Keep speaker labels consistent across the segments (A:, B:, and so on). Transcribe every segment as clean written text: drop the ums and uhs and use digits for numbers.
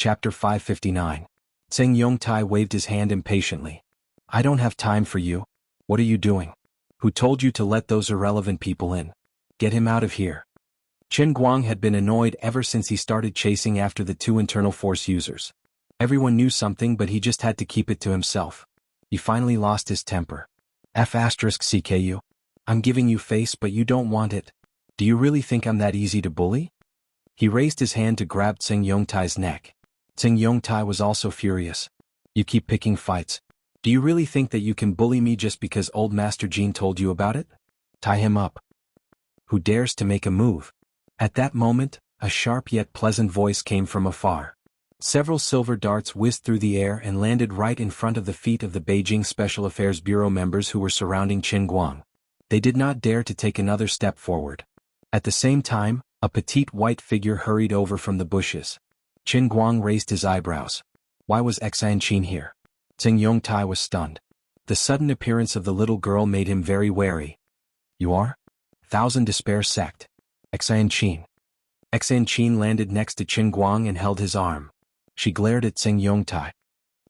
A: Chapter 559. Tseng Yongtai waved his hand impatiently. I don't have time for you. What are you doing? Who told you to let those irrelevant people in? Get him out of here. Qin Guang had been annoyed ever since he started chasing after the two internal force users. Everyone knew something, but he just had to keep it to himself. He finally lost his temper. F***CKU. I'm giving you face, but you don't want it. Do you really think I'm that easy to bully? He raised his hand to grab Tseng Yongtai's neck. Tseng Yongtai was also furious. You keep picking fights. Do you really think that you can bully me just because old Master Jean told you about it? Tie him up. Who dares to make a move? At that moment, a sharp yet pleasant voice came from afar. Several silver darts whizzed through the air and landed right in front of the feet of the Beijing Special Affairs Bureau members who were surrounding Qin Guang. They did not dare to take another step forward. At the same time, a petite white figure hurried over from the bushes. Qin Guang raised his eyebrows. Why was Xanqin here? Tseng Yongtai was stunned. The sudden appearance of the little girl made him very wary. You are? Thousand Despair Sect. Xanqin. Xanqin landed next to Qin Guang and held his arm. She glared at Tseng Yongtai.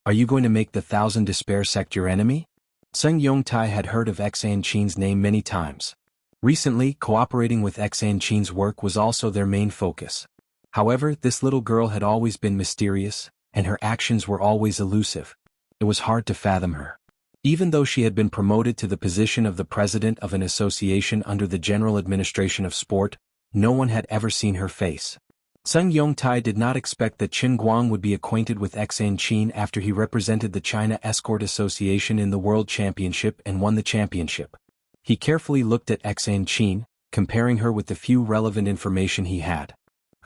A: Are you going to make the Thousand Despair Sect your enemy? Tseng Yongtai had heard of Xanqin's name many times. Recently, cooperating with Xanqin's work was also their main focus. However, this little girl had always been mysterious, and her actions were always elusive. It was hard to fathom her. Even though she had been promoted to the position of the president of an association under the General Administration of Sport, no one had ever seen her face. Tseng Yongtai did not expect that Qin Guang would be acquainted with Xanqin after he represented the China Escort Association in the World Championship and won the championship. He carefully looked at Xanqin, comparing her with the few relevant information he had.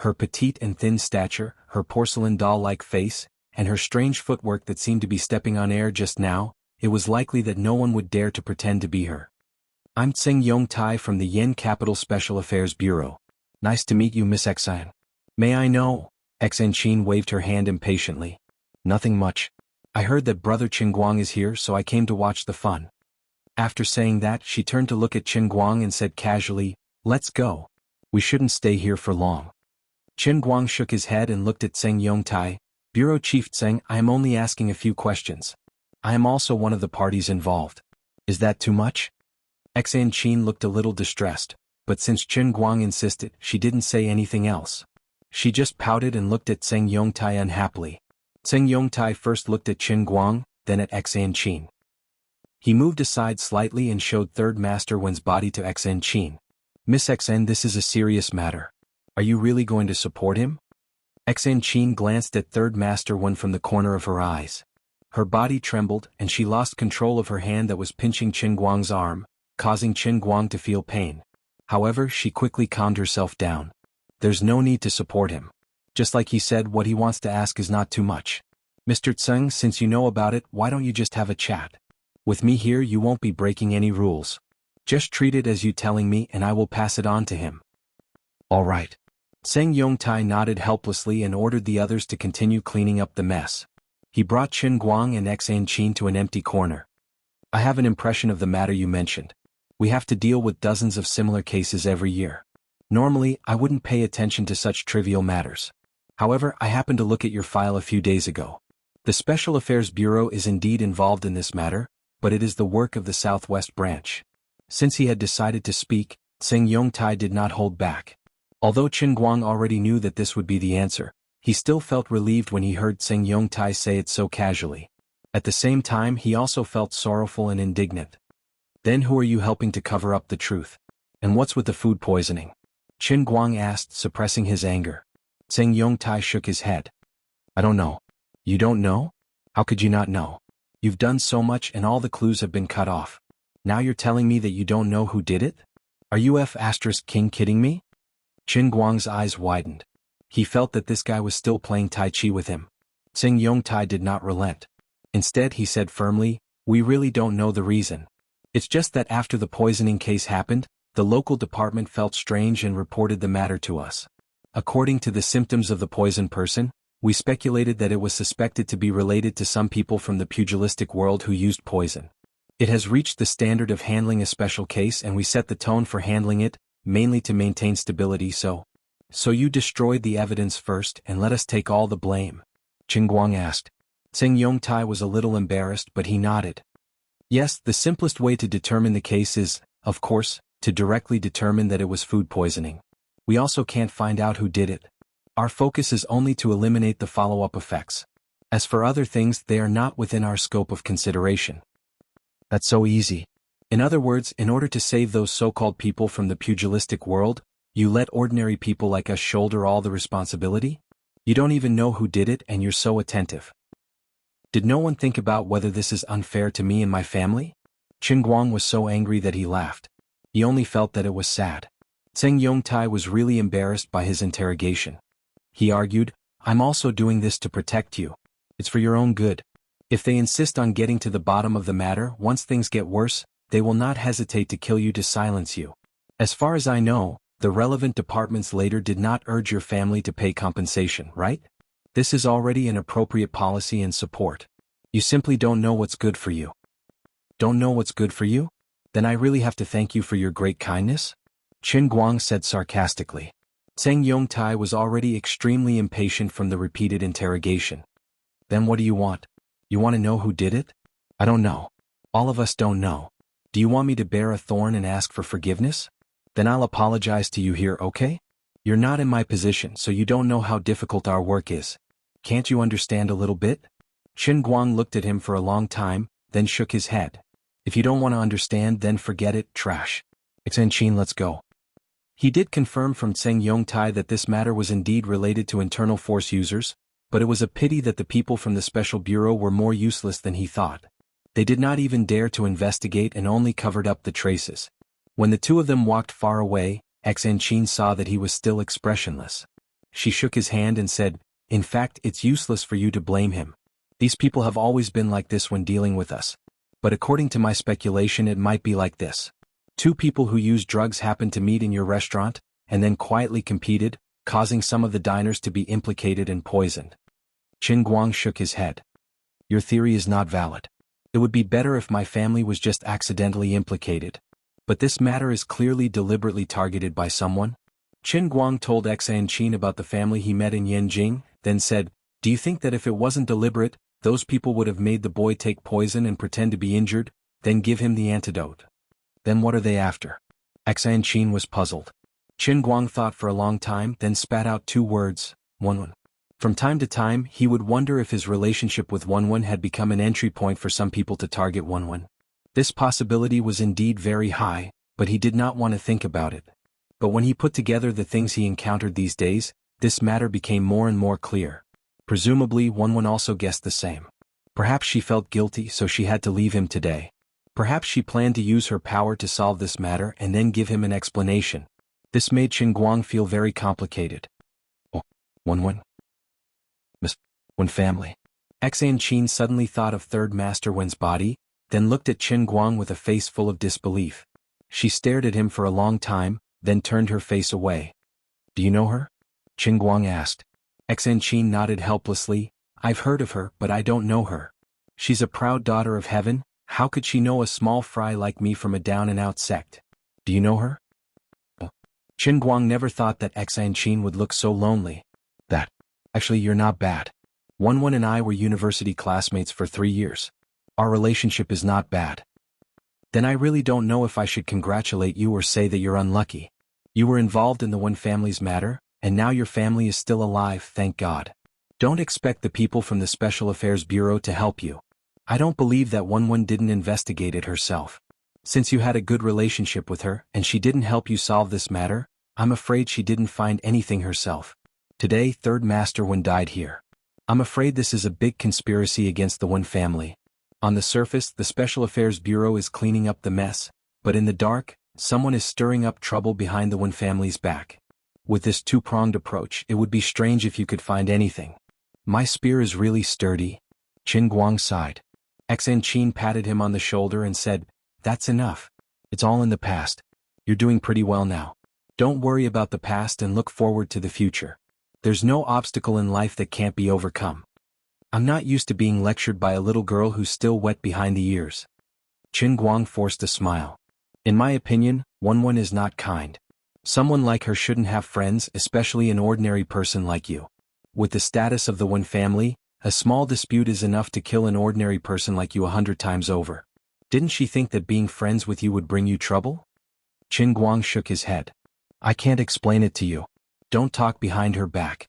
A: Her petite and thin stature, her porcelain doll-like face, and her strange footwork that seemed to be stepping on air just now, it was likely that no one would dare to pretend to be her. I'm Tseng Yongtai from the Yen Capital Special Affairs Bureau. Nice to meet you, Miss Xan. May I know? Xanqin waved her hand impatiently. Nothing much. I heard that Brother Qin Guang is here, so I came to watch the fun. After saying that, she turned to look at Qin Guang and said casually, Let's go. We shouldn't stay here for long. Qin Guang shook his head and looked at Tseng Yongtai. Bureau Chief Tseng, I am only asking a few questions. I am also one of the parties involved. Is that too much? Xanqin looked a little distressed, but since Qin Guang insisted, she didn't say anything else. She just pouted and looked at Tseng Yongtai unhappily. Tseng Yongtai first looked at Qin Guang, then at Xanqin. He moved aside slightly and showed Third Master Wen's body to Xanqin. Miss Xan, this is a serious matter. Are you really going to support him? Xanqin glanced at Third Master Wen from the corner of her eyes. Her body trembled and she lost control of her hand that was pinching Qin Guang's arm, causing Qin Guang to feel pain. However, she quickly calmed herself down. There's no need to support him. Just like he said, what he wants to ask is not too much. Mr. Tseng, since you know about it, why don't you just have a chat? With me here you won't be breaking any rules. Just treat it as you telling me and I will pass it on to him. All right. Tseng Yongtai nodded helplessly and ordered the others to continue cleaning up the mess. He brought Qin Guang and Xanqin to an empty corner. I have an impression of the matter you mentioned. We have to deal with dozens of similar cases every year. Normally, I wouldn't pay attention to such trivial matters. However, I happened to look at your file a few days ago. The Special Affairs Bureau is indeed involved in this matter, but it is the work of the Southwest Branch. Since he had decided to speak, Tseng Yongtai did not hold back. Although Qin Guang already knew that this would be the answer, he still felt relieved when he heard Tseng Yongtai say it so casually. At the same time, he also felt sorrowful and indignant. Then who are you helping to cover up the truth? And what's with the food poisoning? Qin Guang asked, suppressing his anger. Tseng Yongtai shook his head. I don't know. You don't know? How could you not know? You've done so much and all the clues have been cut off. Now you're telling me that you don't know who did it? Are you F***king kidding me? Qin Guang's eyes widened. He felt that this guy was still playing Tai Chi with him. Tseng Yongtai did not relent. Instead he said firmly, we really don't know the reason. It's just that after the poisoning case happened, the local department felt strange and reported the matter to us. According to the symptoms of the poisoned person, we speculated that it was suspected to be related to some people from the pugilistic world who used poison. It has reached the standard of handling a special case and we set the tone for handling it, mainly to maintain stability. So you destroyed the evidence first and let us take all the blame. Qin Guang asked. Tseng Yongtai was a little embarrassed, but he nodded. Yes, the simplest way to determine the case is, of course, to directly determine that it was food poisoning. We also can't find out who did it. Our focus is only to eliminate the follow-up effects. As for other things, they are not within our scope of consideration. That's so easy. In other words, in order to save those so-called people from the pugilistic world, you let ordinary people like us shoulder all the responsibility? You don't even know who did it and you're so attentive. Did no one think about whether this is unfair to me and my family? Qin Guang was so angry that he laughed. He only felt that it was sad. Tseng Yongtai was really embarrassed by his interrogation. He argued, I'm also doing this to protect you. It's for your own good. If they insist on getting to the bottom of the matter, once things get worse, they will not hesitate to kill you to silence you. As far as I know, the relevant departments later did not urge your family to pay compensation, right? This is already an appropriate policy and support. You simply don't know what's good for you. Don't know what's good for you? Then I really have to thank you for your great kindness? Qin Guang said sarcastically. Tseng Yongtai was already extremely impatient from the repeated interrogation. Then what do you want? You want to know who did it? I don't know. All of us don't know. Do you want me to bear a thorn and ask for forgiveness? Then I'll apologize to you here, okay? You're not in my position, so you don't know how difficult our work is. Can't you understand a little bit? Qin Guang looked at him for a long time, then shook his head. If you don't want to understand, then forget it, trash. Qin, let's go. He did confirm from Tseng Yongtai that this matter was indeed related to internal force users, but it was a pity that the people from the Special Bureau were more useless than he thought. They did not even dare to investigate and only covered up the traces. When the two of them walked far away, Qin saw that he was still expressionless. She shook his hand and said, in fact, it's useless for you to blame him. These people have always been like this when dealing with us. But according to my speculation, it might be like this. Two people who use drugs happened to meet in your restaurant, and then quietly competed, causing some of the diners to be implicated and poisoned. Qin Guang shook his head. Your theory is not valid. It would be better if my family was just accidentally implicated. But this matter is clearly deliberately targeted by someone. Qin Guang told Qin about the family he met in Yanjing, then said, do you think that if it wasn't deliberate, those people would have made the boy take poison and pretend to be injured, then give him the antidote? Then what are they after? Qin was puzzled. Qin Guang thought for a long time, then spat out two words, Wenwen. From time to time, he would wonder if his relationship with Wenwen had become an entry point for some people to target Wenwen. This possibility was indeed very high, but he did not want to think about it. But when he put together the things he encountered these days, this matter became more and more clear. Presumably, Wenwen also guessed the same. Perhaps she felt guilty, so she had to leave him today. Perhaps she planned to use her power to solve this matter and then give him an explanation. This made Qin Guang feel very complicated. Oh, Wenwen? Miss Wen family. Qin suddenly thought of Third Master Wen's body, then looked at Qin Guang with a face full of disbelief. She stared at him for a long time, then turned her face away. Do you know her? Qin Guang asked. Qin nodded helplessly. I've heard of her, but I don't know her. She's a proud daughter of heaven. How could she know a small fry like me from a down-and-out sect? Do you know her? Qin Guang never thought that Qin would look so lonely. Actually, you're not bad. Wenwen and I were university classmates for 3 years. Our relationship is not bad. Then I really don't know if I should congratulate you or say that you're unlucky. You were involved in the Wen family's matter, and now your family is still alive, thank God. Don't expect the people from the Special Affairs Bureau to help you. I don't believe that Wenwen didn't investigate it herself. Since you had a good relationship with her and she didn't help you solve this matter, I'm afraid she didn't find anything herself. Today, Third Master Wen died here. I'm afraid this is a big conspiracy against the Wen family. On the surface, the Special Affairs Bureau is cleaning up the mess, but in the dark, someone is stirring up trouble behind the Wen family's back. With this two-pronged approach, it would be strange if you could find anything. My spear is really sturdy. Qin Guang sighed. Qin patted him on the shoulder and said, that's enough. It's all in the past. You're doing pretty well now. Don't worry about the past and look forward to the future. There's no obstacle in life that can't be overcome. I'm not used to being lectured by a little girl who's still wet behind the ears. Qin Guang forced a smile. In my opinion, Wenwen is not kind. Someone like her shouldn't have friends, especially an ordinary person like you. With the status of the Wen family, A small dispute is enough to kill an ordinary person like you 100 times over. Didn't she think that being friends with you would bring you trouble? Qin Guang shook his head. I can't explain it to you. Don't talk behind her back.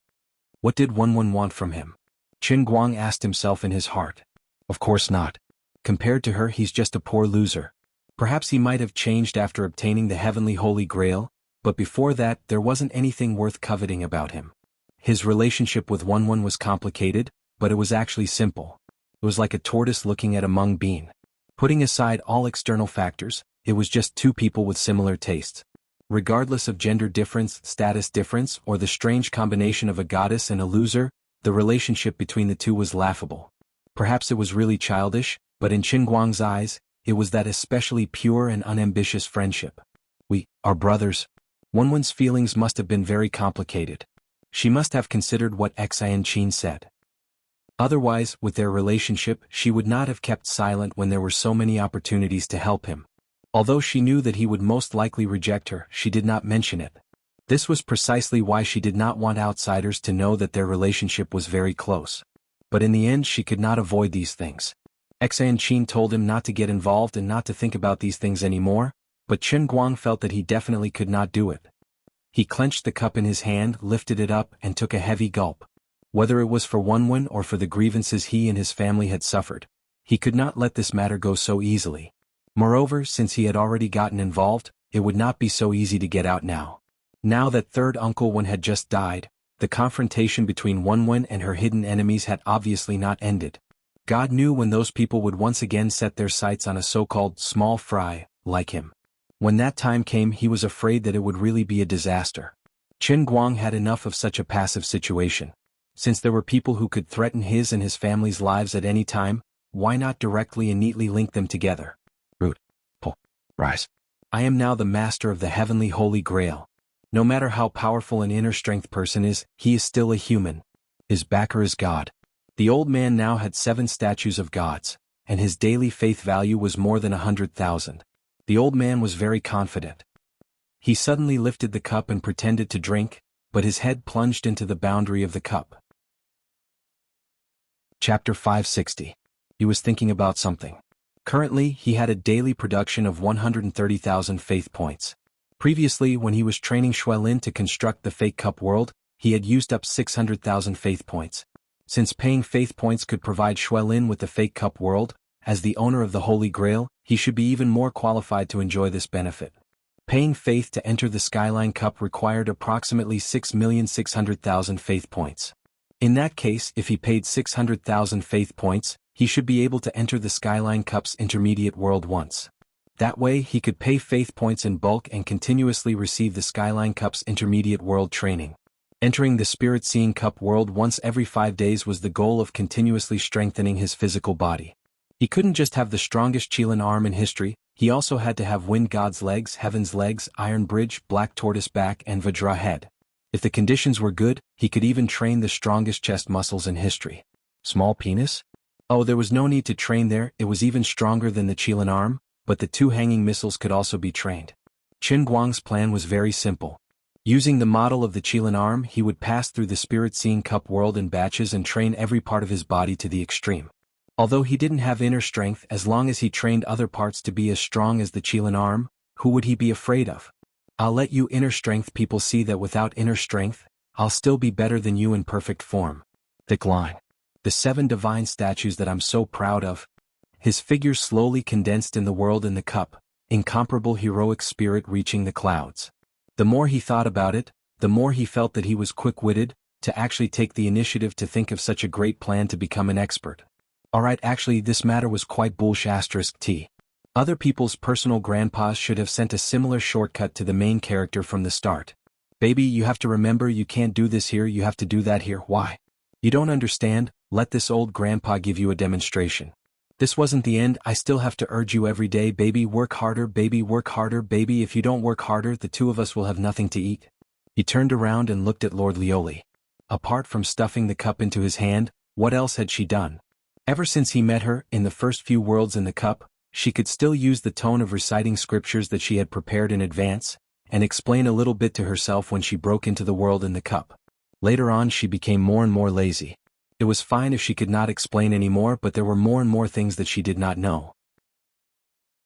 A: What did Wenwen want from him? Qin Guang asked himself in his heart. Of course not. Compared to her, he's just a poor loser. Perhaps he might have changed after obtaining the heavenly Holy Grail, but before that there wasn't anything worth coveting about him. His relationship with Wenwen was complicated, but it was actually simple. It was like a tortoise looking at a mung bean. Putting aside all external factors, it was just two people with similar tastes. Regardless of gender difference, status difference, or the strange combination of a goddess and a loser, the relationship between the two was laughable. Perhaps it was really childish, but in Qin Guang's eyes, it was that especially pure and unambitious friendship. We are brothers. Wenwen's feelings must have been very complicated. She must have considered what Xian Qin said. Otherwise, with their relationship, she would not have kept silent when there were so many opportunities to help him. Although she knew that he would most likely reject her, she did not mention it. This was precisely why she did not want outsiders to know that their relationship was very close. But in the end she could not avoid these things. Xian Qin told him not to get involved and not to think about these things anymore, but Qin Guang felt that he definitely could not do it. He clenched the cup in his hand, lifted it up, and took a heavy gulp. Whether it was for Wenwen or for the grievances he and his family had suffered, he could not let this matter go so easily. Moreover, since he had already gotten involved, it would not be so easy to get out now. Now that third Uncle Wen had just died, the confrontation between Wenwen and her hidden enemies had obviously not ended. God knew when those people would once again set their sights on a so-called small fry, like him. When that time came, he was afraid that it would really be a disaster. Qin Guang had enough of such a passive situation. Since there were people who could threaten his and his family's lives at any time, why not directly and neatly link them together? Root. Pull. Rise. I am now the master of the heavenly Holy Grail. No matter how powerful an inner strength person is, he is still a human. His backer is God. The old man now had 7 statues of gods, and his daily faith value was more than 100,000. The old man was very confident. He suddenly lifted the cup and pretended to drink, but his head plunged into the boundary of the cup. Chapter 560. He was thinking about something. Currently, he had a daily production of 130,000 faith points. Previously, when he was training Xuelin to construct the fake cup world, he had used up 600,000 faith points. Since paying faith points could provide Xuelin with the fake cup world, as the owner of the Holy Grail, he should be even more qualified to enjoy this benefit. Paying faith to enter the Skyline Cup required approximately 6,600,000 faith points. In that case, if he paid 600,000 faith points, he should be able to enter the Skyline Cup's intermediate world once. That way, he could pay faith points in bulk and continuously receive the Skyline Cup's intermediate world training. Entering the Spirit Seeing Cup world once every 5 days was the goal of continuously strengthening his physical body. He couldn't just have the strongest Qilin arm in history, he also had to have Wind God's legs, Heaven's legs, Iron Bridge, Black Tortoise back, and Vajra head. If the conditions were good, he could even train the strongest chest muscles in history. Small penis? Oh, there was no need to train there, it was even stronger than the Qilin arm, but the 2 hanging missiles could also be trained. Qin Guang's plan was very simple. Using the model of the Qilin arm, he would pass through the Spirit Seeing Cup world in batches and train every part of his body to the extreme. Although he didn't have inner strength, as long as he trained other parts to be as strong as the Qilin arm, who would he be afraid of? I'll let you inner strength people see that without inner strength, I'll still be better than you in perfect form. Thick line. The 7 divine statues that I'm so proud of. His figure slowly condensed in the world in the cup, incomparable heroic spirit reaching the clouds. The more he thought about it, the more he felt that he was quick-witted, to actually take the initiative to think of such a great plan to become an expert. Alright, actually this matter was quite bullsh*t. Other people's personal grandpas should have sent a similar shortcut to the main character from the start. Baby, you have to remember you can't do this here, you have to do that here. Why? You don't understand, let this old grandpa give you a demonstration. This wasn't the end, I still have to urge you every day, baby, work harder, baby, work harder, baby, if you don't work harder, the 2 of us will have nothing to eat. He turned around and looked at Lord Lioli. Apart from stuffing the cup into his hand, what else had she done? Ever since he met her, in the first few worlds in the cup, she could still use the tone of reciting scriptures that she had prepared in advance, and explain a little bit to herself when she broke into the world in the cup. Later on she became more and more lazy. It was fine if she could not explain anymore, but there were more and more things that she did not know.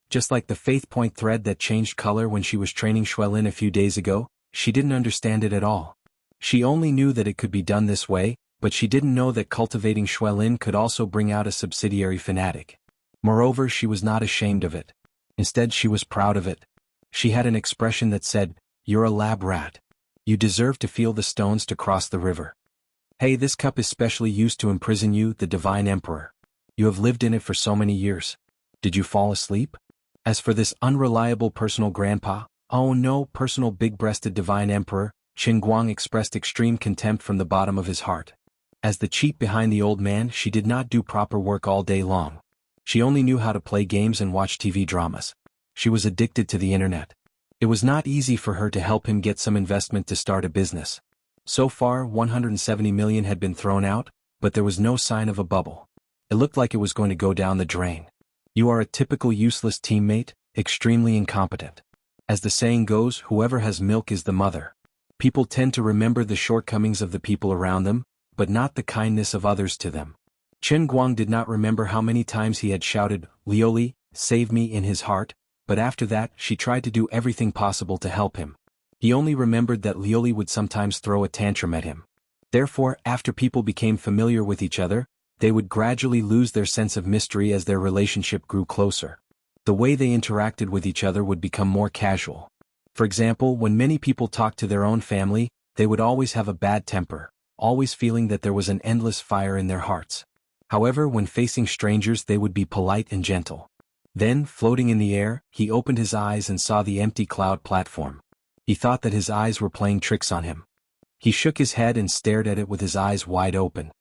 A: Just like the faith point thread that changed color when she was training Xuelin a few days ago, she didn't understand it at all. She only knew that it could be done this way, but she didn't know that cultivating Xuelin could also bring out a subsidiary fanatic. Moreover, she was not ashamed of it. Instead, she was proud of it. She had an expression that said, "You're a lab rat. You deserve to feel the stones to cross the river. Hey, this cup is specially used to imprison you, the Divine Emperor. You have lived in it for so many years. Did you fall asleep? As for this unreliable personal grandpa, oh no, personal big-breasted Divine Emperor," Qin Guang expressed extreme contempt from the bottom of his heart. As the cheat behind the old man, she did not do proper work all day long. She only knew how to play games and watch TV dramas. She was addicted to the internet. It was not easy for her to help him get some investment to start a business. So far, 170 million had been thrown out, but there was no sign of a bubble. It looked like it was going to go down the drain. You are a typical useless teammate, extremely incompetent. As the saying goes, whoever has milk is the mother. People tend to remember the shortcomings of the people around them, but not the kindness of others to them. Qin Guang did not remember how many times he had shouted, "Lioli, save me," in his heart, but after that she tried to do everything possible to help him. He only remembered that Lioli would sometimes throw a tantrum at him. Therefore, after people became familiar with each other, they would gradually lose their sense of mystery as their relationship grew closer. The way they interacted with each other would become more casual. For example, when many people talked to their own family, they would always have a bad temper, always feeling that there was an endless fire in their hearts. However, when facing strangers they would be polite and gentle. Then, floating in the air, he opened his eyes and saw the empty cloud platform. He thought that his eyes were playing tricks on him. He shook his head and stared at it with his eyes wide open.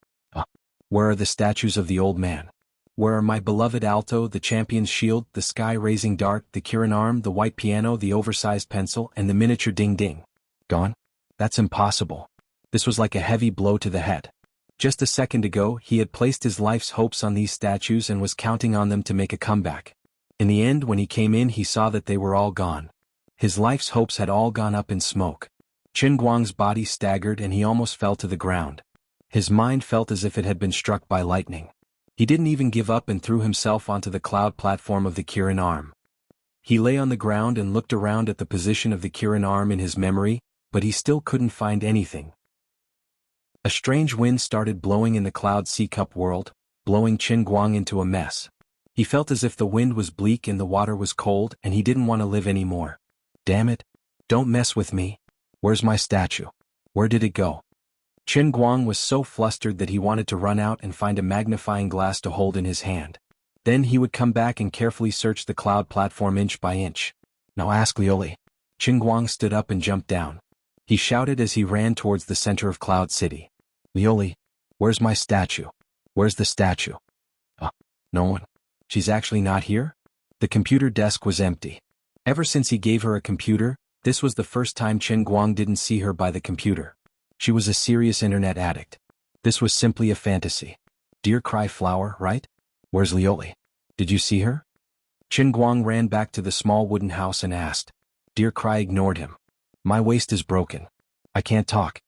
A: Where are the statues of the old man? Where are my beloved alto, the champion's shield, the sky-raising dart, the Kirin arm, the white piano, the oversized pencil, and the miniature ding-ding? Gone? That's impossible. This was like a heavy blow to the head. Just a second ago, he had placed his life's hopes on these statues and was counting on them to make a comeback. In the end, when he came in, he saw that they were all gone. His life's hopes had all gone up in smoke. Qin Guang's body staggered and he almost fell to the ground. His mind felt as if it had been struck by lightning. He didn't even give up and threw himself onto the cloud platform of the Kirin arm. He lay on the ground and looked around at the position of the Kirin arm in his memory, but he still couldn't find anything. A strange wind started blowing in the Cloud Sea Cup world, blowing Qin Guang into a mess. He felt as if the wind was bleak and the water was cold and he didn't want to live anymore. Damn it! Don't mess with me. Where's my statue? Where did it go? Qin Guang was so flustered that he wanted to run out and find a magnifying glass to hold in his hand. Then he would come back and carefully search the cloud platform inch by inch. Now ask Lioli. Qin Guang stood up and jumped down. He shouted as he ran towards the center of Cloud City. Lioli, where's my statue? Where's the statue? No one. She's actually not here? The computer desk was empty. Ever since he gave her a computer, this was the first time Qin Guang didn't see her by the computer. She was a serious internet addict. This was simply a fantasy. Dear Cry Flower, right? Where's Lioli? Did you see her? Qin Guang ran back to the small wooden house and asked. Dear Cry ignored him. My waist is broken. I can't talk.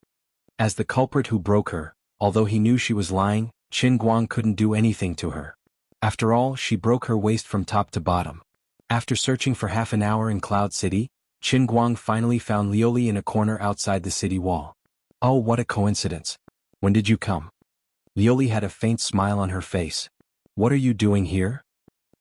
A: As the culprit who broke her, although he knew she was lying, Qin Guang couldn't do anything to her. After all, she broke her waist from top to bottom. After searching for half an hour in Cloud City, Qin Guang finally found Lioli in a corner outside the city wall. Oh, what a coincidence. When did you come? Lioli had a faint smile on her face. What are you doing here?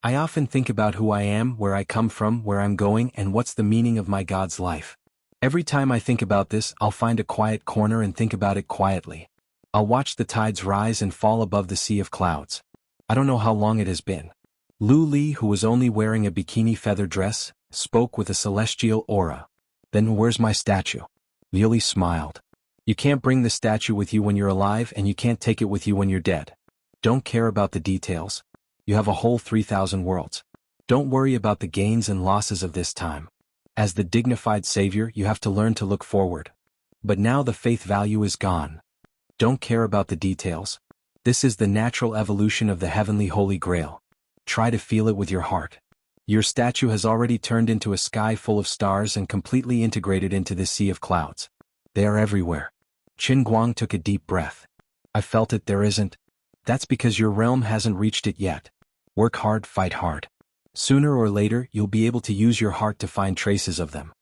A: I often think about who I am, where I come from, where I'm going, and what's the meaning of my God's life. Every time I think about this, I'll find a quiet corner and think about it quietly. I'll watch the tides rise and fall above the sea of clouds. I don't know how long it has been. Lu Li, who was only wearing a bikini feather dress, spoke with a celestial aura. Then where's my statue? Lioli smiled. You can't bring the statue with you when you're alive and you can't take it with you when you're dead. Don't care about the details. You have a whole 3,000 worlds. Don't worry about the gains and losses of this time. As the dignified savior, you have to learn to look forward. But now the faith value is gone. Don't care about the details. This is the natural evolution of the heavenly Holy Grail. Try to feel it with your heart. Your statue has already turned into a sky full of stars and completely integrated into this sea of clouds. They are everywhere. Qin Guang took a deep breath. I felt it, there isn't. That's because your realm hasn't reached it yet. Work hard, fight hard. Sooner or later you'll be able to use your heart to find traces of them.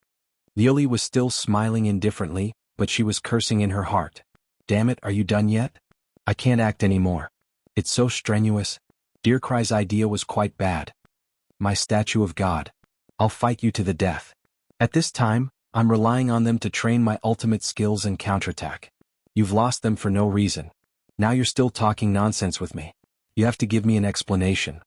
A: Lioli was still smiling indifferently, but she was cursing in her heart. Damn it, are you done yet? I can't act anymore. It's so strenuous. Deercry's idea was quite bad. My statue of God. I'll fight you to the death. At this time, I'm relying on them to train my ultimate skills and counterattack. You've lost them for no reason. Now you're still talking nonsense with me. You have to give me an explanation.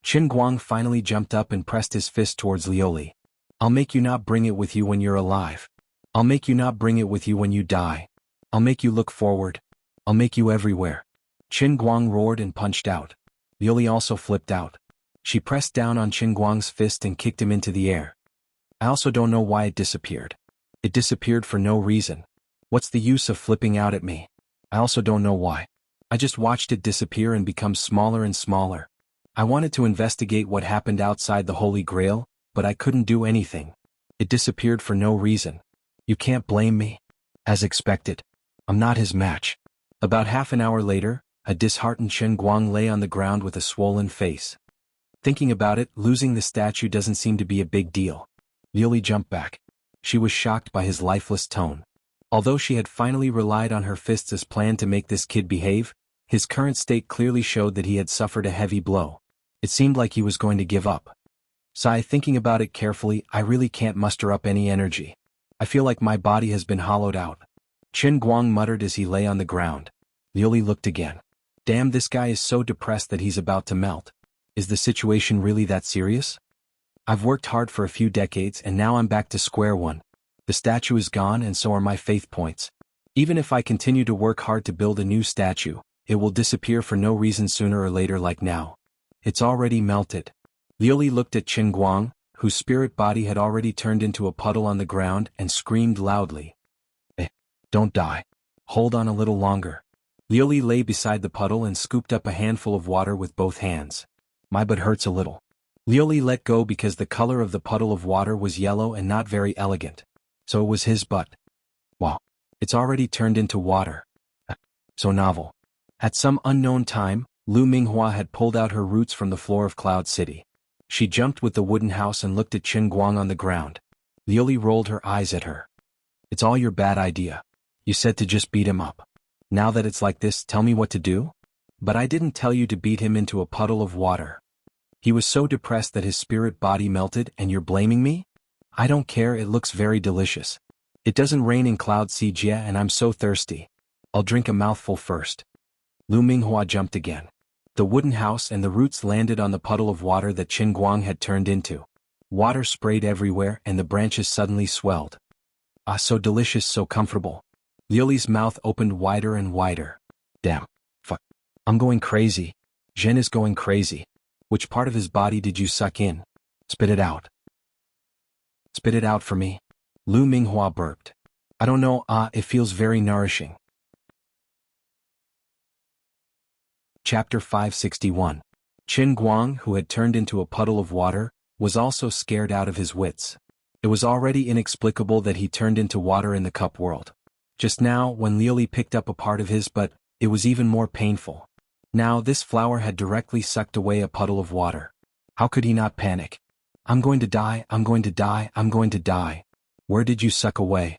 A: Qin Guang finally jumped up and pressed his fist towards Lioli. I'll make you not bring it with you when you're alive. I'll make you not bring it with you when you die. I'll make you look forward. I'll make you everywhere. Qin Guang roared and punched out. Lioli also flipped out. She pressed down on Qin Guang's fist and kicked him into the air. I also don't know why it disappeared. It disappeared for no reason. What's the use of flipping out at me? I also don't know why. I just watched it disappear and become smaller and smaller. I wanted to investigate what happened outside the Holy Grail, but I couldn't do anything. It disappeared for no reason. You can't blame me. As expected. I'm not his match. About half an hour later, a disheartened Qin Guang lay on the ground with a swollen face. Thinking about it, losing the statue doesn't seem to be a big deal. Lioli jumped back. She was shocked by his lifeless tone. Although she had finally relied on her fists as planned to make this kid behave, his current state clearly showed that he had suffered a heavy blow. It seemed like he was going to give up. Sigh, thinking about it carefully, I really can't muster up any energy. I feel like my body has been hollowed out. Qin Guang muttered as he lay on the ground. Lioli looked again. Damn, this guy is so depressed that he's about to melt. Is the situation really that serious? I've worked hard for a few decades and now I'm back to square one. The statue is gone and so are my faith points. Even if I continue to work hard to build a new statue, it will disappear for no reason sooner or later like now. It's already melted. Lioli looked at Qin Guang, whose spirit body had already turned into a puddle on the ground, and screamed loudly. Don't die. Hold on a little longer. Lioli lay beside the puddle and scooped up a handful of water with both hands. My butt hurts a little. Lioli let go because the color of the puddle of water was yellow and not very elegant. So it was his butt. Wow. It's already turned into water. So novel. At some unknown time, Lu Minghua had pulled out her roots from the floor of Cloud City. She jumped with the wooden house and looked at Qin Guang on the ground. Lioli rolled her eyes at her. It's all your bad idea. You said to just beat him up. Now that it's like this, tell me what to do? But I didn't tell you to beat him into a puddle of water. He was so depressed that his spirit body melted and you're blaming me? I don't care, it looks very delicious. It doesn't rain in Cloud City and I'm so thirsty. I'll drink a mouthful first. Lu Minghua jumped again. The wooden house and the roots landed on the puddle of water that Qin Guang had turned into. Water sprayed everywhere and the branches suddenly swelled. Ah, so delicious, so comfortable. Lioli's mouth opened wider and wider. Damn. Fuck. I'm going crazy. Zhen is going crazy. Which part of his body did you suck in? Spit it out. Spit it out for me. Lu Minghua burped. I don't know, it feels very nourishing. Chapter 561. Qin Guang, who had turned into a puddle of water, was also scared out of his wits. It was already inexplicable that he turned into water in the cup world. Just now, when Lioli picked up a part of his butt, it was even more painful. Now this flower had directly sucked away a puddle of water. How could he not panic? I'm going to die, I'm going to die, I'm going to die. Where did you suck away?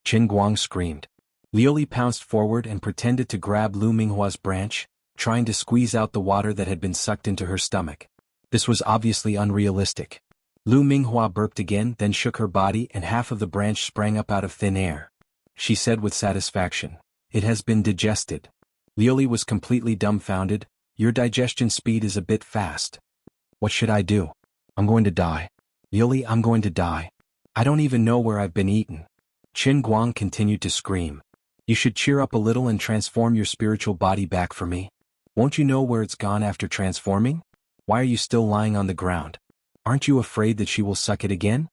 A: Qin Guang screamed. Lioli pounced forward and pretended to grab Lu Minghua's branch, trying to squeeze out the water that had been sucked into her stomach. This was obviously unrealistic. Lu Minghua burped again, then shook her body and half of the branch sprang up out of thin air. She said with satisfaction, "It has been digested." Lioli was completely dumbfounded. Your digestion speed is a bit fast. What should I do? I'm going to die. Lioli, I'm going to die. I don't even know where I've been eaten. Qin Guang continued to scream. You should cheer up a little and transform your spiritual body back for me. Won't you know where it's gone after transforming? Why are you still lying on the ground? Aren't you afraid that she will suck it again?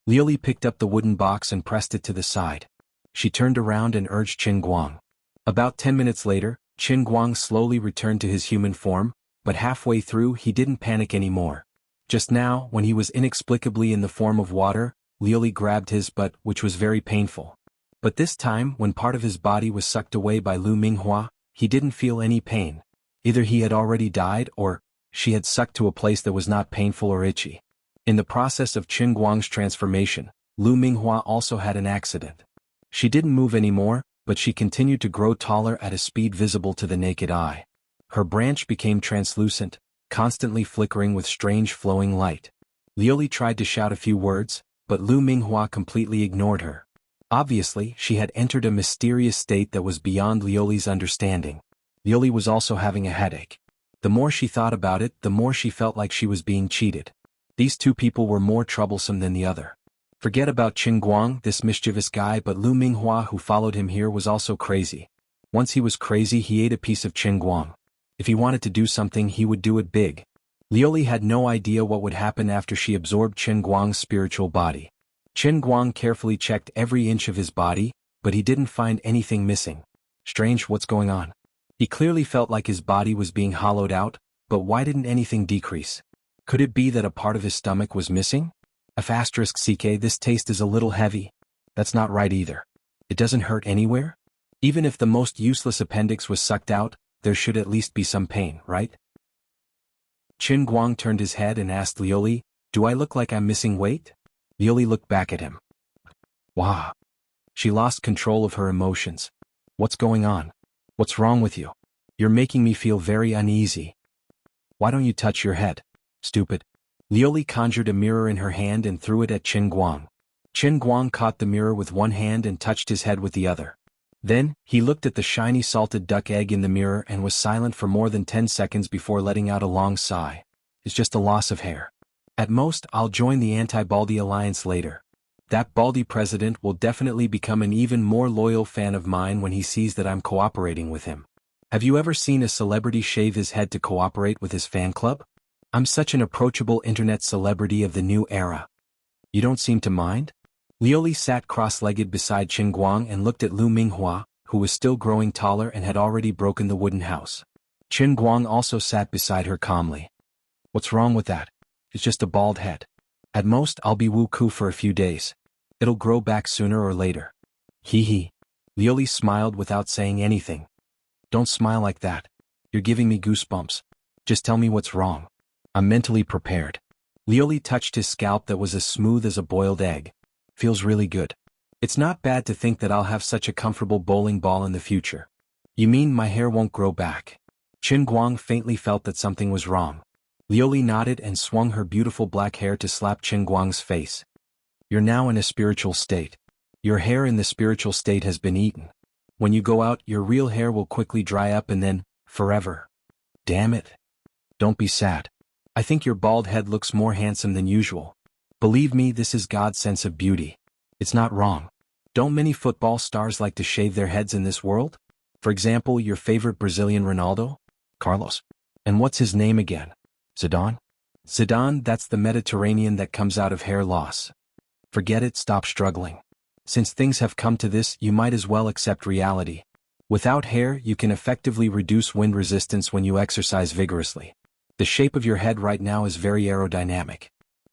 A: Lioli picked up the wooden box and pressed it to the side. She turned around and urged Qin Guang. About 10 minutes later, Qin Guang slowly returned to his human form, but halfway through he didn't panic anymore. Just now, when he was inexplicably in the form of water, Lioli grabbed his butt, which was very painful. But this time, when part of his body was sucked away by Lu Minghua, he didn't feel any pain. Either he had already died or she had sucked to a place that was not painful or itchy. In the process of Qin Guang's transformation, Lu Minghua also had an accident. She didn't move anymore, but she continued to grow taller at a speed visible to the naked eye. Her branch became translucent, constantly flickering with strange flowing light. Liuli tried to shout a few words, but Lu Minghua completely ignored her. Obviously, she had entered a mysterious state that was beyond Liuli's understanding. Liuli was also having a headache. The more she thought about it, the more she felt like she was being cheated. These two people were more troublesome than the other. Forget about Qin Guang, this mischievous guy, but Lu Minghua who followed him here was also crazy. Once he was crazy, he ate a piece of Qin Guang. If he wanted to do something, he would do it big. Liuli had no idea what would happen after she absorbed Qin Guang's spiritual body. Qin Guang carefully checked every inch of his body, but he didn't find anything missing. Strange, what's going on? He clearly felt like his body was being hollowed out, but why didn't anything decrease? Could it be that a part of his stomach was missing? *CK, this taste is a little heavy. That's not right either. It doesn't hurt anywhere? Even if the most useless appendix was sucked out, there should at least be some pain, right? Qin Guang turned his head and asked Liuli, do I look like I'm missing weight? Liuli looked back at him. Wow. She lost control of her emotions. What's going on? What's wrong with you? You're making me feel very uneasy. Why don't you touch your head? Stupid. Liuli conjured a mirror in her hand and threw it at Qin Guang. Qin Guang caught the mirror with one hand and touched his head with the other. Then, he looked at the shiny salted duck egg in the mirror and was silent for more than 10 seconds before letting out a long sigh. It's just a loss of hair. At most, I'll join the anti-Baldy alliance later. That Baldy president will definitely become an even more loyal fan of mine when he sees that I'm cooperating with him. Have you ever seen a celebrity shave his head to cooperate with his fan club? I'm such an approachable internet celebrity of the new era. You don't seem to mind? Liuli sat cross-legged beside Qin Guang and looked at Lu Minghua, who was still growing taller and had already broken the wooden house. Qin Guang also sat beside her calmly. What's wrong with that? It's just a bald head. At most, I'll be Wu-Ku for a few days. It'll grow back sooner or later. Hee hee. Liuli smiled without saying anything. Don't smile like that. You're giving me goosebumps. Just tell me what's wrong. I'm mentally prepared. Liuli touched his scalp that was as smooth as a boiled egg. Feels really good. It's not bad to think that I'll have such a comfortable bowling ball in the future. You mean my hair won't grow back? Qin Guang faintly felt that something was wrong. Liuli nodded and swung her beautiful black hair to slap Qin Guang's face. You're now in a spiritual state. Your hair in the spiritual state has been eaten. When you go out, your real hair will quickly dry up and then, forever. Damn it. Don't be sad. I think your bald head looks more handsome than usual. Believe me, this is God's sense of beauty. It's not wrong. Don't many football stars like to shave their heads in this world? For example, your favorite Brazilian Ronaldo? Carlos. And what's his name again? Zidane? Zidane, that's the Mediterranean that comes out of hair loss. Forget it, stop struggling. Since things have come to this, you might as well accept reality. Without hair, you can effectively reduce wind resistance when you exercise vigorously. The shape of your head right now is very aerodynamic.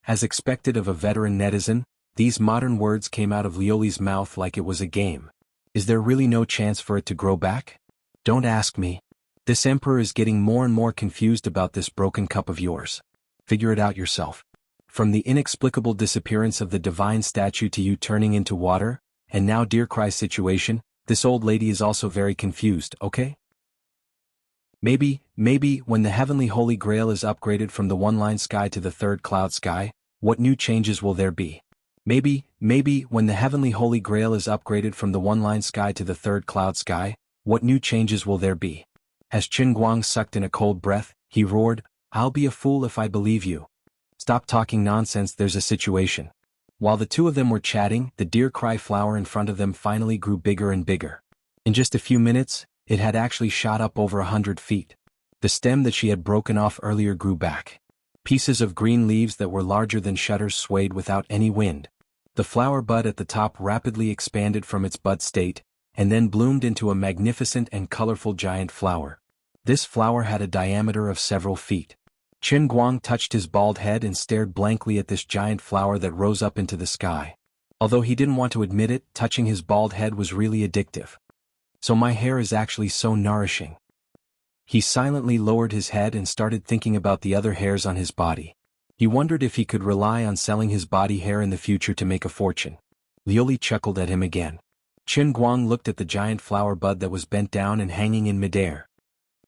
A: As expected of a veteran netizen, these modern words came out of Liuli's mouth like it was a game. Is there really no chance for it to grow back? Don't ask me. This emperor is getting more and more confused about this broken cup of yours. Figure it out yourself. From the inexplicable disappearance of the divine statue to you turning into water, and now dear cry situation, this old lady is also very confused, okay? Maybe, when the heavenly holy grail is upgraded from the one-line sky to the third cloud sky, what new changes will there be? Maybe, when the heavenly holy grail is upgraded from the one-line sky to the third cloud sky, what new changes will there be? As Qin Guang sucked in a cold breath, he roared, I'll be a fool if I believe you. Stop talking nonsense, there's a situation. While the two of them were chatting, the deer cry flower in front of them finally grew bigger and bigger. In just a few minutes, it had actually shot up over 100 feet. The stem that she had broken off earlier grew back. Pieces of green leaves that were larger than shutters swayed without any wind. The flower bud at the top rapidly expanded from its bud state, and then bloomed into a magnificent and colorful giant flower. This flower had a diameter of several feet. Qin Guang touched his bald head and stared blankly at this giant flower that rose up into the sky. Although he didn't want to admit it, touching his bald head was really addictive. So my hair is actually so nourishing. He silently lowered his head and started thinking about the other hairs on his body. He wondered if he could rely on selling his body hair in the future to make a fortune. Liuli chuckled at him again. Qin Guang looked at the giant flower bud that was bent down and hanging in midair.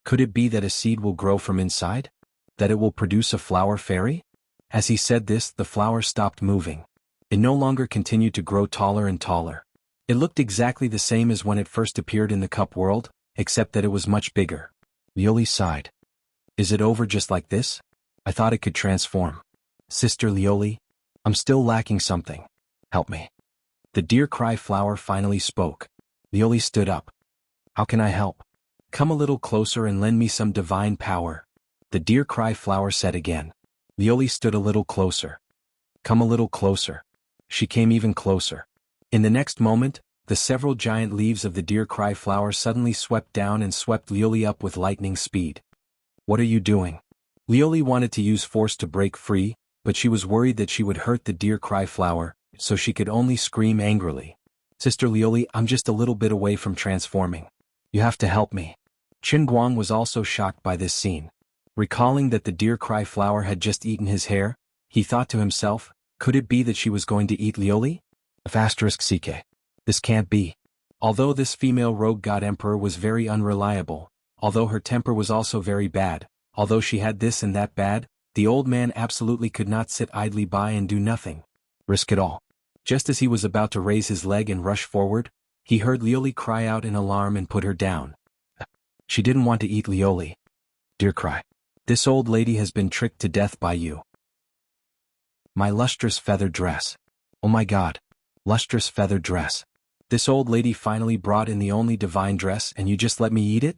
A: Could it be that a seed will grow from inside? That it will produce a flower fairy? As he said this, the flower stopped moving. It no longer continued to grow taller and taller. It looked exactly the same as when it first appeared in the cup world, except that it was much bigger. Liuli sighed. Is it over just like this? I thought it could transform. Sister Liuli, I'm still lacking something. Help me. The deer cry flower finally spoke. Liuli stood up. How can I help? Come a little closer and lend me some divine power. The deer cry flower said again. Liuli stood a little closer. Come a little closer. She came even closer. In the next moment, the several giant leaves of the deer cry flower suddenly swept down and swept Liuli up with lightning speed. What are you doing? Liuli wanted to use force to break free, but she was worried that she would hurt the deer cry flower, so she could only scream angrily. Sister Liuli, I'm just a little bit away from transforming. You have to help me. Qin Guang was also shocked by this scene. Recalling that the deer cry flower had just eaten his hair, he thought to himself, could it be that she was going to eat Liuli? *CK. This can't be. Although this female rogue god emperor was very unreliable, although her temper was also very bad, although she had this and that bad, the old man absolutely could not sit idly by and do nothing. Risk it all. Just as he was about to raise his leg and rush forward, he heard Liuli cry out in alarm and put her down. She didn't want to eat Liuli. Dear cry. This old lady has been tricked to death by you. My lustrous feather dress. Oh my God. Lustrous feather dress. This old lady finally brought in the only divine dress and you just let me eat it?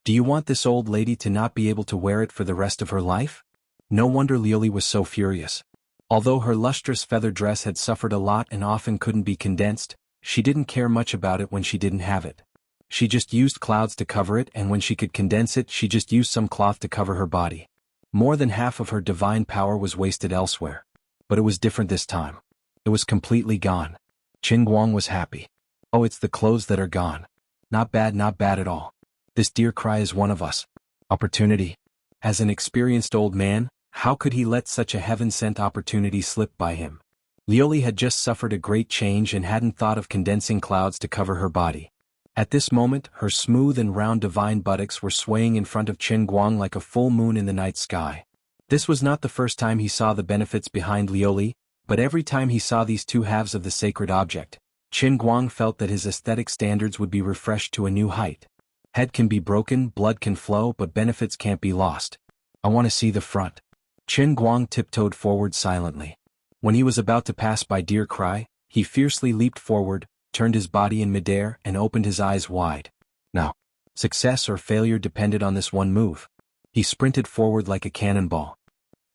A: Do you want this old lady to not be able to wear it for the rest of her life? No wonder Liuli was so furious. Although her lustrous feather dress had suffered a lot and often couldn't be condensed, she didn't care much about it when she didn't have it. She just used clouds to cover it, and when she could condense it, she just used some cloth to cover her body. More than half of her divine power was wasted elsewhere. But it was different this time. It was completely gone. Qin Guang was happy. Oh, it's the clothes that are gone. Not bad at all. This deer cry is one of us. Opportunity. As an experienced old man, how could he let such a heaven-sent opportunity slip by him? Liuli had just suffered a great change and hadn't thought of condensing clouds to cover her body. At this moment, her smooth and round divine buttocks were swaying in front of Qin Guang like a full moon in the night sky. This was not the first time he saw the benefits behind Liuli, but every time he saw these two halves of the sacred object, Qin Guang felt that his aesthetic standards would be refreshed to a new height. Head can be broken, blood can flow, but benefits can't be lost. I want to see the front. Qin Guang tiptoed forward silently. When he was about to pass by Deer Cry, he fiercely leaped forward, turned his body in midair and opened his eyes wide. Now, success or failure depended on this one move. He sprinted forward like a cannonball.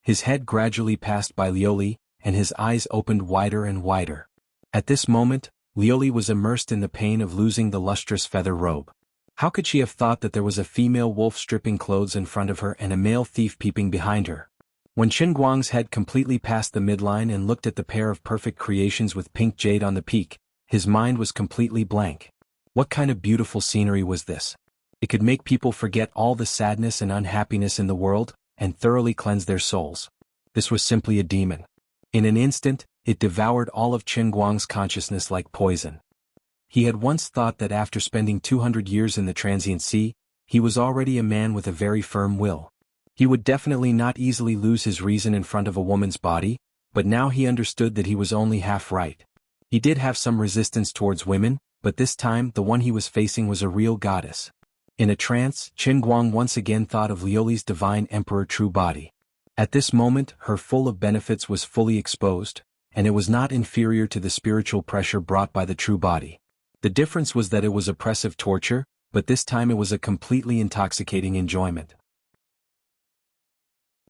A: His head gradually passed by Liuli, and his eyes opened wider and wider. At this moment, Liuli was immersed in the pain of losing the lustrous feather robe. How could she have thought that there was a female wolf stripping clothes in front of her and a male thief peeping behind her? When Qin Guang's head completely passed the midline and looked at the pair of perfect creations with pink jade on the peak, his mind was completely blank. What kind of beautiful scenery was this? It could make people forget all the sadness and unhappiness in the world, and thoroughly cleanse their souls. This was simply a demon. In an instant, it devoured all of Qin Guang's consciousness like poison. He had once thought that after spending 200 years in the transient sea, he was already a man with a very firm will. He would definitely not easily lose his reason in front of a woman's body, but now he understood that he was only half right. He did have some resistance towards women, but this time the one he was facing was a real goddess. In a trance, Qin Guang once again thought of Liuli's divine emperor true body. At this moment, her full of benefits was fully exposed, and it was not inferior to the spiritual pressure brought by the true body. The difference was that it was oppressive torture, but this time it was a completely intoxicating enjoyment.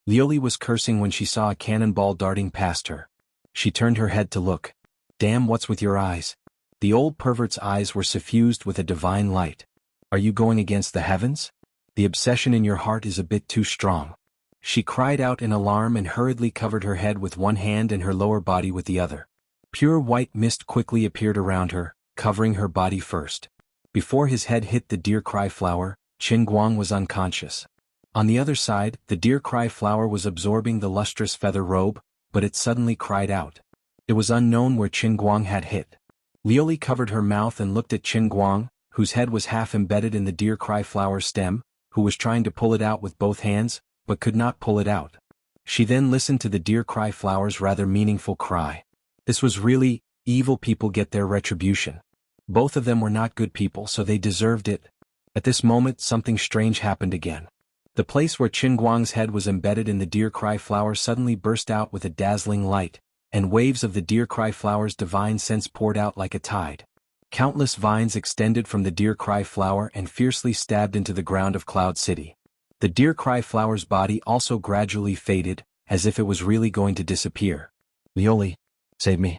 A: Liuli was cursing when she saw a cannonball darting past her. She turned her head to look. Damn, what's with your eyes? The old pervert's eyes were suffused with a divine light. Are you going against the heavens? The obsession in your heart is a bit too strong. She cried out in alarm and hurriedly covered her head with one hand and her lower body with the other. Pure white mist quickly appeared around her, covering her body first. Before his head hit the deer cry flower, Qin Guang was unconscious. On the other side, the deer cry flower was absorbing the lustrous feather robe, but it suddenly cried out. It was unknown where Qin Guang had hit. Lioli covered her mouth and looked at Qin Guang, whose head was half embedded in the deer cry flower stem, who was trying to pull it out with both hands, but could not pull it out. She then listened to the deer cry flower's rather meaningful cry. This was really, evil people get their retribution. Both of them were not good people, so they deserved it. At this moment something strange happened again. The place where Qin Guang's head was embedded in the deer cry flower suddenly burst out with a dazzling light, and waves of the deer cry flower's divine sense poured out like a tide. Countless vines extended from the deer cry flower and fiercely stabbed into the ground of Cloud City. The deer cry flower's body also gradually faded, as if it was really going to disappear. Lioli, save me.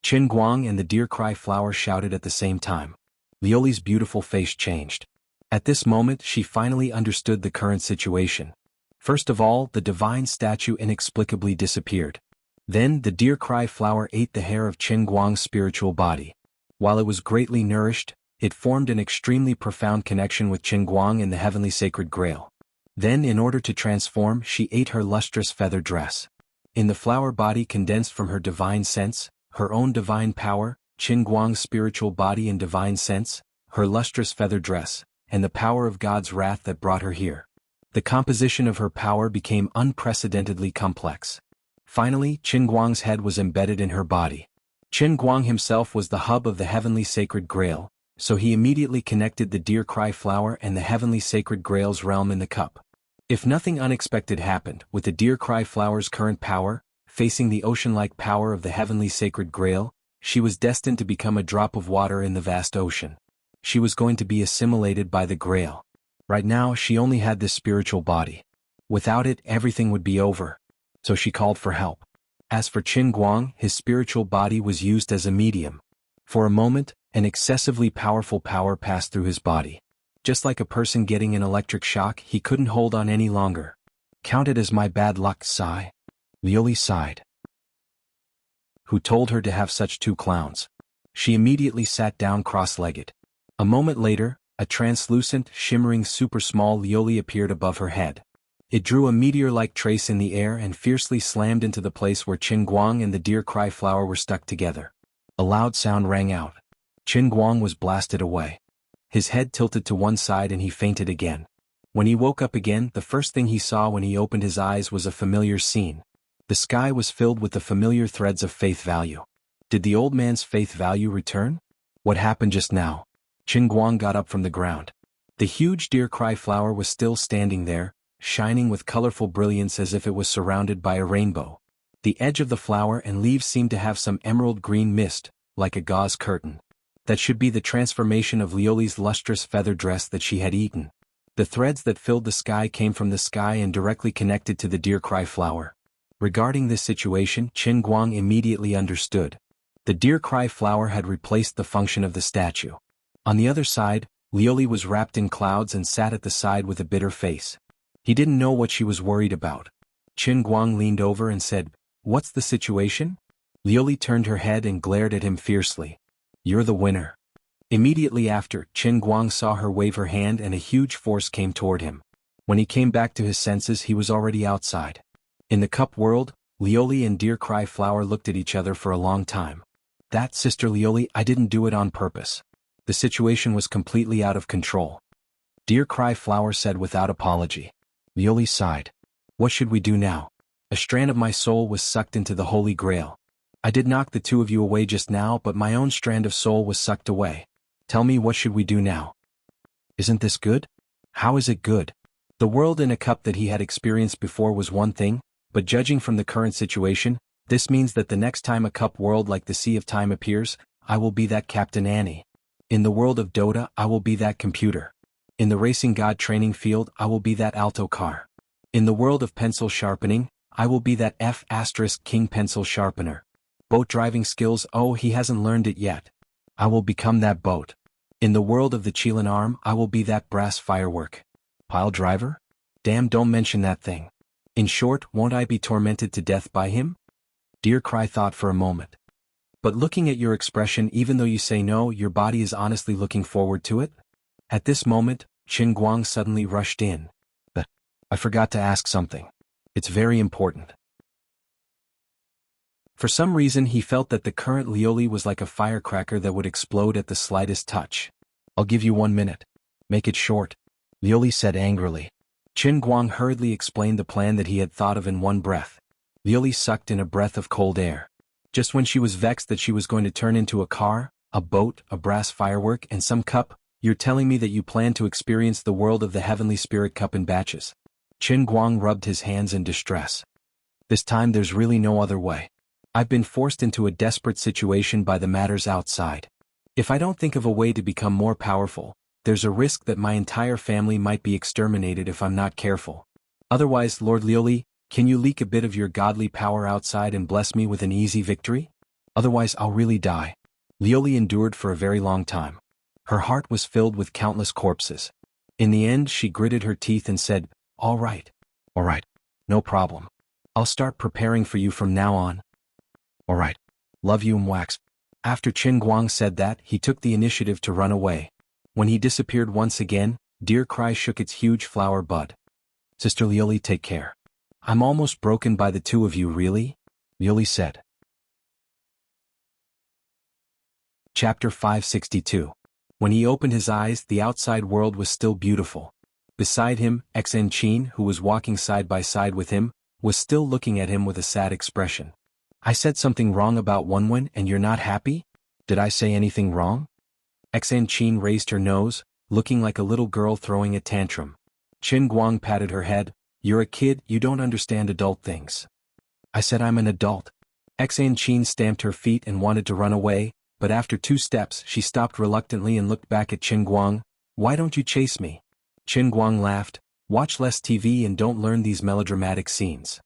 A: Qin Guang and the deer cry flower shouted at the same time. Lioli's beautiful face changed. At this moment she finally understood the current situation. First of all, the divine statue inexplicably disappeared. Then the deer cry flower ate the hair of Qin Guang's spiritual body. While it was greatly nourished, it formed an extremely profound connection with Qin Guang and the heavenly sacred grail. Then in order to transform, she ate her lustrous feather dress. In the flower body condensed from her divine sense, her own divine power, Qin Guang's spiritual body and divine sense, her lustrous feather dress, and the power of God's wrath that brought her here. The composition of her power became unprecedentedly complex. Finally, Qin Guang's head was embedded in her body. Qin Guang himself was the hub of the heavenly sacred grail, so he immediately connected the deer cry flower and the heavenly sacred grail's realm in the cup. If nothing unexpected happened, with the deer cry flower's current power, facing the ocean-like power of the heavenly sacred grail, she was destined to become a drop of water in the vast ocean. She was going to be assimilated by the grail. Right now she only had this spiritual body. Without it, everything would be over. So she called for help. As for Qin Guang, his spiritual body was used as a medium. For a moment, an excessively powerful power passed through his body. Just like a person getting an electric shock, he couldn't hold on any longer. Count it as my bad luck, sigh. Lioli sighed. Who told her to have such two clowns? She immediately sat down cross-legged. A moment later, a translucent, shimmering super-small Lioli appeared above her head. It drew a meteor-like trace in the air and fiercely slammed into the place where Qin Guang and the deer cry flower were stuck together. A loud sound rang out. Qin Guang was blasted away. His head tilted to one side and he fainted again. When he woke up again, the first thing he saw when he opened his eyes was a familiar scene. The sky was filled with the familiar threads of faith value. Did the old man's faith value return? What happened just now? Qin Guang got up from the ground. The huge deer cry flower was still standing there, shining with colorful brilliance as if it was surrounded by a rainbow. The edge of the flower and leaves seemed to have some emerald green mist, like a gauze curtain. That should be the transformation of Lioli's lustrous feather dress that she had eaten. The threads that filled the sky came from the sky and directly connected to the deer cry flower. Regarding this situation, Qin Guang immediately understood. The deer cry flower had replaced the function of the statue. On the other side, Lioli was wrapped in clouds and sat at the side with a bitter face. He didn't know what she was worried about. Qin Guang leaned over and said, "What's the situation?" Lioli turned her head and glared at him fiercely. "You're the winner." Immediately after, Qin Guang saw her wave her hand and a huge force came toward him. When he came back to his senses, he was already outside. In the cup world, Lioli and deer cry flower looked at each other for a long time. "That, Sister Lioli, I didn't do it on purpose. The situation was completely out of control," deer cry flower said without apology. Lioli sighed. "What should we do now? A strand of my soul was sucked into the Holy Grail. I did knock the two of you away just now, but my own strand of soul was sucked away. Tell me, what should we do now?" "Isn't this good?" "How is it good?" The world in a cup that he had experienced before was one thing, but judging from the current situation, this means that the next time a cup world like the Sea of Time appears, I will be that Captain Annie. In the world of Dota, I will be that computer. In the racing god training field, I will be that alto car. In the world of pencil sharpening, I will be that F*King pencil sharpener. Boat driving skills, oh, he hasn't learned it yet. I will become that boat. In the world of the Qilin arm, I will be that brass firework. Pile driver? Damn, don't mention that thing. In short, won't I be tormented to death by him? Deer Cry thought for a moment. But looking at your expression, even though you say no, your body is honestly looking forward to it? At this moment, Qin Guang suddenly rushed in. I forgot to ask something. It's very important. For some reason he felt that the current Lioli was like a firecracker that would explode at the slightest touch. I'll give you 1 minute. Make it short, Lioli said angrily. Qin Guang hurriedly explained the plan that he had thought of in one breath. Lioli sucked in a breath of cold air. Just when she was vexed that she was going to turn into a car, a boat, a brass firework, and some cup, you're telling me that you plan to experience the world of the heavenly spirit cup in batches. Qin Guang rubbed his hands in distress. This time there's really no other way. I've been forced into a desperate situation by the matters outside. If I don't think of a way to become more powerful, there's a risk that my entire family might be exterminated if I'm not careful. Otherwise, Lord Lioli, can you leak a bit of your godly power outside and bless me with an easy victory? Otherwise I'll really die. Lioli endured for a very long time. Her heart was filled with countless corpses. In the end she gritted her teeth and said, All right, no problem. I'll start preparing for you from now on. All right. Love you, Mwax. After Qin Guang said that, he took the initiative to run away. When he disappeared once again, Dear Cry shook its huge flower bud. Sister Lioli, take care. I'm almost broken by the two of you, really? Lioli said. Chapter 562. When he opened his eyes, the outside world was still beautiful. Beside him, Xen Qin, who was walking side by side with him, was still looking at him with a sad expression. I said something wrong about Wenwen and you're not happy? Did I say anything wrong? Xen Qin raised her nose, looking like a little girl throwing a tantrum. Qin Guang patted her head. You're a kid, you don't understand adult things. I said I'm an adult. Xen Qin stamped her feet and wanted to run away, but after 2 steps she stopped reluctantly and looked back at Qin Guang. Why don't you chase me? Qin Guang laughed. Watch less TV and don't learn these melodramatic scenes.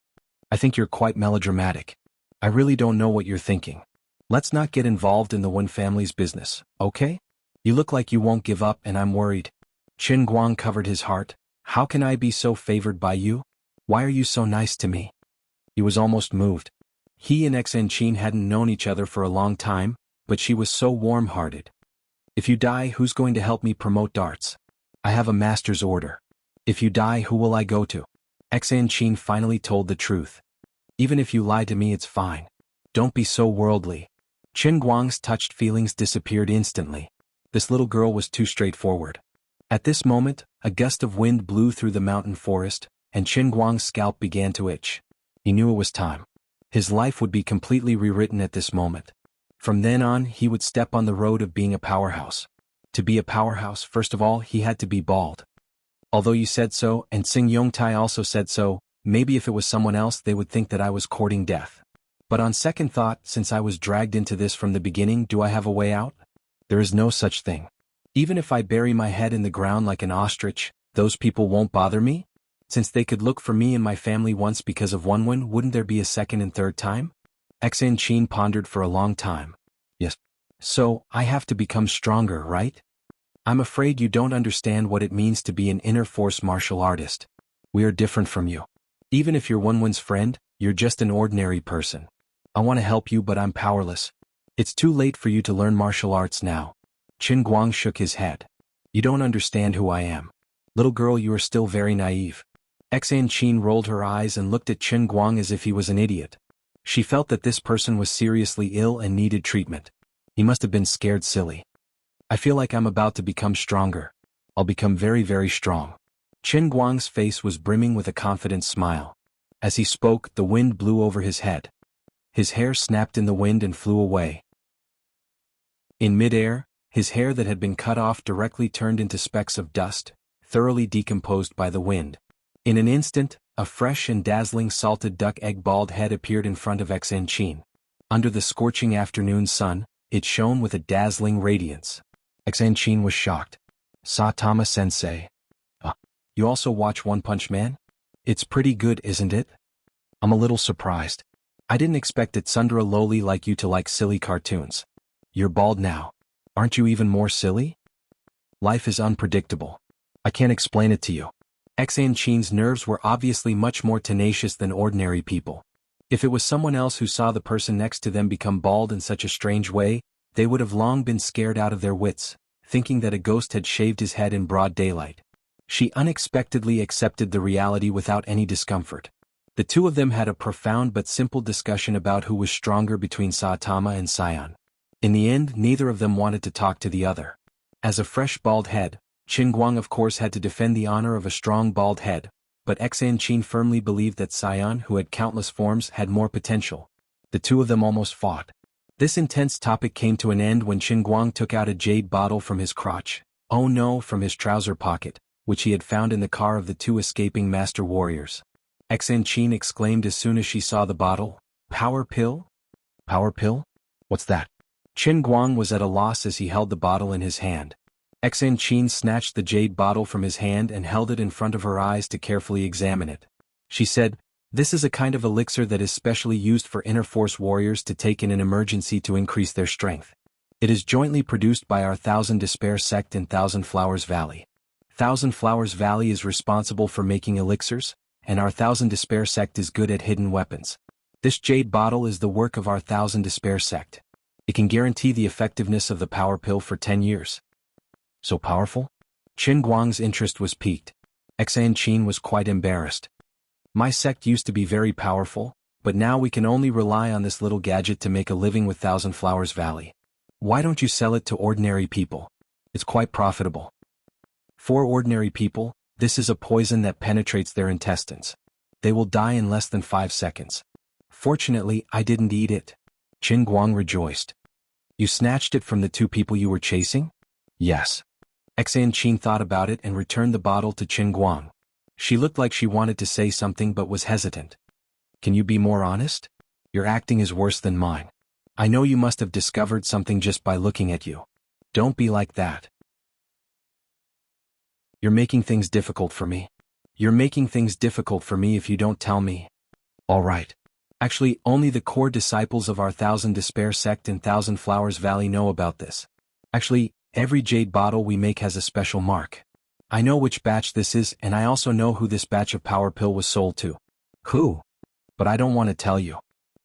A: I think you're quite melodramatic. I really don't know what you're thinking. Let's not get involved in the Wen family's business, okay? You look like you won't give up and I'm worried. Qin Guang covered his heart. How can I be so favored by you? Why are you so nice to me? He was almost moved. He and Xen Qin hadn't known each other for a long time, but she was so warm-hearted. If you die, who's going to help me promote darts? I have a master's order. If you die, who will I go to? Xen Qin finally told the truth. Even if you lie to me, it's fine. Don't be so worldly. Qin Guang's touched feelings disappeared instantly. This little girl was too straightforward. At this moment, a gust of wind blew through the mountain forest, and Qin Guang's scalp began to itch. He knew it was time. His life would be completely rewritten at this moment. From then on, he would step on the road of being a powerhouse. To be a powerhouse, first of all, he had to be bald. Although you said so, and Xing Yongtai also said so, maybe if it was someone else they would think that I was courting death. But on second thought, since I was dragged into this from the beginning, do I have a way out? There is no such thing. Even if I bury my head in the ground like an ostrich, those people won't bother me? Since they could look for me and my family once because of Wenwen, wouldn't there be a second and third time? Xen Qin pondered for a long time. Yes. So, I have to become stronger, right? I'm afraid you don't understand what it means to be an inner force martial artist. We are different from you. Even if you're Wenwen's friend, you're just an ordinary person. I want to help you but I'm powerless. It's too late for you to learn martial arts now. Qin Guang shook his head. You don't understand who I am. Little girl, you are still very naive. Xen Qin rolled her eyes and looked at Qin Guang as if he was an idiot. She felt that this person was seriously ill and needed treatment. He must have been scared silly. I feel like I'm about to become stronger. I'll become very, very strong. Qin Guang's face was brimming with a confident smile. As he spoke, the wind blew over his head. His hair snapped in the wind and flew away. In midair, his hair that had been cut off directly turned into specks of dust, thoroughly decomposed by the wind. In an instant, a fresh and dazzling salted duck egg bald head appeared in front of Xen Qin. Under the scorching afternoon sun, it shone with a dazzling radiance. Xen Qin was shocked. Satama-sensei. You also watch One Punch Man? It's pretty good, isn't it? I'm a little surprised. I didn't expect a tsundere loli like you to like silly cartoons. You're bald now. Aren't you even more silly? Life is unpredictable. I can't explain it to you. Xen Qin's nerves were obviously much more tenacious than ordinary people. If it was someone else who saw the person next to them become bald in such a strange way, they would have long been scared out of their wits, thinking that a ghost had shaved his head in broad daylight. She unexpectedly accepted the reality without any discomfort. The two of them had a profound but simple discussion about who was stronger between Saitama and Sion. In the end, neither of them wanted to talk to the other. As a fresh bald head, Qin of course had to defend the honor of a strong bald head, but Qin firmly believed that Sion, who had countless forms, had more potential. The two of them almost fought. This intense topic came to an end when Qin took out a jade bottle from his crotch, oh no, from his trouser pocket, which he had found in the car of the two escaping master warriors. Qin exclaimed as soon as she saw the bottle, "Power pill? Power pill? What's that?" Qin was at a loss as he held the bottle in his hand. Qin snatched the jade bottle from his hand and held it in front of her eyes to carefully examine it. She said, "This is a kind of elixir that is specially used for inner force warriors to take in an emergency to increase their strength. It is jointly produced by our Thousand Despair sect in Thousand Flowers Valley. Thousand Flowers Valley is responsible for making elixirs, and our Thousand Despair sect is good at hidden weapons. This jade bottle is the work of our Thousand Despair sect. It can guarantee the effectiveness of the power pill for 10 years. So powerful?" Qin interest was piqued. Qin was quite embarrassed. "My sect used to be very powerful, but now we can only rely on this little gadget to make a living with Thousand Flowers Valley. Why don't you sell it to ordinary people? It's quite profitable." "For ordinary people, this is a poison that penetrates their intestines. They will die in less than 5 seconds. Fortunately, I didn't eat it." Qin rejoiced. "You snatched it from the two people you were chasing?" "Yes." Qin thought about it and returned the bottle to Qin. She looked like she wanted to say something but was hesitant. "Can you be more honest? Your acting is worse than mine. I know you must have discovered something just by looking at you. Don't be like that. You're making things difficult for me. You're making things difficult for me if you don't tell me." "All right. Actually, only the core disciples of our Thousand Despair sect in Thousand Flowers Valley know about this. Actually, every jade bottle we make has a special mark. I know which batch this is, and I also know who this batch of power pill was sold to." "Who?" "But I don't want to tell you.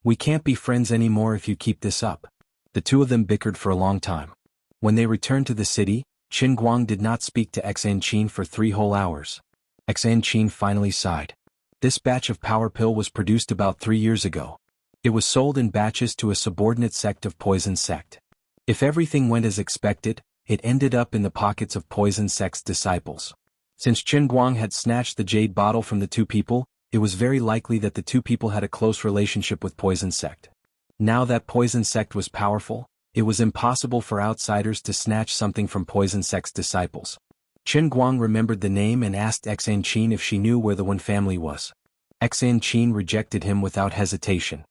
A: We can't be friends anymore if you keep this up." The two of them bickered for a long time. When they returned to the city, Qin did not speak to Qin for 3 whole hours. Qin finally sighed. This batch of power pill was produced about 3 years ago. It was sold in batches to a subordinate sect of Poison Sect. If everything went as expected, it ended up in the pockets of Poison Sect's disciples. Since Qin had snatched the jade bottle from the two people, it was very likely that the two people had a close relationship with Poison Sect. Now that Poison Sect was powerful, it was impossible for outsiders to snatch something from Poison Sect's disciples. Qin remembered the name and asked Qin if she knew where the Wen family was. Qin rejected him without hesitation.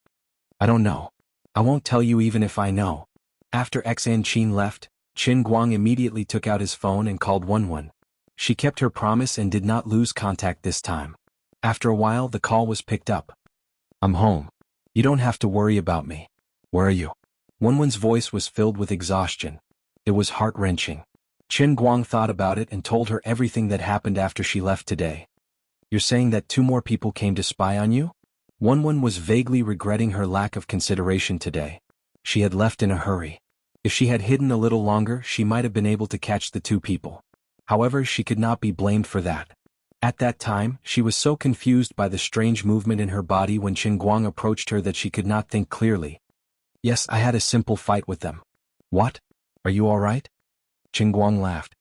A: "I don't know. I won't tell you even if I know." After Qin left, Qin immediately took out his phone and called Wen. She kept her promise and did not lose contact this time. After a while the call was picked up. "I'm home. You don't have to worry about me. Where are you?" Wen's voice was filled with exhaustion. It was heart-wrenching. Qin thought about it and told her everything that happened after she left today. "You're saying that 2 more people came to spy on you?" Wen was vaguely regretting her lack of consideration today. She had left in a hurry. If she had hidden a little longer, she might have been able to catch the 2 people. However, she could not be blamed for that. At that time, she was so confused by the strange movement in her body when Qin approached her that she could not think clearly. "Yes, I had a simple fight with them." "What? Are you all right?" Qin laughed.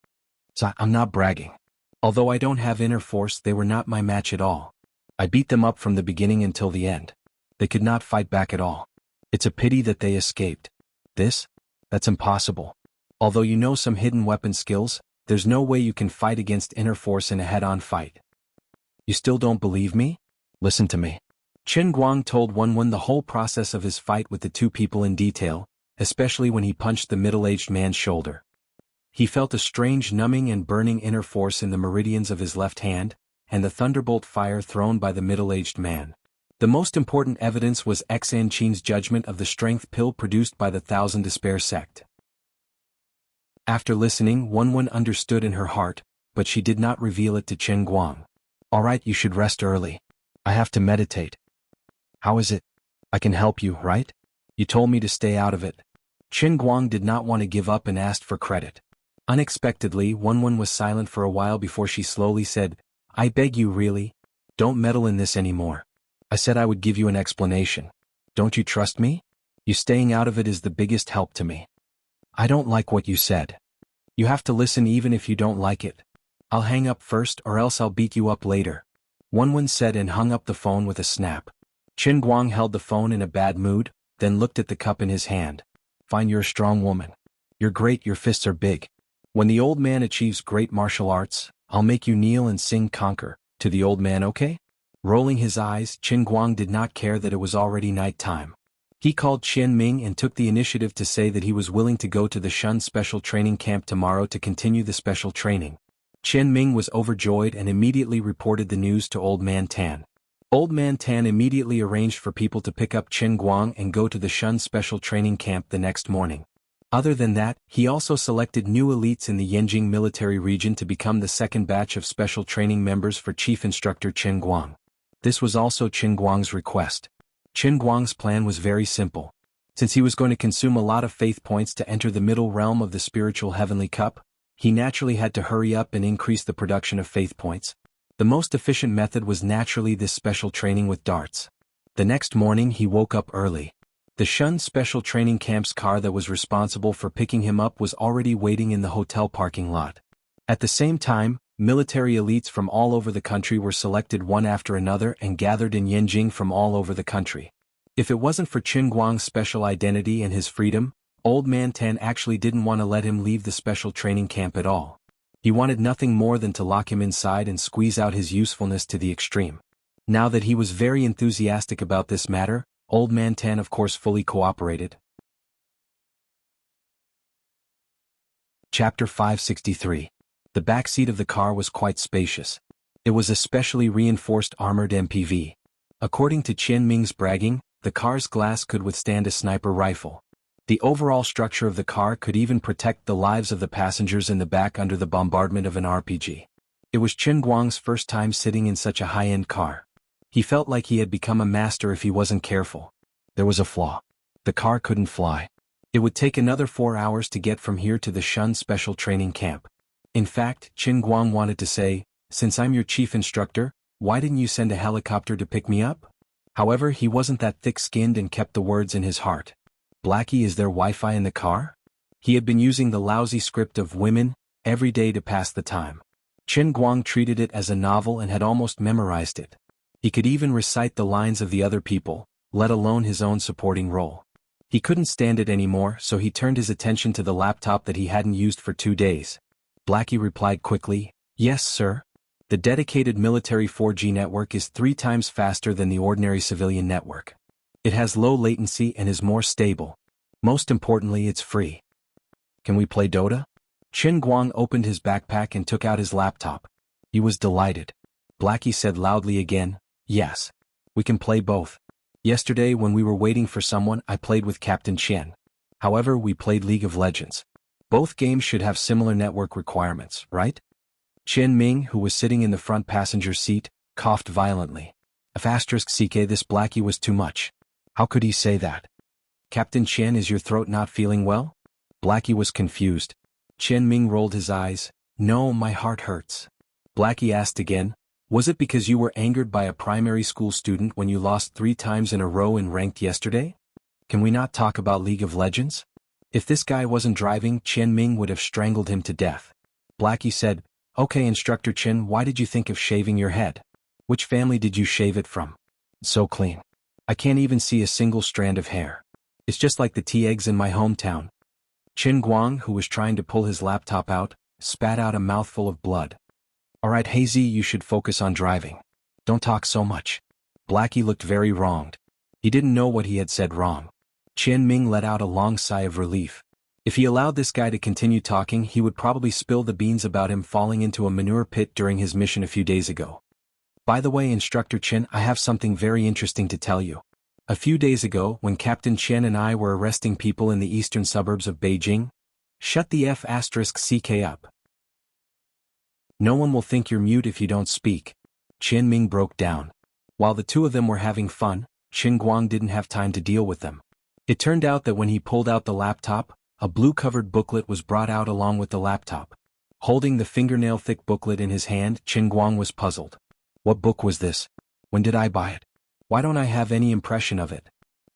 A: "So I'm not bragging. Although I don't have inner force, they were not my match at all. I beat them up from the beginning until the end. They could not fight back at all. It's a pity that they escaped. That's impossible. Although you know some hidden weapon skills, there's no way you can fight against inner force in a head-on fight." "You still don't believe me? Listen to me." Qin told Wen the whole process of his fight with the 2 people in detail, especially when he punched the middle-aged man's shoulder. He felt a strange numbing and burning inner force in the meridians of his left hand, and the thunderbolt fire thrown by the middle-aged man. The most important evidence was Qin's judgment of the strength pill produced by the Thousand Despair sect. After listening, Wen understood in her heart, but she did not reveal it to Qin. "All right, you should rest early. I have to meditate." "How is it?" I can help you, right? You told me to stay out of it. Qin Guang did not want to give up and asked for credit. Unexpectedly, Wenwen was silent for a while before she slowly said, I beg you really? Don't meddle in this anymore. I said I would give you an explanation. Don't you trust me? You staying out of it is the biggest help to me. I don't like what you said. You have to listen even if you don't like it. I'll hang up first or else I'll beat you up later. Wenwen said and hung up the phone with a snap. Qin Guang held the phone in a bad mood, then looked at the cup in his hand. Fine, you're a strong woman. You're great, your fists are big. When the old man achieves great martial arts, I'll make you kneel and sing conquer, to the old man, okay? Rolling his eyes, Qin Guang did not care that it was already night time. He called Qian Ming and took the initiative to say that he was willing to go to the Shun Special Training Camp tomorrow to continue the special training. Qian Ming was overjoyed and immediately reported the news to Old Man Tan. Old Man Tan immediately arranged for people to pick up Qin Guang and go to the Shun Special Training Camp the next morning. Other than that, he also selected new elites in the Yanjing military region to become the second batch of special training members for Chief Instructor Qin Guang. This was also Qin Guang's request. Qin Guang's plan was very simple. Since he was going to consume a lot of faith points to enter the middle realm of the spiritual heavenly cup, he naturally had to hurry up and increase the production of faith points. The most efficient method was naturally this special training with darts. The next morning he woke up early. The Shun Special Training Camp's car that was responsible for picking him up was already waiting in the hotel parking lot. At the same time, military elites from all over the country were selected one after another and gathered in Yanjing from all over the country. If it wasn't for Qin Guang's special identity and his freedom, Old Man Tan actually didn't want to let him leave the special training camp at all. He wanted nothing more than to lock him inside and squeeze out his usefulness to the extreme. Now that he was very enthusiastic about this matter, Old Man Tan of course fully cooperated. Chapter 563. The back seat of the car was quite spacious. It was a specially reinforced armored MPV. According to Qian Ming's bragging, the car's glass could withstand a sniper rifle. The overall structure of the car could even protect the lives of the passengers in the back under the bombardment of an RPG. It was Qin Guang's first time sitting in such a high-end car. He felt like he had become a master if he wasn't careful. There was a flaw. The car couldn't fly. It would take another 4 hours to get from here to the Shun Special Training Camp. In fact, Qin Guang wanted to say, since I'm your chief instructor, why didn't you send a helicopter to pick me up? However, he wasn't that thick-skinned and kept the words in his heart. Blackie, is there Wi-Fi in the car? He had been using the lousy script of Women every day to pass the time. Qin Guang treated it as a novel and had almost memorized it. He could even recite the lines of the other people, let alone his own supporting role. He couldn't stand it anymore, so he turned his attention to the laptop that he hadn't used for 2 days. Blackie replied quickly, yes, sir. The dedicated military 4G network is 3 times faster than the ordinary civilian network. It has low latency and is more stable. Most importantly, it's free. Can we play Dota? Qin Guang opened his backpack and took out his laptop. He was delighted. Blackie said loudly again, yes. We can play both. Yesterday when we were waiting for someone, I played with Captain Qian. However, we played League of Legends. Both games should have similar network requirements, right? Qian Ming, who was sitting in the front passenger seat, coughed violently. *CK, this Blackie was too much. How could he say that? Captain Qian, is your throat not feeling well? Blackie was confused. Qian Ming rolled his eyes. No, my heart hurts. Blackie asked again, was it because you were angered by a primary school student when you lost 3 times in a row in ranked yesterday? Can we not talk about League of Legends? If this guy wasn't driving, Qian Ming would have strangled him to death. Blackie said, okay, Instructor Qian, why did you think of shaving your head? Which family did you shave it from? It's so clean. I can't even see a single strand of hair. It's just like the tea eggs in my hometown. Qin Guang, who was trying to pull his laptop out, spat out a mouthful of blood. Alright Hazy, you should focus on driving. Don't talk so much. Blackie looked very wronged. He didn't know what he had said wrong. Qian Ming let out a long sigh of relief. If he allowed this guy to continue talking, he would probably spill the beans about him falling into a manure pit during his mission a few days ago. By the way, Instructor Qian, I have something very interesting to tell you. A few days ago, when Captain Qian and I were arresting people in the eastern suburbs of Beijing, shut the *CK up. No one will think you're mute if you don't speak. Qian Ming broke down. While the two of them were having fun, Qin Guang didn't have time to deal with them. It turned out that when he pulled out the laptop, a blue-covered booklet was brought out along with the laptop. Holding the fingernail-thick booklet in his hand, Qin Guang was puzzled. What book was this? When did I buy it? Why don't I have any impression of it?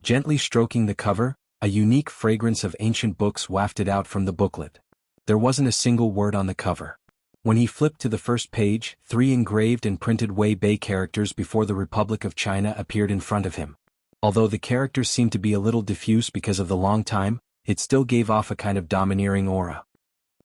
A: Gently stroking the cover, a unique fragrance of ancient books wafted out from the booklet. There wasn't a single word on the cover. When he flipped to the first page, 3 engraved and printed Wei Bei characters before the Republic of China appeared in front of him. Although the characters seemed to be a little diffuse because of the long time, it still gave off a kind of domineering aura.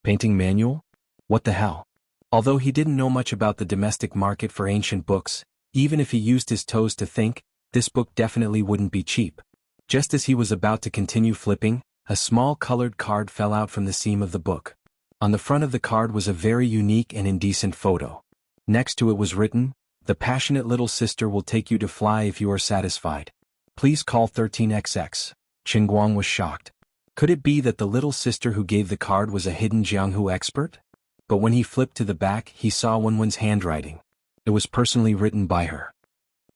A: Painting manual? What the hell? Although he didn't know much about the domestic market for ancient books, even if he used his toes to think, this book definitely wouldn't be cheap. Just as he was about to continue flipping, a small colored card fell out from the seam of the book. On the front of the card was a very unique and indecent photo. Next to it was written, "The passionate little sister will take you to fly if you are satisfied. Please call 13XX. Qin Guang was shocked. Could it be that the little sister who gave the card was a hidden Jianghu expert? But when he flipped to the back, he saw Wenwen's handwriting. It was personally written by her.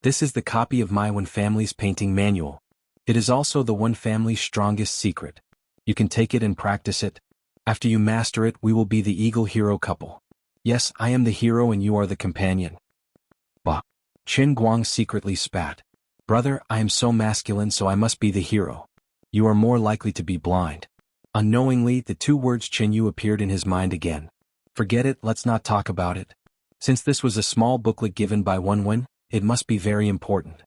A: This is the copy of my Wen family's painting manual. It is also the Wen family's strongest secret. You can take it and practice it. After you master it, we will be the eagle hero couple. Yes, I am the hero and you are the companion." Bah! Qin Guang secretly spat. "Brother, I am so masculine, so I must be the hero. You are more likely to be blind." Unknowingly, the 2 words Qin Yu appeared in his mind again. Forget it, let's not talk about it. Since this was a small booklet given by Wenwen, it must be very important.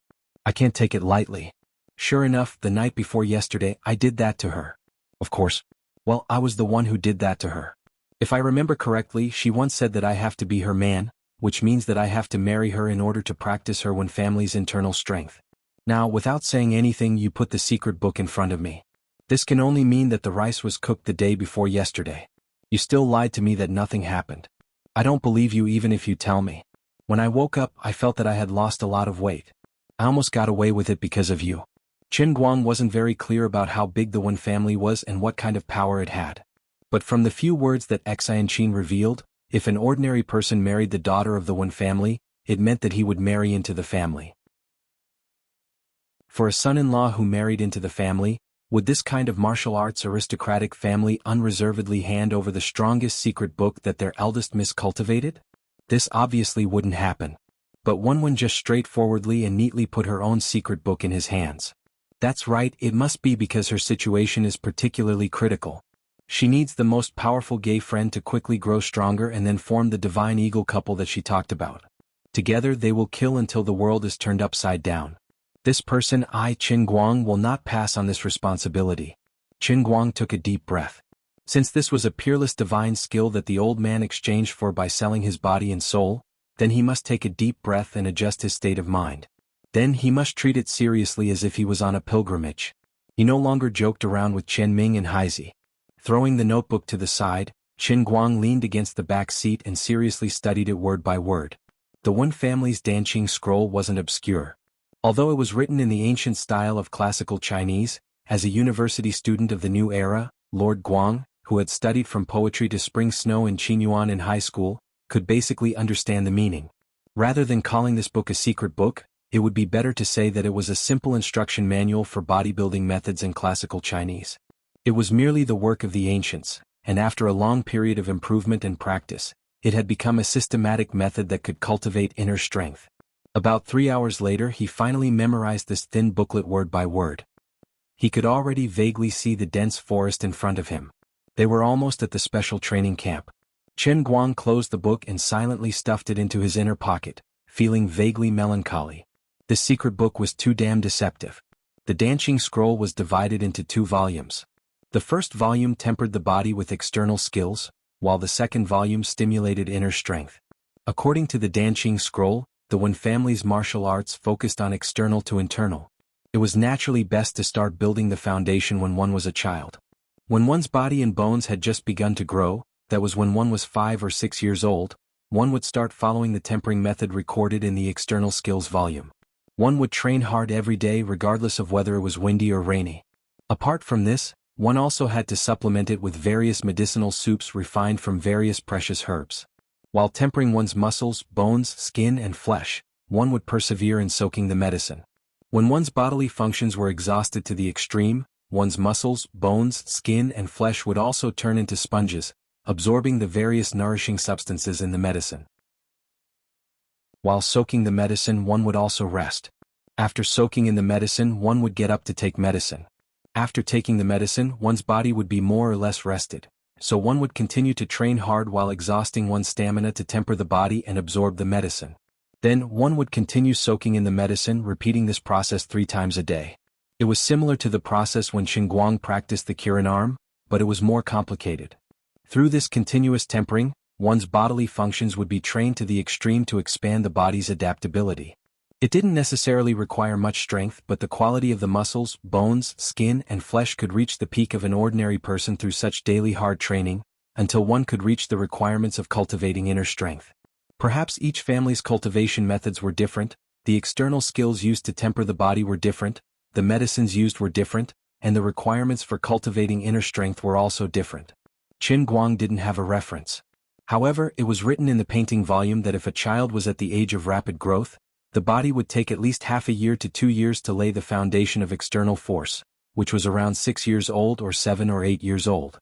A: I can't take it lightly. Sure enough, the night before yesterday, I did that to her. Of course. Well, I was the one who did that to her. If I remember correctly, she once said that I have to be her man, which means that I have to marry her in order to practice her Wen family's internal strength. Now, without saying anything, you put the secret book in front of me. This can only mean that the rice was cooked the day before yesterday. You still lied to me that nothing happened. I don't believe you even if you tell me. When I woke up, I felt that I had lost a lot of weight. I almost got away with it because of you." Qin Guang wasn't very clear about how big the Wen family was and what kind of power it had. But from the few words that Xianqin revealed, if an ordinary person married the daughter of the Wen family, it meant that he would marry into the family. For a son-in-law who married into the family, would this kind of martial arts aristocratic family unreservedly hand over the strongest secret book that their eldest miss cultivated? This obviously wouldn't happen. But Wenwen just straightforwardly and neatly put her own secret book in his hands. That's right, it must be because her situation is particularly critical. She needs the most powerful gay friend to quickly grow stronger and then form the divine eagle couple that she talked about. Together they will kill until the world is turned upside down. This person, Qin Guang, will not pass on this responsibility. Qin Guang took a deep breath. Since this was a peerless divine skill that the old man exchanged for by selling his body and soul, then he must take a deep breath and adjust his state of mind. Then he must treat it seriously as if he was on a pilgrimage. He no longer joked around with Chen Ming and Haizi. Throwing the notebook to the side, Qin Guang leaned against the back seat and seriously studied it word by word. The Wen family's Danqing scroll wasn't obscure. Although it was written in the ancient style of classical Chinese, as a university student of the new era, Lord Guang, who had studied from poetry to spring snow in Qinyuan in high school, could basically understand the meaning. Rather than calling this book a secret book, it would be better to say that it was a simple instruction manual for bodybuilding methods in classical Chinese. It was merely the work of the ancients, and after a long period of improvement and practice, it had become a systematic method that could cultivate inner strength. About 3 hours later, he finally memorized this thin booklet word by word. He could already vaguely see the dense forest in front of him. They were almost at the special training camp. Qin Guang closed the book and silently stuffed it into his inner pocket, feeling vaguely melancholy. This secret book was too damn deceptive. The Danqing scroll was divided into 2 volumes. The first volume tempered the body with external skills, while the second volume stimulated inner strength. According to the Danqing scroll, the Wen family's martial arts focused on external to internal. It was naturally best to start building the foundation when one was a child. When one's body and bones had just begun to grow, that was when one was 5 or 6 years old, one would start following the tempering method recorded in the external skills volume. One would train hard every day regardless of whether it was windy or rainy. Apart from this, one also had to supplement it with various medicinal soups refined from various precious herbs. While tempering one's muscles, bones, skin and flesh, one would persevere in soaking the medicine. When one's bodily functions were exhausted to the extreme, one's muscles, bones, skin, and flesh would also turn into sponges, absorbing the various nourishing substances in the medicine. While soaking the medicine, one would also rest. After soaking in the medicine, one would get up to take medicine. After taking the medicine, one's body would be more or less rested, so one would continue to train hard while exhausting one's stamina to temper the body and absorb the medicine. Then, one would continue soaking in the medicine, repeating this process 3 times a day. It was similar to the process when Qin Guang practiced the Kirin arm, but it was more complicated. Through this continuous tempering, one's bodily functions would be trained to the extreme to expand the body's adaptability. It didn't necessarily require much strength, but the quality of the muscles, bones, skin, and flesh could reach the peak of an ordinary person through such daily hard training, until one could reach the requirements of cultivating inner strength. Perhaps each family's cultivation methods were different, the external skills used to temper the body were different, the medicines used were different, and the requirements for cultivating inner strength were also different. Qin Guang didn't have a reference. However, it was written in the painting volume that if a child was at the age of rapid growth, the body would take at least half a year to 2 years to lay the foundation of external force, which was around 6 years old or 7 or 8 years old.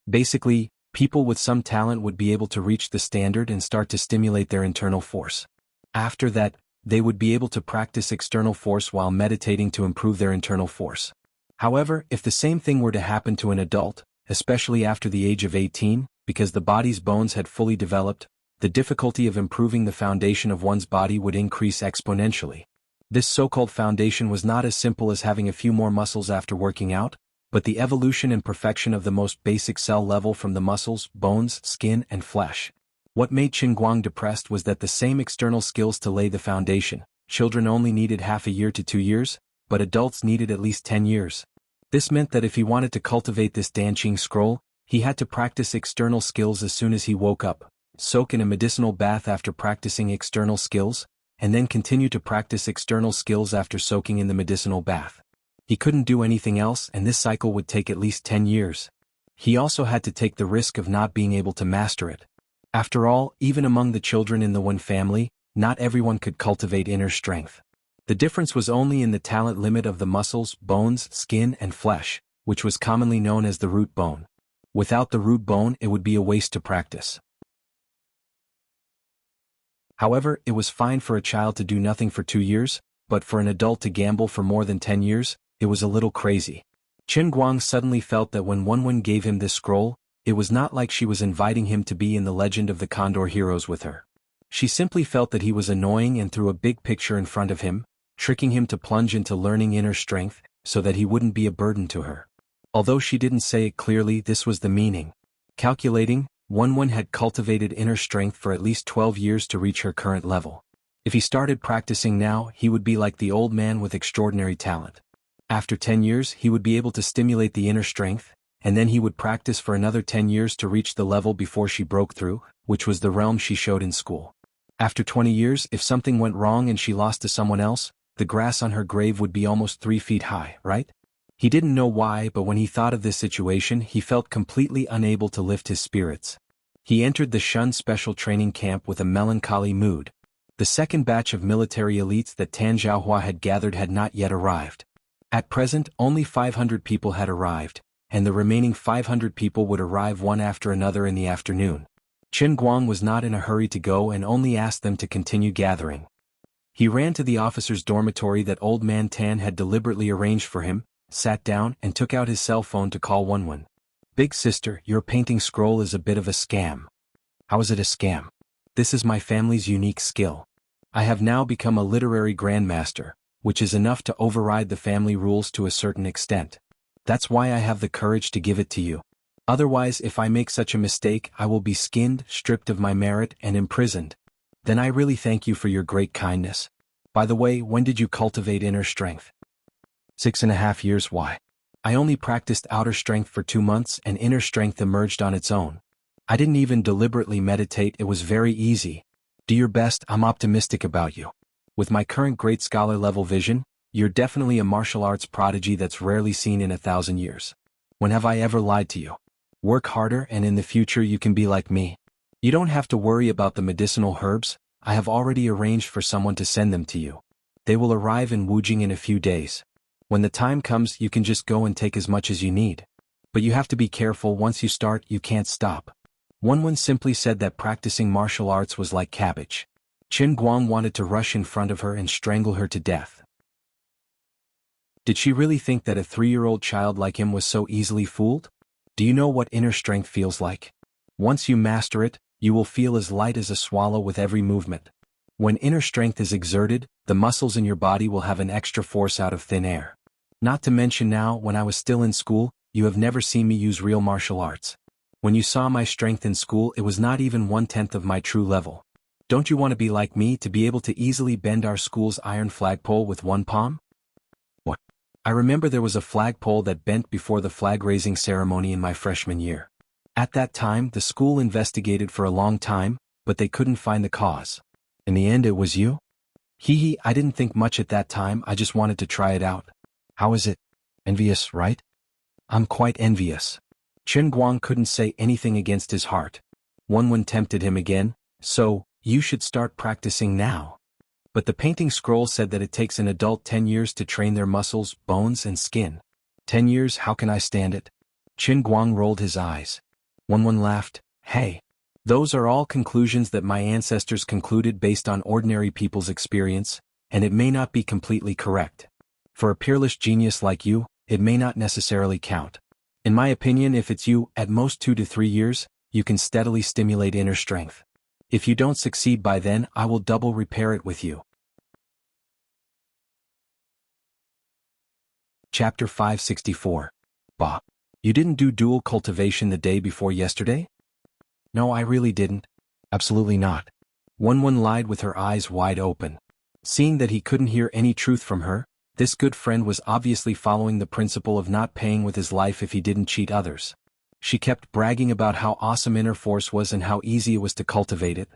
A: Basically, people with some talent would be able to reach the standard and start to stimulate their internal force. After that, they would be able to practice external force while meditating to improve their internal force. However, if the same thing were to happen to an adult, especially after the age of 18, because the body's bones had fully developed, the difficulty of improving the foundation of one's body would increase exponentially. This so-called foundation was not as simple as having a few more muscles after working out, but the evolution and perfection of the most basic cell level from the muscles, bones, skin, and flesh. What made Qin Guang depressed was that the same external skills to lay the foundation, children only needed half a year to 2 years, but adults needed at least 10 years. This meant that if he wanted to cultivate this Danqing scroll, he had to practice external skills as soon as he woke up, soak in a medicinal bath after practicing external skills, and then continue to practice external skills after soaking in the medicinal bath. He couldn't do anything else, and this cycle would take at least 10 years. He also had to take the risk of not being able to master it. After all, even among the children in the one family, not everyone could cultivate inner strength. The difference was only in the talent limit of the muscles, bones, skin, and flesh, which was commonly known as the root bone. Without the root bone, it would be a waste to practice. However, it was fine for a child to do nothing for 2 years, but for an adult to gamble for more than 10 years, it was a little crazy. Qin Guang suddenly felt that when Wenwen gave him this scroll, it was not like she was inviting him to be in the Legend of the Condor Heroes with her. She simply felt that he was annoying and threw a big picture in front of him, tricking him to plunge into learning inner strength, so that he wouldn't be a burden to her. Although she didn't say it clearly, this was the meaning. Calculating, Wenwen had cultivated inner strength for at least 12 years to reach her current level. If he started practicing now, he would be like the old man with extraordinary talent. After 10 years, he would be able to stimulate the inner strength, and then he would practice for another 10 years to reach the level before she broke through, which was the realm she showed in school. After 20 years, if something went wrong and she lost to someone else, the grass on her grave would be almost 3 feet high, right? He didn't know why, but when he thought of this situation, he felt completely unable to lift his spirits. He entered the Shun special training camp with a melancholy mood. The second batch of military elites that Tan Zhaohua had gathered had not yet arrived. At present, only 500 people had arrived, and the remaining 500 people would arrive one after another in the afternoon. Qin Guang was not in a hurry to go and only asked them to continue gathering. He ran to the officer's dormitory that old man Tan had deliberately arranged for him, sat down and took out his cell phone to call Wenwen. "Big sister, your painting scroll is a bit of a scam." "How is it a scam?" "This is my family's unique skill. I have now become a literary grandmaster, which is enough to override the family rules to a certain extent. That's why I have the courage to give it to you. Otherwise, if I make such a mistake, I will be skinned, stripped of my merit, and imprisoned. Then I really thank you for your great kindness. By the way, when did you cultivate inner strength?" 6.5 years. "Why?" "I only practiced outer strength for 2 months and inner strength emerged on its own. I didn't even deliberately meditate, it was very easy. Do your best, I'm optimistic about you. With my current great scholar level vision, you're definitely a martial arts prodigy that's rarely seen in 1,000 years. When have I ever lied to you? Work harder and in the future you can be like me. You don't have to worry about the medicinal herbs, I have already arranged for someone to send them to you. They will arrive in Wujing in a few days. When the time comes, you can just go and take as much as you need. But you have to be careful. Once you start, you can't stop. Wenwen simply said that practicing martial arts was like cabbage. Qin Guang wanted to rush in front of her and strangle her to death. Did she really think that a 3-year-old child like him was so easily fooled? Do you know what inner strength feels like? Once you master it, you will feel as light as a swallow with every movement. When inner strength is exerted, the muscles in your body will have an extra force out of thin air. Not to mention now, when I was still in school, you have never seen me use real martial arts. When you saw my strength in school, it was not even 1/10 of my true level. Don't you want to be like me, to be able to easily bend our school's iron flagpole with one palm? What? I remember there was a flagpole that bent before the flag-raising ceremony in my freshman year. At that time, the school investigated for a long time, but they couldn't find the cause. In the end, it was you? Hee, I didn't think much at that time, I just wanted to try it out. How is it? Envious, right? I'm quite envious. Qin Guang couldn't say anything against his heart. Wenwen tempted him again. So, you should start practicing now. But the painting scroll said that it takes an adult 10 years to train their muscles, bones and skin. 10 years, how can I stand it? Qin Guang rolled his eyes. Wenwen laughed. Hey. Those are all conclusions that my ancestors concluded based on ordinary people's experience, and it may not be completely correct. For a peerless genius like you, it may not necessarily count. In my opinion, if it's you, at most 2 to 3 years, you can steadily stimulate inner strength. If you don't succeed by then, I will double repair it with you. Chapter 564. Bah. You didn't do dual cultivation the day before yesterday? No, I really didn't. Absolutely not. Wenwen lied with her eyes wide open. Seeing that he couldn't hear any truth from her, this good friend was obviously following the principle of not paying with his life if he didn't cheat others. She kept bragging about how awesome inner force was and how easy it was to cultivate it.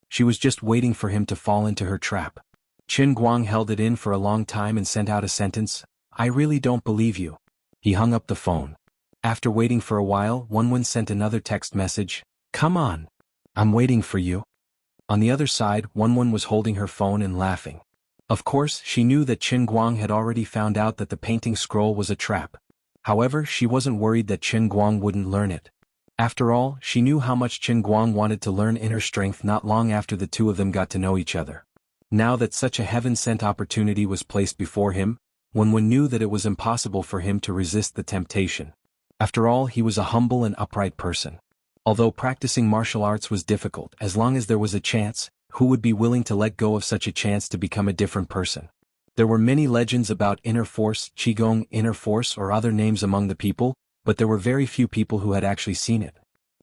A: She was just waiting for him to fall into her trap. Qin Guang held it in for a long time and sent out a sentence, I really don't believe you. He hung up the phone. After waiting for a while, Wenwen sent another text message, Come on. I'm waiting for you. On the other side, Wenwen was holding her phone and laughing. Of course, she knew that Qin Guang had already found out that the painting scroll was a trap. However, she wasn't worried that Qin Guang wouldn't learn it. After all, she knew how much Qin Guang wanted to learn inner strength not long after the two of them got to know each other. Now that such a heaven-sent opportunity was placed before him, Wenwen knew that it was impossible for him to resist the temptation. After all, he was a humble and upright person. Although practicing martial arts was difficult, as long as there was a chance, who would be willing to let go of such a chance to become a different person? There were many legends about inner force, qigong, inner force, or other names among the people, but there were very few people who had actually seen it.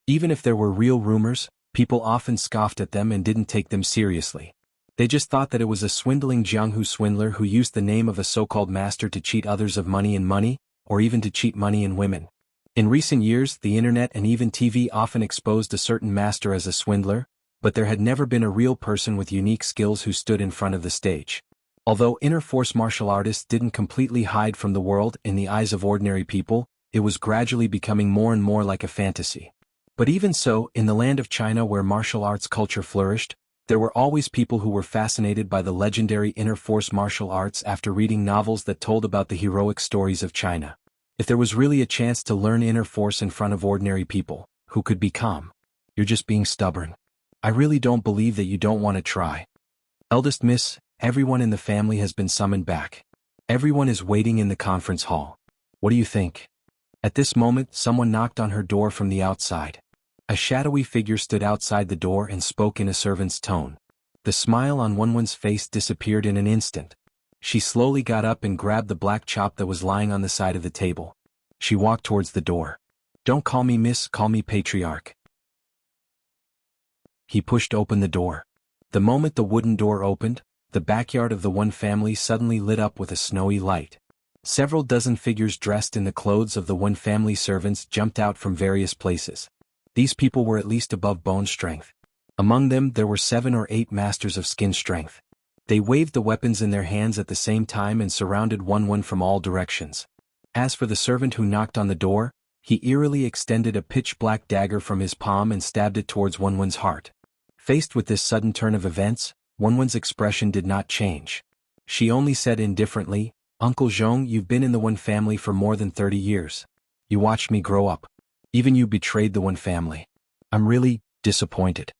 A: Even if there were real rumors, people often scoffed at them and didn't take them seriously. They just thought that it was a swindling Jianghu swindler who used the name of a so-called master to cheat others of money, or even to cheat money and women. In recent years, the internet and even TV often exposed a certain master as a swindler, but there had never been a real person with unique skills who stood in front of the stage. Although inner force martial artists didn't completely hide from the world in the eyes of ordinary people, it was gradually becoming more and more like a fantasy. But even so, in the land of China where martial arts culture flourished, there were always people who were fascinated by the legendary inner force martial arts after reading novels that told about the heroic stories of China. If there was really a chance to learn inner force in front of ordinary people, who could be calm? You're just being stubborn. I really don't believe that you don't want to try. Eldest miss, everyone in the family has been summoned back. Everyone is waiting in the conference hall. What do you think? At this moment, someone knocked on her door from the outside. A shadowy figure stood outside the door and spoke in a servant's tone. The smile on Wenwen's face disappeared in an instant. She slowly got up and grabbed the black chop that was lying on the side of the table. She walked towards the door. Don't call me miss, call me patriarch. He pushed open the door. The moment the wooden door opened, the backyard of the Wen family suddenly lit up with a snowy light. Several dozen figures dressed in the clothes of the Wen family servants jumped out from various places. These people were at least above bone strength. Among them there were 7 or 8 masters of skin strength. They waved the weapons in their hands at the same time and surrounded Wenwen from all directions. As for the servant who knocked on the door, he eerily extended a pitch-black dagger from his palm and stabbed it towards Wenwen's heart. Faced with this sudden turn of events, Wenwen's expression did not change. She only said indifferently, Uncle Zhong, you've been in the Wen family for more than 30 years. You watched me grow up. Even you betrayed the Wen family. I'm really disappointed.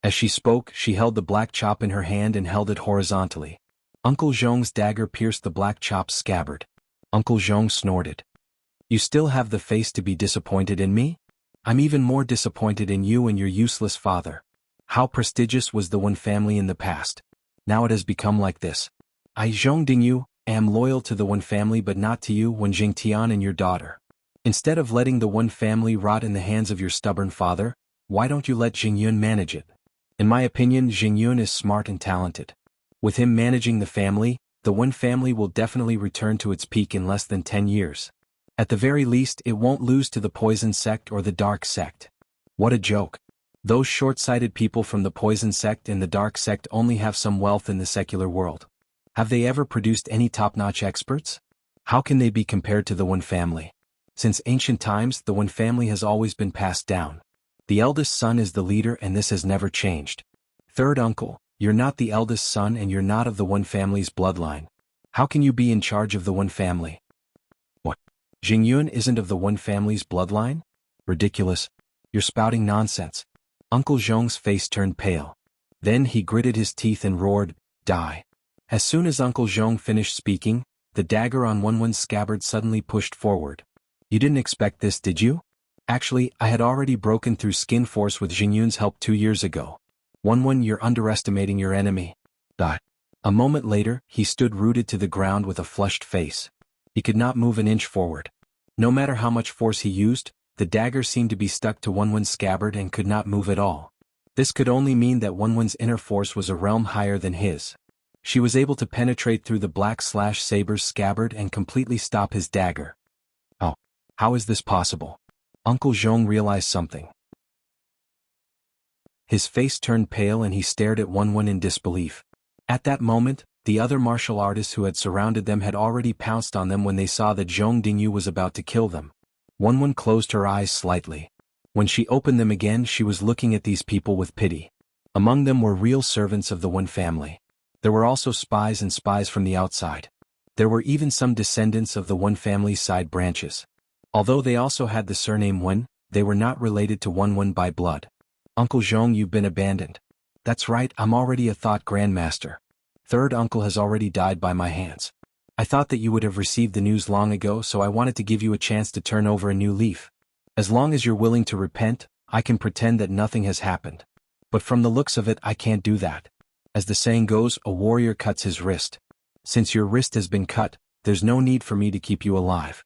A: As she spoke, she held the black chop in her hand and held it horizontally. Uncle Zhong's dagger pierced the black chop's scabbard. Uncle Zhong snorted. You still have the face to be disappointed in me? I'm even more disappointed in you and your useless father. How prestigious was the Wen family in the past. Now it has become like this. I Zhong Dingyu am loyal to the Wen family but not to you, Wen Jingtian and your daughter. Instead of letting the Wen family rot in the hands of your stubborn father, why don't you let Jingyun manage it? In my opinion, Jingyun is smart and talented. With him managing the family, the Wen family will definitely return to its peak in less than 10 years. At the very least, it won't lose to the Poison Sect or the Dark Sect. What a joke. Those short-sighted people from the Poison Sect and the Dark Sect only have some wealth in the secular world. Have they ever produced any top-notch experts? How can they be compared to the Wen family? Since ancient times, the Wen family has always been passed down. The eldest son is the leader and this has never changed. Third uncle, you're not the eldest son and you're not of the Wen family's bloodline. How can you be in charge of the Wen family? What? Jingyun isn't of the Wen family's bloodline? Ridiculous. You're spouting nonsense. Uncle Zhong's face turned pale. Then he gritted his teeth and roared, die. As soon as Uncle Zhong finished speaking, the dagger on Wenwen's scabbard suddenly pushed forward. You didn't expect this, did you? Actually, I had already broken through skin force with Jingyun's help 2 years ago. Wenwen, you're underestimating your enemy. A moment later, he stood rooted to the ground with a flushed face. He could not move an inch forward. No matter how much force he used, the dagger seemed to be stuck to Wenwen's scabbard and could not move at all. This could only mean that Wenwen's inner force was a realm higher than his. She was able to penetrate through the black/saber's scabbard and completely stop his dagger. Oh, how is this possible? Uncle Zhong realized something. His face turned pale and he stared at Wenwen in disbelief. At that moment, the other martial artists who had surrounded them had already pounced on them when they saw that Zhong Dingyu was about to kill them. Wenwen closed her eyes slightly. When she opened them again, she was looking at these people with pity. Among them were real servants of the Wen family. There were also spies and spies from the outside. There were even some descendants of the Wen family's side branches. Although they also had the surname Wen, they were not related to Wenwen by blood. Uncle Zhong, you've been abandoned. That's right, I'm already a thought grandmaster. Third uncle has already died by my hands. I thought that you would have received the news long ago, so I wanted to give you a chance to turn over a new leaf. As long as you're willing to repent, I can pretend that nothing has happened. But from the looks of it, I can't do that. As the saying goes, a warrior cuts his wrist. Since your wrist has been cut, there's no need for me to keep you alive.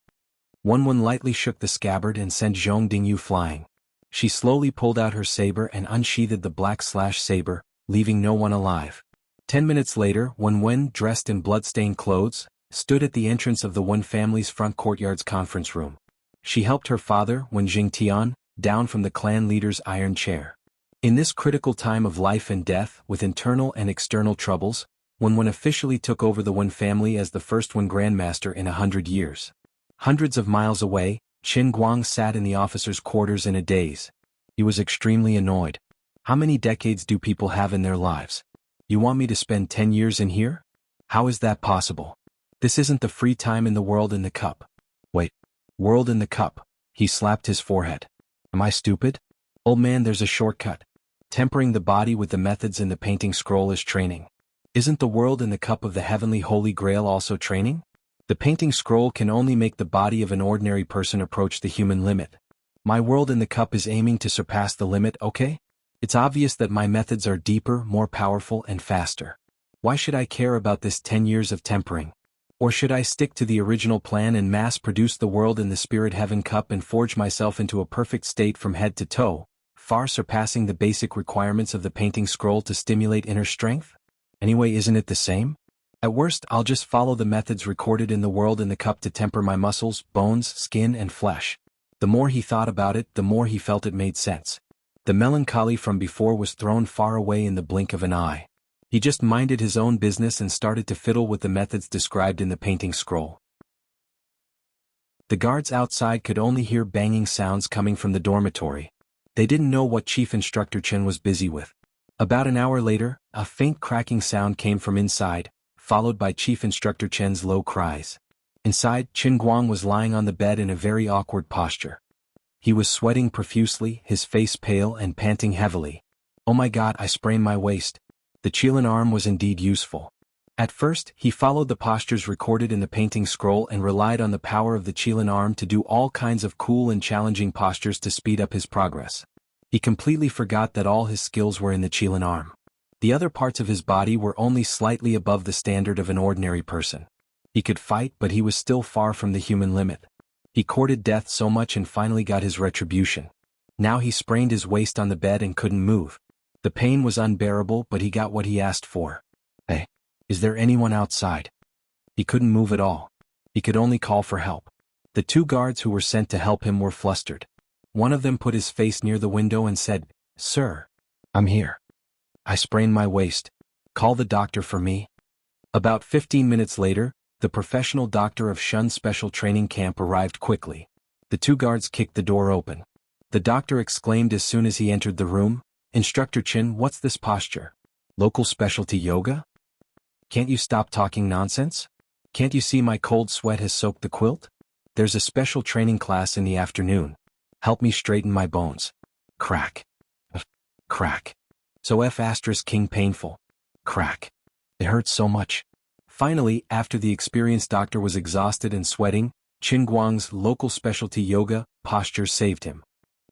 A: Wenwen lightly shook the scabbard and sent Zhong Dingyu flying. She slowly pulled out her saber and unsheathed the black/saber, leaving no one alive. 10 minutes later, Wenwen, dressed in blood-stained clothes, stood at the entrance of the Wen family's front courtyard's conference room. She helped her father, Wen Jingtian, down from the clan leader's iron chair. In this critical time of life and death, with internal and external troubles, Wenwen officially took over the Wen family as the first Wen grandmaster in 100 years. Hundreds of miles away, Qin Guang sat in the officer's quarters in a daze. He was extremely annoyed. How many decades do people have in their lives? You want me to spend 10 years in here? How is that possible? This isn't the free time in the world in the cup. Wait. World in the cup. He slapped his forehead. Am I stupid? Old man, there's a shortcut. Tempering the body with the methods in the painting scroll is training. Isn't the world in the cup of the heavenly Holy Grail also training? The painting scroll can only make the body of an ordinary person approach the human limit. My world in the cup is aiming to surpass the limit, okay? It's obvious that my methods are deeper, more powerful, and faster. Why should I care about this 10 years of tempering? Or should I stick to the original plan and mass-produce the world in the Spirit Heaven Cup and forge myself into a perfect state from head to toe, far surpassing the basic requirements of the painting scroll to stimulate inner strength? Anyway, isn't it the same? At worst, I'll just follow the methods recorded in the world in the cup to temper my muscles, bones, skin, and flesh. The more he thought about it, the more he felt it made sense. The melancholy from before was thrown far away in the blink of an eye. He just minded his own business and started to fiddle with the methods described in the painting scroll. The guards outside could only hear banging sounds coming from the dormitory. They didn't know what Chief Instructor Chen was busy with. About an hour later, a faint cracking sound came from inside, followed by Chief Instructor Chen's low cries. Inside, Qin Guang was lying on the bed in a very awkward posture. He was sweating profusely, his face pale and panting heavily. "Oh my God, I sprained my waist." The Qilin arm was indeed useful. At first, he followed the postures recorded in the painting scroll and relied on the power of the Qilin arm to do all kinds of cool and challenging postures to speed up his progress. He completely forgot that all his skills were in the Qilin arm. The other parts of his body were only slightly above the standard of an ordinary person. He could fight, but he was still far from the human limit. He courted death so much and finally got his retribution. Now he sprained his waist on the bed and couldn't move. The pain was unbearable, but he got what he asked for. "Hey, is there anyone outside?" He couldn't move at all. He could only call for help. The two guards who were sent to help him were flustered. One of them put his face near the window and said, "Sir, I'm here. I sprained my waist. Call the doctor for me." About 15 minutes later, the professional doctor of Shun Special Training Camp arrived quickly. The two guards kicked the door open. The doctor exclaimed as soon as he entered the room, "Instructor Chin, what's this posture? Local specialty yoga? Can't you stop talking nonsense? Can't you see my cold sweat has soaked the quilt? There's a special training class in the afternoon. Help me straighten my bones." Crack. Crack. So King painful. Crack. It hurts so much. Finally, after the experienced doctor was exhausted and sweating, Qin Guang's local specialty yoga posture saved him.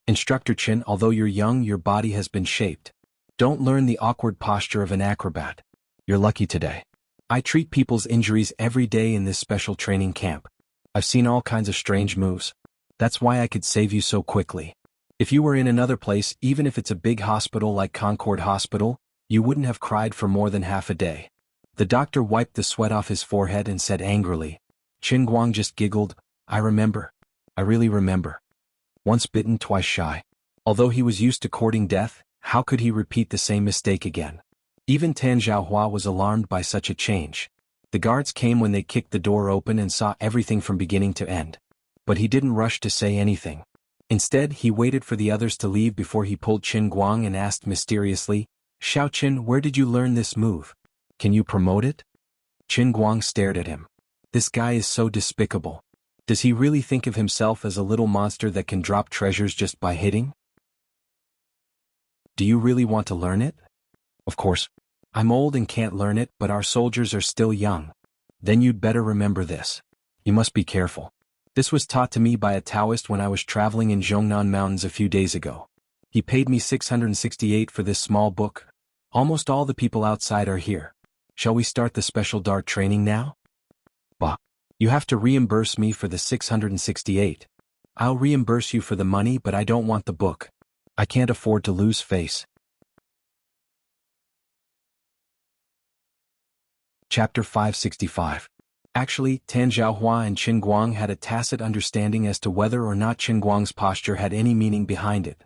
A: "Instructor Qin, although you're young, your body has been shaped. Don't learn the awkward posture of an acrobat. You're lucky today. I treat people's injuries every day in this special training camp. I've seen all kinds of strange moves. That's why I could save you so quickly. If you were in another place, even if it's a big hospital like Concord Hospital, you wouldn't have cried for more than half a day." The doctor wiped the sweat off his forehead and said angrily. Qin Guang just giggled. "I remember. I really remember. Once bitten, twice shy." Although he was used to courting death, how could he repeat the same mistake again? Even Tan Zhaohua was alarmed by such a change. The guards came when they kicked the door open and saw everything from beginning to end. But he didn't rush to say anything. Instead, he waited for the others to leave before he pulled Qin Guang and asked mysteriously, "Xiao Qin, where did you learn this move? Can you promote it?" Qin Guang stared at him. This guy is so despicable. Does he really think of himself as a little monster that can drop treasures just by hitting? "Do you really want to learn it?" "Of course. I'm old and can't learn it, but our soldiers are still young." "Then you'd better remember this. You must be careful. This was taught to me by a Taoist when I was traveling in Zhongnan Mountains a few days ago. He paid me 668 for this small book. Almost all the people outside are here. Shall we start the special dart training now?" "Bah. You have to reimburse me for the 668. I'll reimburse you for the money, but I don't want the book. I can't afford to lose face." Chapter 565. Actually, Tan Zhaohua and Qin Guang had a tacit understanding as to whether or not Qin Guang's posture had any meaning behind it.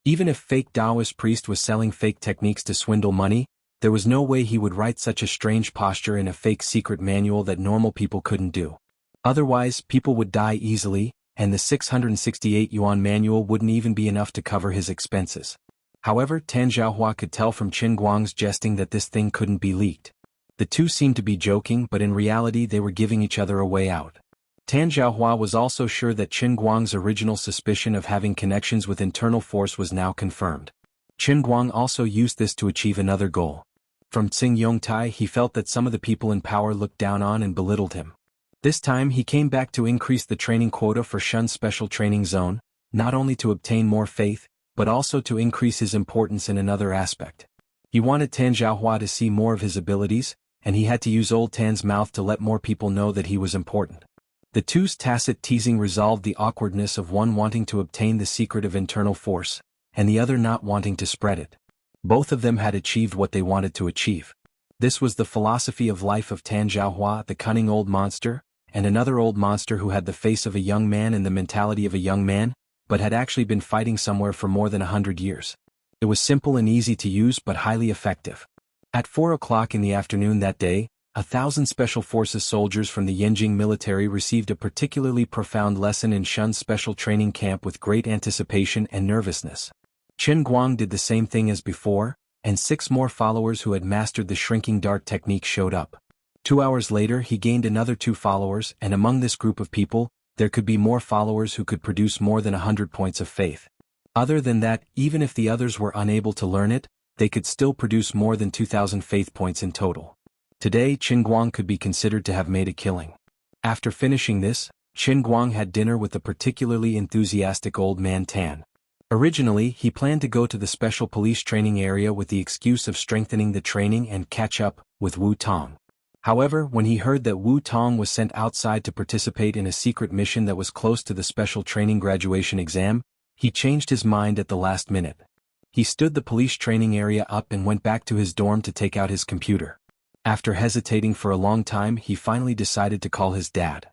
A: Even if fake Taoist priest was selling fake techniques to swindle money, there was no way he would write such a strange posture in a fake secret manual that normal people couldn't do. Otherwise, people would die easily, and the 668 yuan manual wouldn't even be enough to cover his expenses. However, Tan Zhaohua could tell from Qin Guang's jesting that this thing couldn't be leaked. The two seemed to be joking, but in reality they were giving each other a way out. Tan Zhaohua was also sure that Qin Guang's original suspicion of having connections with internal force was now confirmed. Qin Guang also used this to achieve another goal. From Tsing Yongtai he felt that some of the people in power looked down on and belittled him. This time he came back to increase the training quota for Shun's special training zone, not only to obtain more faith, but also to increase his importance in another aspect. He wanted Tan Zhaohua to see more of his abilities, and he had to use old Tan's mouth to let more people know that he was important. The two's tacit teasing resolved the awkwardness of one wanting to obtain the secret of internal force, and the other not wanting to spread it. Both of them had achieved what they wanted to achieve. This was the philosophy of life of Tan Zhaohua, the cunning old monster, and another old monster who had the face of a young man and the mentality of a young man, but had actually been fighting somewhere for more than 100 years. It was simple and easy to use but highly effective. At 4 o'clock in the afternoon that day, 1,000 Special Forces soldiers from the Yenjing military received a particularly profound lesson in Shun's special training camp with great anticipation and nervousness. Qin Guang did the same thing as before, and 6 more followers who had mastered the shrinking dart technique showed up. 2 hours later he gained another 2 followers, and among this group of people, there could be more followers who could produce more than 100 points of faith. Other than that, even if the others were unable to learn it, they could still produce more than 2,000 faith points in total. Today Qin Guang could be considered to have made a killing. After finishing this, Qin Guang had dinner with the particularly enthusiastic old man Tan. Originally, he planned to go to the special police training area with the excuse of strengthening the training and catch up with Wu Tong. However, when he heard that Wu Tong was sent outside to participate in a secret mission that was close to the special training graduation exam, he changed his mind at the last minute. He stood the police training area up and went back to his dorm to take out his computer. After hesitating for a long time, he finally decided to call his dad.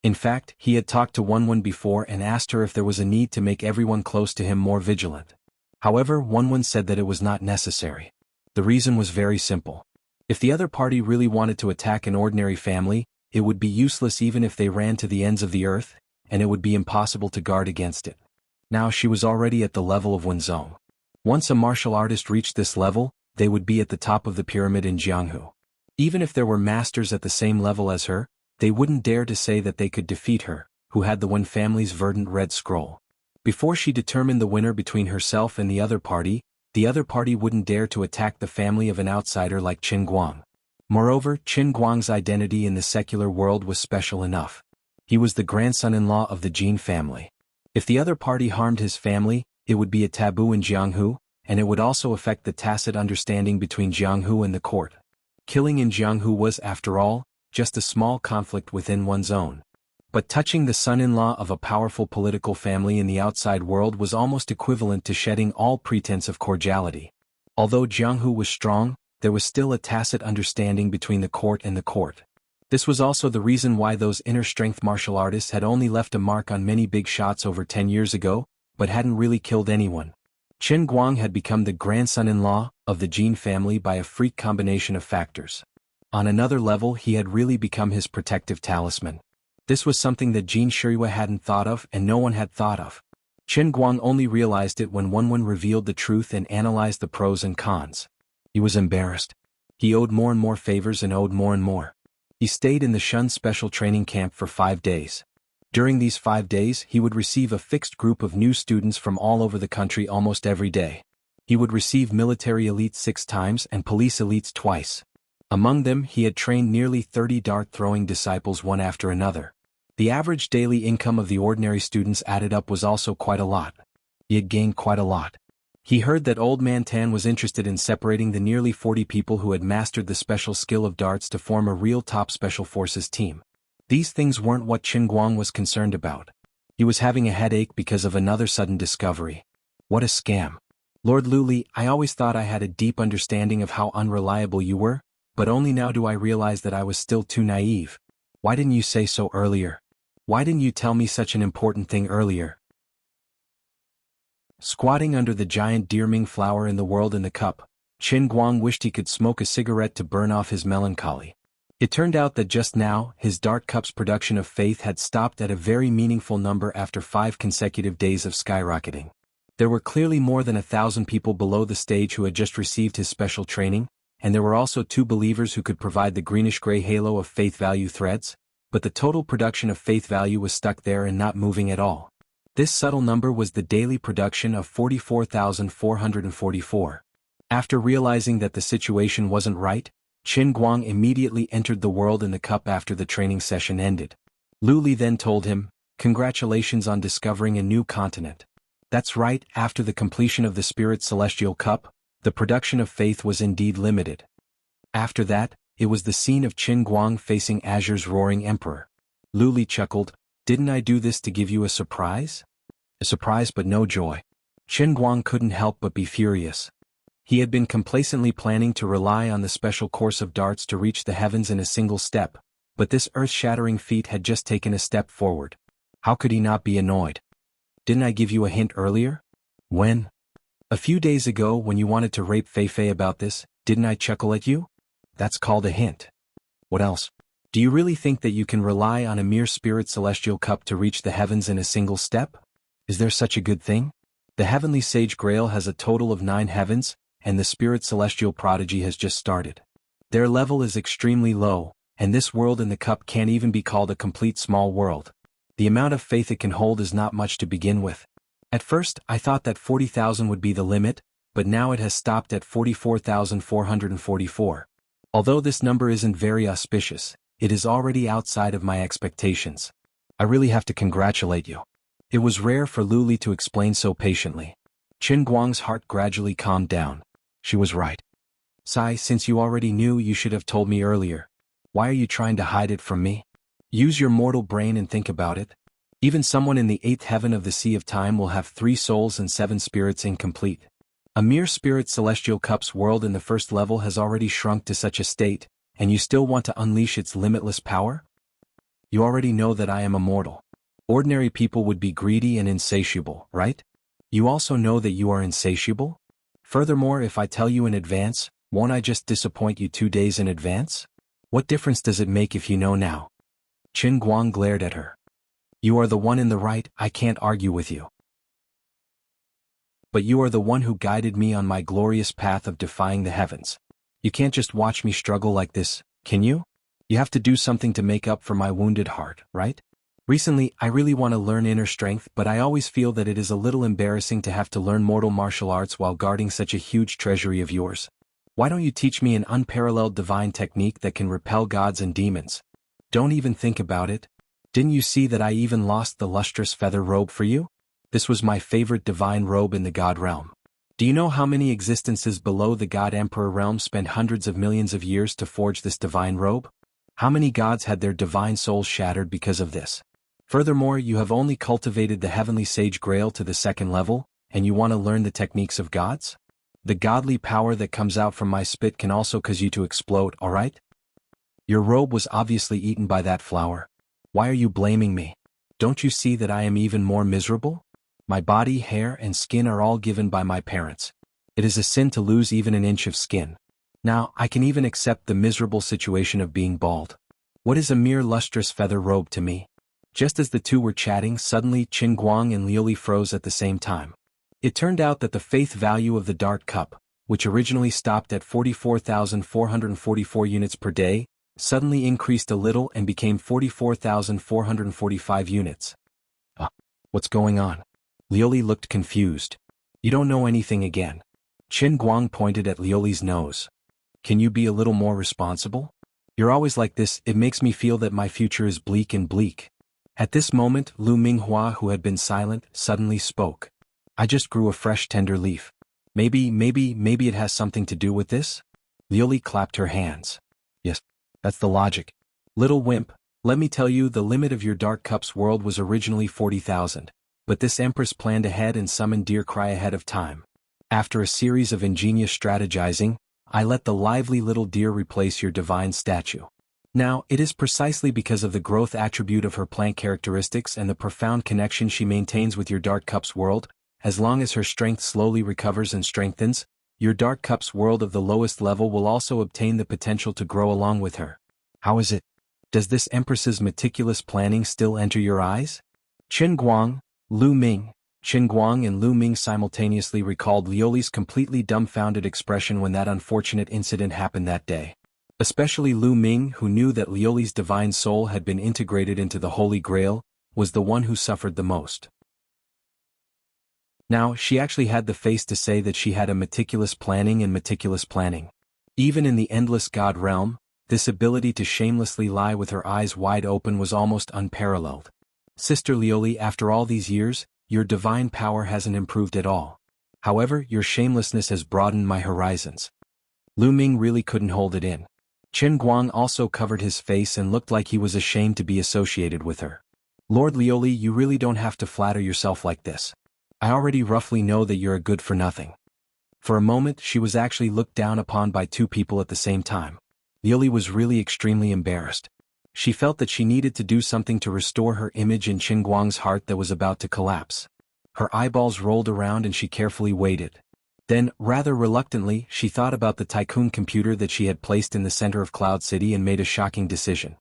A: In fact, he had talked to Wenwen before and asked her if there was a need to make everyone close to him more vigilant. However, Wenwen said that it was not necessary. The reason was very simple. If the other party really wanted to attack an ordinary family, it would be useless even if they ran to the ends of the earth, and it would be impossible to guard against it. Now she was already at the level of Wenzhong. Once a martial artist reached this level, they would be at the top of the pyramid in Jianghu. Even if there were masters at the same level as her, they wouldn't dare to say that they could defeat her, who had the Wen family's verdant red scroll. Before she determined the winner between herself and the other party wouldn't dare to attack the family of an outsider like Qin Guang. Moreover, Qin Guang's identity in the secular world was special enough. He was the grandson-in-law of the Jin family. If the other party harmed his family, it would be a taboo in Jianghu, and it would also affect the tacit understanding between Jianghu and the court. Killing in Jianghu was, after all, just a small conflict within one's own. But touching the son-in-law of a powerful political family in the outside world was almost equivalent to shedding all pretense of cordiality. Although Jianghu was strong, there was still a tacit understanding between the court and the court. This was also the reason why those inner-strength martial artists had only left a mark on many big shots over 10 years ago, but hadn't really killed anyone. Qin Guang had become the grandson-in-law of the Jin family by a freak combination of factors. On another level, he had really become his protective talisman. This was something that Jin Shirihua hadn't thought of and no one had thought of. Qin Guang only realized it when Wenwen revealed the truth and analyzed the pros and cons. He was embarrassed. He owed more and more favors and owed more and more. He stayed in the Shun special training camp for 5 days. During these 5 days, he would receive a fixed group of new students from all over the country almost every day. He would receive military elites 6 times and police elites twice. Among them, he had trained nearly 30 dart-throwing disciples one after another. The average daily income of the ordinary students added up was also quite a lot. He had gained quite a lot. He heard that Old Man Tan was interested in separating the nearly 40 people who had mastered the special skill of darts to form a real top special forces team. These things weren't what Qin Guang was concerned about. He was having a headache because of another sudden discovery. What a scam. Lord Luli, I always thought I had a deep understanding of how unreliable you were, but only now do I realize that I was still too naive. Why didn't you say so earlier? Why didn't you tell me such an important thing earlier? Squatting under the giant Deerming flower in the world in the cup, Qin Guang wished he could smoke a cigarette to burn off his melancholy. It turned out that just now, his Dart Cup's production of faith had stopped at a very meaningful number after 5 consecutive days of skyrocketing. There were clearly more than 1,000 people below the stage who had just received his special training, and there were also 2 believers who could provide the greenish-gray halo of faith value threads, but the total production of faith value was stuck there and not moving at all. This subtle number was the daily production of 44,444. After realizing that the situation wasn't right, Qin Guang immediately entered the world in the cup after the training session ended. Lu Li then told him, "Congratulations on discovering a new continent." That's right, after the completion of the Spirit Celestial Cup, the production of faith was indeed limited. After that, it was the scene of Qin Guang facing Azure's roaring emperor. Lu Li chuckled, "Didn't I do this to give you a surprise?" A surprise but no joy. Qin Guang couldn't help but be furious. He had been complacently planning to rely on the special course of darts to reach the heavens in a single step, but this earth-shattering feat had just taken a step forward. How could he not be annoyed? "Didn't I give you a hint earlier?" "When?" "A few days ago when you wanted to rape Fei Fei about this, didn't I chuckle at you?" "That's called a hint." "What else? Do you really think that you can rely on a mere Spirit Celestial Cup to reach the heavens in a single step? Is there such a good thing? The Heavenly Sage Grail has a total of 9 heavens, and the Spirit Celestial Prodigy has just started. Their level is extremely low, and this world in the cup can't even be called a complete small world. The amount of faith it can hold is not much to begin with. At first, I thought that 40,000 would be the limit, but now it has stopped at 44,444. Although this number isn't very auspicious, it is already outside of my expectations. I really have to congratulate you. It was rare for Lu Li to explain so patiently. Qin Guang's heart gradually calmed down. She was right. Sai, since you already knew, you should have told me earlier. Why are you trying to hide it from me? Use your mortal brain and think about it. Even someone in the 8th heaven of the Sea of Time will have 3 souls and 7 spirits incomplete. A mere spirit celestial cup's world in the 1st level has already shrunk to such a state, and you still want to unleash its limitless power? You already know that I am immortal. Ordinary people would be greedy and insatiable, right? You also know that you are insatiable? Furthermore, if I tell you in advance, won't I just disappoint you 2 days in advance? What difference does it make if you know now? Qin Guang glared at her. You are the one in the right, I can't argue with you. But you are the one who guided me on my glorious path of defying the heavens. You can't just watch me struggle like this, can you? You have to do something to make up for my wounded heart, right? Recently, I really want to learn inner strength, but I always feel that it is a little embarrassing to have to learn mortal martial arts while guarding such a huge treasury of yours. Why don't you teach me an unparalleled divine technique that can repel gods and demons? Don't even think about it. Didn't you see that I even lost the lustrous feather robe for you? This was my favorite divine robe in the god realm. Do you know how many existences below the god emperor realm spent hundreds of millions of years to forge this divine robe? How many gods had their divine souls shattered because of this? Furthermore, you have only cultivated the heavenly sage grail to the 2nd level, and you want to learn the techniques of gods? The godly power that comes out from my spit can also cause you to explode, alright? Your robe was obviously eaten by that flower. Why are you blaming me? Don't you see that I am even more miserable? My body, hair, and skin are all given by my parents. It is a sin to lose even an inch of skin. Now, I can even accept the miserable situation of being bald. What is a mere lustrous feather robe to me? Just as the two were chatting, suddenly Qin Guang and Liu Li froze at the same time. It turned out that the faith value of the Dart Cup, which originally stopped at 44,444 units per day, suddenly increased a little and became 44,445 units. What's going on? Liu Li looked confused. You don't know anything again. Qin Guang pointed at Liu Li's nose. Can you be a little more responsible? You're always like this, it makes me feel that my future is bleak and bleak. At this moment, Lu Minghua, who had been silent, suddenly spoke. I just grew a fresh tender leaf. Maybe it has something to do with this? Liu Li clapped her hands. Yes, that's the logic. Little wimp, let me tell you, the limit of your Dark Cup's world was originally 40,000. But this empress planned ahead and summoned Deer Cry ahead of time. After a series of ingenious strategizing, I let the lively little deer replace your divine statue. Now, it is precisely because of the growth attribute of her plant characteristics and the profound connection she maintains with your Dark Cup's world. As long as her strength slowly recovers and strengthens, your Dark Cup's world of the lowest level will also obtain the potential to grow along with her. How is it? Does this empress's meticulous planning still enter your eyes? Qin Guang, Lu Ming, Qin Guang and Lu Ming simultaneously recalled Liu Li's completely dumbfounded expression when that unfortunate incident happened that day. Especially Lu Ming, who knew that Liu Li's divine soul had been integrated into the Holy Grail, was the one who suffered the most. Now, she actually had the face to say that she had a meticulous planning. Even in the endless God realm, this ability to shamelessly lie with her eyes wide open was almost unparalleled. Sister Liu Li, after all these years, your divine power hasn't improved at all. However, your shamelessness has broadened my horizons. Lu Ming really couldn't hold it in. Qin Guang also covered his face and looked like he was ashamed to be associated with her. Lord Liu Li, you really don't have to flatter yourself like this. I already roughly know that you're a good-for-nothing. For a moment, she was actually looked down upon by two people at the same time. Liu Li was really extremely embarrassed. She felt that she needed to do something to restore her image in Qin Guang's heart that was about to collapse. Her eyeballs rolled around and she carefully waited. Then, rather reluctantly, she thought about the tycoon computer that she had placed in the center of Cloud City and made a shocking decision.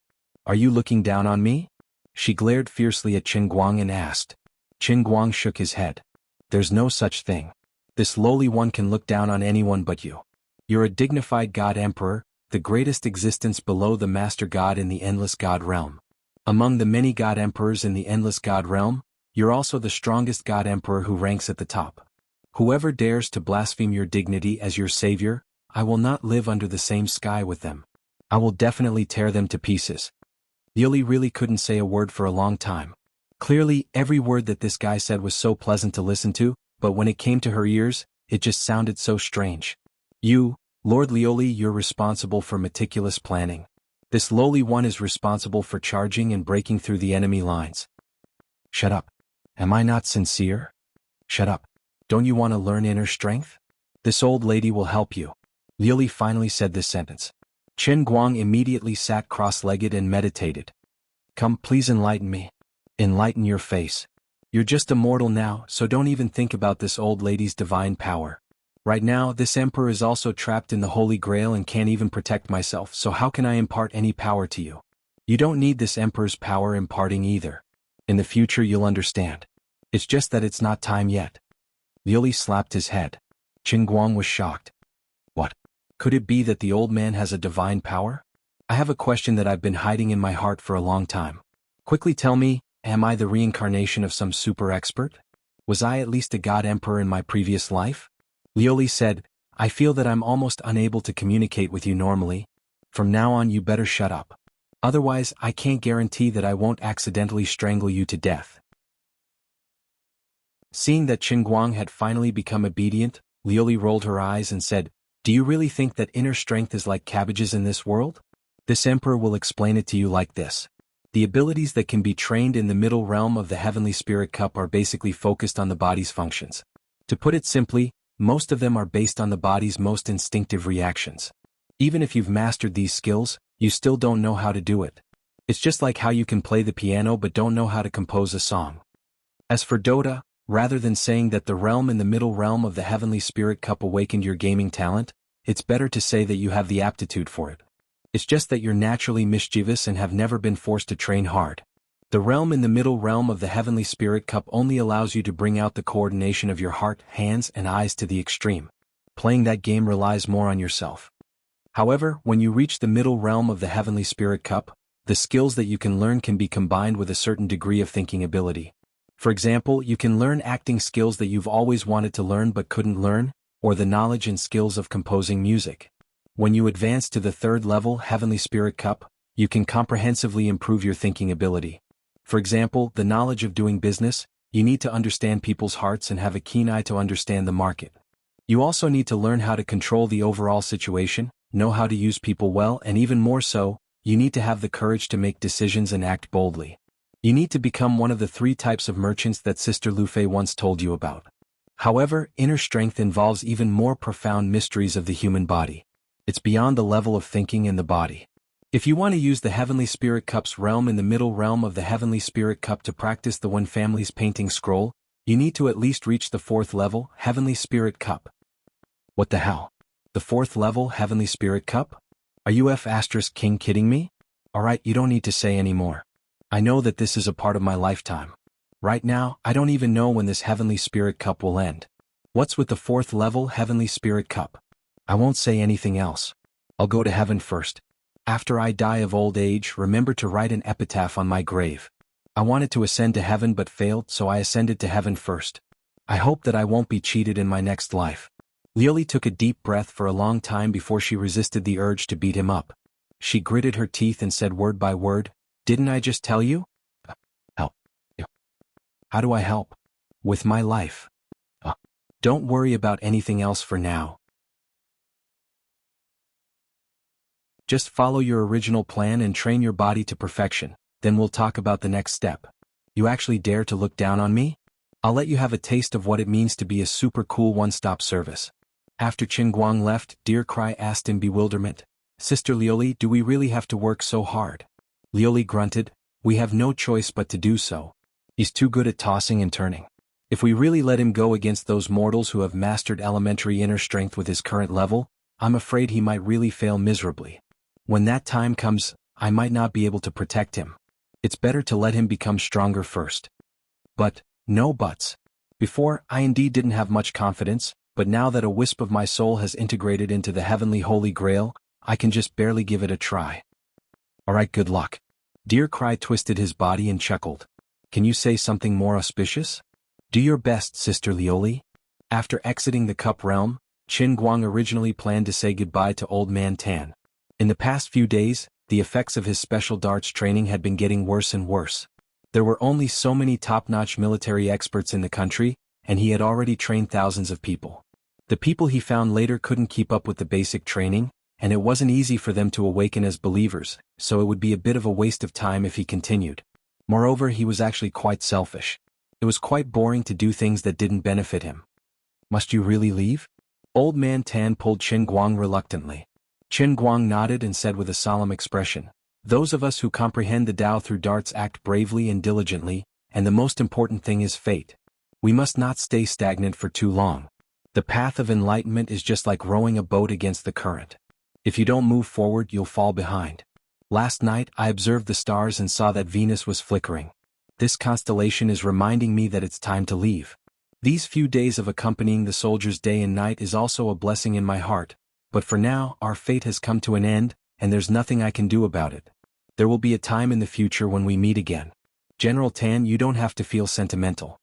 A: Are you looking down on me? She glared fiercely at Qin Guang and asked. Qin Guang shook his head. There's no such thing. This lowly one can look down on anyone but you. You're a dignified god emperor, the greatest existence below the Master God in the Endless God realm. Among the many God Emperors in the Endless God realm, you're also the strongest God Emperor who ranks at the top. Whoever dares to blaspheme your dignity as your savior, I will not live under the same sky with them. I will definitely tear them to pieces. Lily really couldn't say a word for a long time. Clearly, every word that this guy said was so pleasant to listen to, but when it came to her ears, it just sounded so strange. You, Lord Lioli, you're responsible for meticulous planning. This lowly one is responsible for charging and breaking through the enemy lines. Shut up. Am I not sincere? Shut up. Don't you want to learn inner strength? This old lady will help you. Lioli finally said this sentence. Chen Guang immediately sat cross-legged and meditated. Come, please enlighten me. Enlighten your face. You're just a mortal now, so don't even think about this old lady's divine power. Right now, this emperor is also trapped in the Holy Grail and can't even protect myself, so how can I impart any power to you? You don't need this emperor's power imparting either. In the future you'll understand. It's just that it's not time yet. Lioli slapped his head. Chen Guang was shocked. What? Could it be that the old man has a divine power? I have a question that I've been hiding in my heart for a long time. Quickly tell me, am I the reincarnation of some super expert? Was I at least a god emperor in my previous life? Lioli said, I feel that I'm almost unable to communicate with you normally. From now on you better shut up. Otherwise I can't guarantee that I won't accidentally strangle you to death. Seeing that Chen Guang had finally become obedient, Lioli rolled her eyes and said, Do you really think that inner strength is like cabbages in this world? This emperor will explain it to you like this. The abilities that can be trained in the middle realm of the Heavenly Spirit Cup are basically focused on the body's functions. To put it simply, most of them are based on the body's most instinctive reactions. Even if you've mastered these skills, you still don't know how to do it. It's just like how you can play the piano but don't know how to compose a song. As for Dota, rather than saying that the realm in the middle realm of the Heavenly Spirit Cup awakened your gaming talent, it's better to say that you have the aptitude for it. It's just that you're naturally mischievous and have never been forced to train hard. The realm in the middle realm of the Heavenly Spirit Cup only allows you to bring out the coordination of your heart, hands, and eyes to the extreme. Playing that game relies more on yourself. However, when you reach the middle realm of the Heavenly Spirit Cup, the skills that you can learn can be combined with a certain degree of thinking ability. For example, you can learn acting skills that you've always wanted to learn but couldn't learn, or the knowledge and skills of composing music. When you advance to the third level Heavenly Spirit Cup, you can comprehensively improve your thinking ability. For example, the knowledge of doing business, you need to understand people's hearts and have a keen eye to understand the market. You also need to learn how to control the overall situation, know how to use people well, and even more so, you need to have the courage to make decisions and act boldly. You need to become one of the 3 types of merchants that Sister Lufei once told you about. However, inner strength involves even more profound mysteries of the human body. It's beyond the level of thinking in the body. If you want to use the Heavenly Spirit Cup's realm in the middle realm of the Heavenly Spirit Cup to practice the One Family's painting scroll, you need to at least reach the 4th level Heavenly Spirit Cup. What the hell? The 4th level Heavenly Spirit Cup? Are you King kidding me? Alright, you don't need to say any more. I know that this is a part of my lifetime. Right now, I don't even know when this Heavenly Spirit Cup will end. What's with the 4th level Heavenly Spirit Cup? I won't say anything else. I'll go to heaven first. After I die of old age, remember to write an epitaph on my grave. I wanted to ascend to heaven but failed, so I ascended to heaven first. I hope that I won't be cheated in my next life. Lioli took a deep breath for a long time before she resisted the urge to beat him up. She gritted her teeth and said word by word, Didn't I just tell you? Help. How do I help? With my life. Don't worry about anything else for now. Just follow your original plan and train your body to perfection, then we'll talk about the next step. You actually dare to look down on me? I'll let you have a taste of what it means to be a super cool one-stop service. After Chen Guang left, Dear Cry asked in bewilderment, Sister Lioli, do we really have to work so hard? Lioli grunted, We have no choice but to do so. He's too good at tossing and turning. If we really let him go against those mortals who have mastered elementary inner strength with his current level, I'm afraid he might really fail miserably. When that time comes, I might not be able to protect him. It's better to let him become stronger first. But, no buts. Before, I indeed didn't have much confidence, but now that a wisp of my soul has integrated into the Heavenly Holy Grail, I can just barely give it a try. Alright, good luck. Deer Cry twisted his body and chuckled. Can you say something more auspicious? Do your best, Sister Lioli. After exiting the Cup Realm, Qin Guang originally planned to say goodbye to Old Man Tan. In the past few days, the effects of his special darts training had been getting worse and worse. There were only so many top-notch military experts in the country, and he had already trained thousands of people. The people he found later couldn't keep up with the basic training, and it wasn't easy for them to awaken as believers, so it would be a bit of a waste of time if he continued. Moreover, he was actually quite selfish. It was quite boring to do things that didn't benefit him. Must you really leave? Old Man Tan pulled Qin Guang reluctantly. Qin Guang nodded and said with a solemn expression, "Those of us who comprehend the Tao through darts act bravely and diligently, and the most important thing is fate. We must not stay stagnant for too long. The path of enlightenment is just like rowing a boat against the current. If you don't move forward, you'll fall behind. Last night, I observed the stars and saw that Venus was flickering. This constellation is reminding me that it's time to leave. These few days of accompanying the soldiers day and night is also a blessing in my heart, but for now, our fate has come to an end, and there's nothing I can do about it. There will be a time in the future when we meet again. General Tan, you don't have to feel sentimental."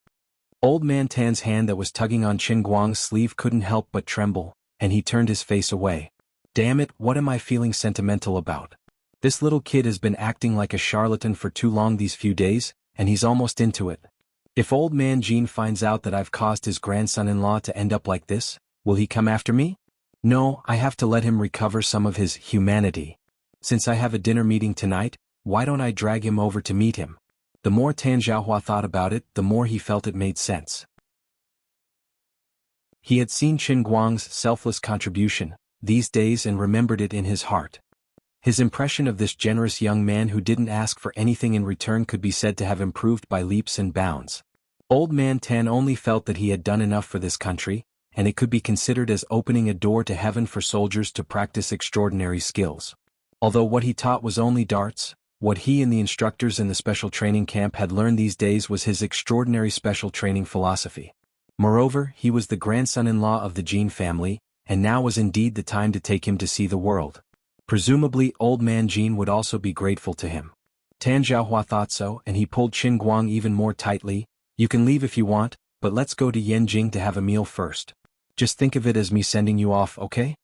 A: Old Man Tan's hand that was tugging on Qin Guang's sleeve couldn't help but tremble, and he turned his face away. Damn it, what am I feeling sentimental about? This little kid has been acting like a charlatan for too long these few days, and he's almost into it. If Old Man Jean finds out that I've caused his grandson-in-law to end up like this, will he come after me? No, I have to let him recover some of his humanity. Since I have a dinner meeting tonight, why don't I drag him over to meet him? The more Tan Zhaohua thought about it, the more he felt it made sense. He had seen Qin Guang's selfless contribution these days and remembered it in his heart. His impression of this generous young man who didn't ask for anything in return could be said to have improved by leaps and bounds. Old Man Tan only felt that he had done enough for this country, and it could be considered as opening a door to heaven for soldiers to practice extraordinary skills. Although what he taught was only darts, what he and the instructors in the special training camp had learned these days was his extraordinary special training philosophy. Moreover, he was the grandson-in-law of the Jean family, and now was indeed the time to take him to see the world. Presumably, Old Man Jean would also be grateful to him. Tan Zhaohua thought so, and he pulled Qin Guang even more tightly. You can leave if you want, but let's go to Yanjing to have a meal first. Just think of it as me sending you off, okay?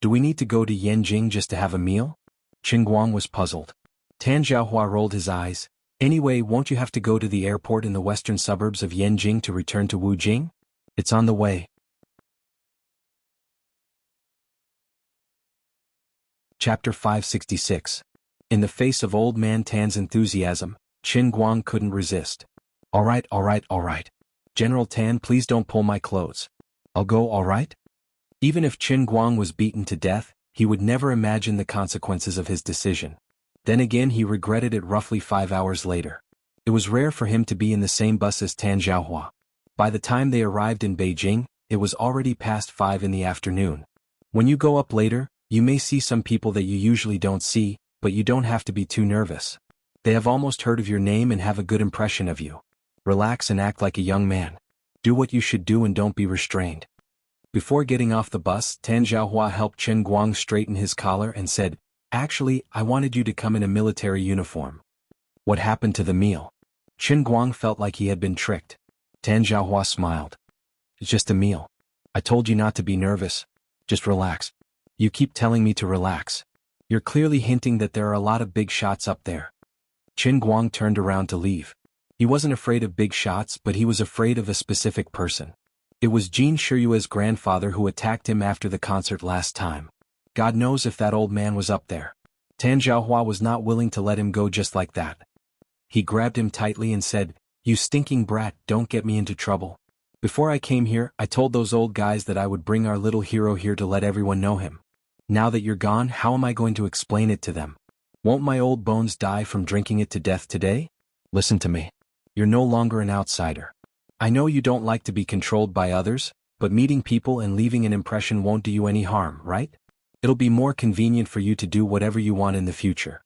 A: Do we need to go to Yanjing just to have a meal? Qin Guang was puzzled. Tan Zhaohua rolled his eyes. Anyway, won't you have to go to the airport in the western suburbs of Yanjing to return to Wujing? It's on the way. Chapter 566. In the face of Old Man Tan's enthusiasm, Qin Guang couldn't resist. Alright. General Tan, please don't pull my clothes. I'll go, alright? Even if Qin Guang was beaten to death, he would never imagine the consequences of his decision. Then again he regretted it roughly 5 hours later. It was rare for him to be in the same bus as Tan Zhaohua. By the time they arrived in Beijing, it was already past 5 in the afternoon. When you go up later, you may see some people that you usually don't see, but you don't have to be too nervous. They have almost heard of your name and have a good impression of you. Relax and act like a young man. Do what you should do and don't be restrained. Before getting off the bus, Tan Zhaohua helped Qin Guang straighten his collar and said, Actually, I wanted you to come in a military uniform. What happened to the meal? Qin Guang felt like he had been tricked. Tan Zhaohua smiled. It's just a meal. I told you not to be nervous. Just relax. You keep telling me to relax. You're clearly hinting that there are a lot of big shots up there. Qin Guang turned around to leave. He wasn't afraid of big shots, but he was afraid of a specific person. It was Jin Shiyue's grandfather who attacked him after the concert last time. God knows if that old man was up there. Tan Zhaohua was not willing to let him go just like that. He grabbed him tightly and said, You stinking brat, don't get me into trouble. Before I came here, I told those old guys that I would bring our little hero here to let everyone know him. Now that you're gone, how am I going to explain it to them? Won't my old bones die from drinking it to death today? Listen to me. You're no longer an outsider. I know you don't like to be controlled by others, but meeting people and leaving an impression won't do you any harm, right? It'll be more convenient for you to do whatever you want in the future.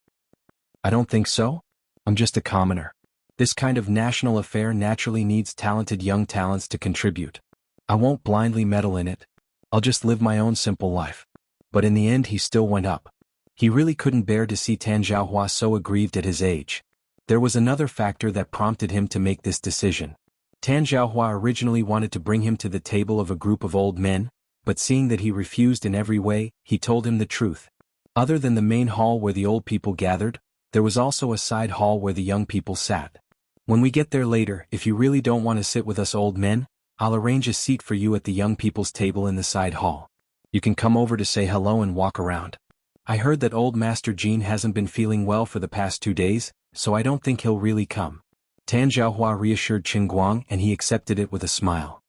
A: I don't think so. I'm just a commoner. This kind of national affair naturally needs talented young talents to contribute. I won't blindly meddle in it. I'll just live my own simple life. but in the end he still went up. He really couldn't bear to see Tan Zhaohua so aggrieved at his age. There was another factor that prompted him to make this decision. Tan Zhaohua originally wanted to bring him to the table of a group of old men, but seeing that he refused in every way, he told him the truth. Other than the main hall where the old people gathered, there was also a side hall where the young people sat. When we get there later, if you really don't want to sit with us old men, I'll arrange a seat for you at the young people's table in the side hall. You can come over to say hello and walk around. I heard that old Master Jean hasn't been feeling well for the past 2 days, so I don't think he'll really come. Tan Zhaohua reassured Qin Guang and he accepted it with a smile.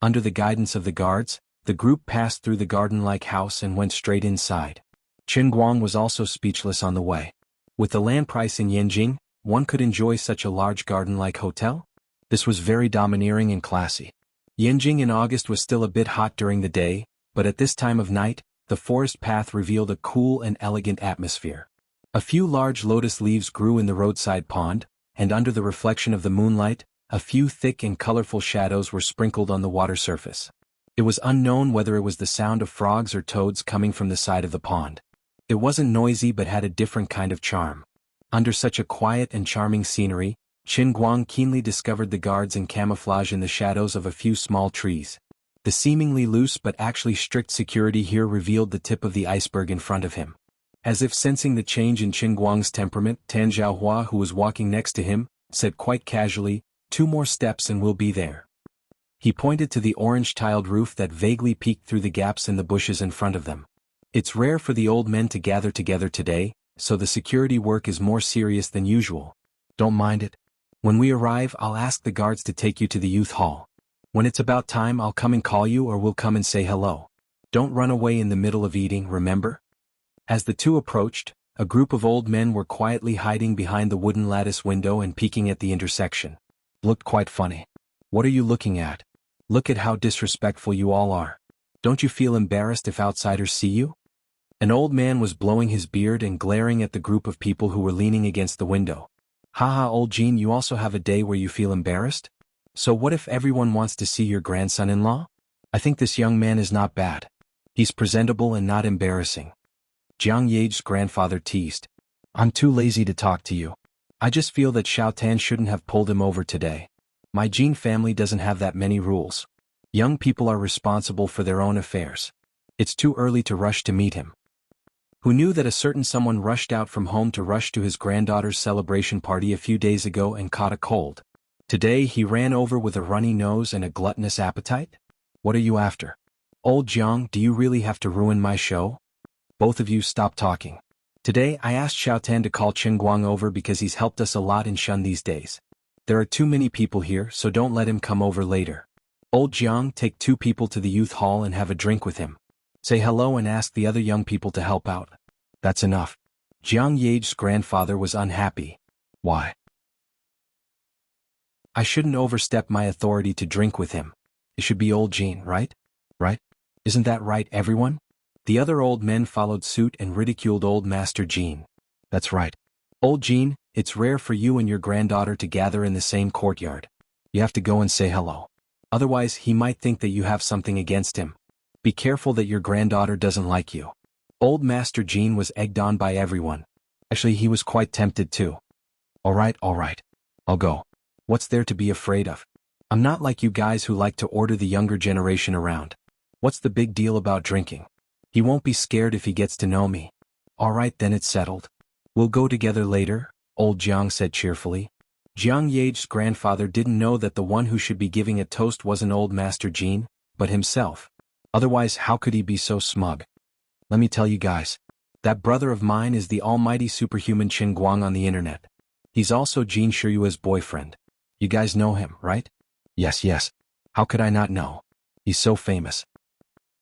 A: Under the guidance of the guards, the group passed through the garden-like house and went straight inside. Qin Guang was also speechless on the way. With the land price in Yanjing, one could enjoy such a large garden-like hotel? This was very domineering and classy. Yanjing in August was still a bit hot during the day, but at this time of night, the forest path revealed a cool and elegant atmosphere. A few large lotus leaves grew in the roadside pond, and under the reflection of the moonlight, a few thick and colorful shadows were sprinkled on the water surface. It was unknown whether it was the sound of frogs or toads coming from the side of the pond. It wasn't noisy but had a different kind of charm. Under such a quiet and charming scenery, Qin Guang keenly discovered the guards in camouflage in the shadows of a few small trees. The seemingly loose but actually strict security here revealed the tip of the iceberg in front of him. As if sensing the change in Qin Guang's temperament, Tan Zhaohua, who was walking next to him, said quite casually, 2 more steps and we'll be there. He pointed to the orange-tiled roof that vaguely peeked through the gaps in the bushes in front of them. It's rare for the old men to gather together today, so the security work is more serious than usual. Don't mind it. When we arrive, I'll ask the guards to take you to the youth hall. When it's about time, I'll come and call you or we'll come and say hello. Don't run away in the middle of eating, remember? As the two approached, a group of old men were quietly hiding behind the wooden lattice window and peeking at the intersection. Looked quite funny. What are you looking at? Look at how disrespectful you all are. Don't you feel embarrassed if outsiders see you? An old man was blowing his beard and glaring at the group of people who were leaning against the window. Haha, old Jean, you also have a day where you feel embarrassed? So what if everyone wants to see your grandson-in-law? I think this young man is not bad. He's presentable and not embarrassing. Jiang Yage's grandfather teased. I'm too lazy to talk to you. I just feel that Xiao Tan shouldn't have pulled him over today. My Jean family doesn't have that many rules. Young people are responsible for their own affairs. It's too early to rush to meet him. Who knew that a certain someone rushed out from home to rush to his granddaughter's celebration party a few days ago and caught a cold? Today he ran over with a runny nose and a gluttonous appetite? What are you after? Old Jiang, do you really have to ruin my show? Both of you stop talking. Today I asked Xiao Tan to call Qin Guang over because he's helped us a lot in Shun these days. There are too many people here, so don't let him come over later. Old Jiang, take 2 people to the youth hall and have a drink with him. Say hello and ask the other young people to help out. That's enough. Jiang Yage's grandfather was unhappy. Why? I shouldn't overstep my authority to drink with him. It should be old Jean, right? Right? Isn't that right, everyone? The other old men followed suit and ridiculed old Master Jean. That's right. Old Jean, it's rare for you and your granddaughter to gather in the same courtyard. You have to go and say hello. Otherwise, he might think that you have something against him. Be careful that your granddaughter doesn't like you. Old Master Jean was egged on by everyone. Actually, he was quite tempted too. All right. I'll go. What's there to be afraid of? I'm not like you guys who like to order the younger generation around. What's the big deal about drinking? He won't be scared if he gets to know me. All right, then it's settled. We'll go together later, old Jiang said cheerfully. Jiang Yage's grandfather didn't know that the one who should be giving a toast wasn't old Master Jean, but himself. Otherwise, how could he be so smug? Let me tell you guys. That brother of mine is the almighty superhuman Qin Guang on the internet. He's also Jean Shiyue's boyfriend. You guys know him, right? Yes. How could I not know? He's so famous.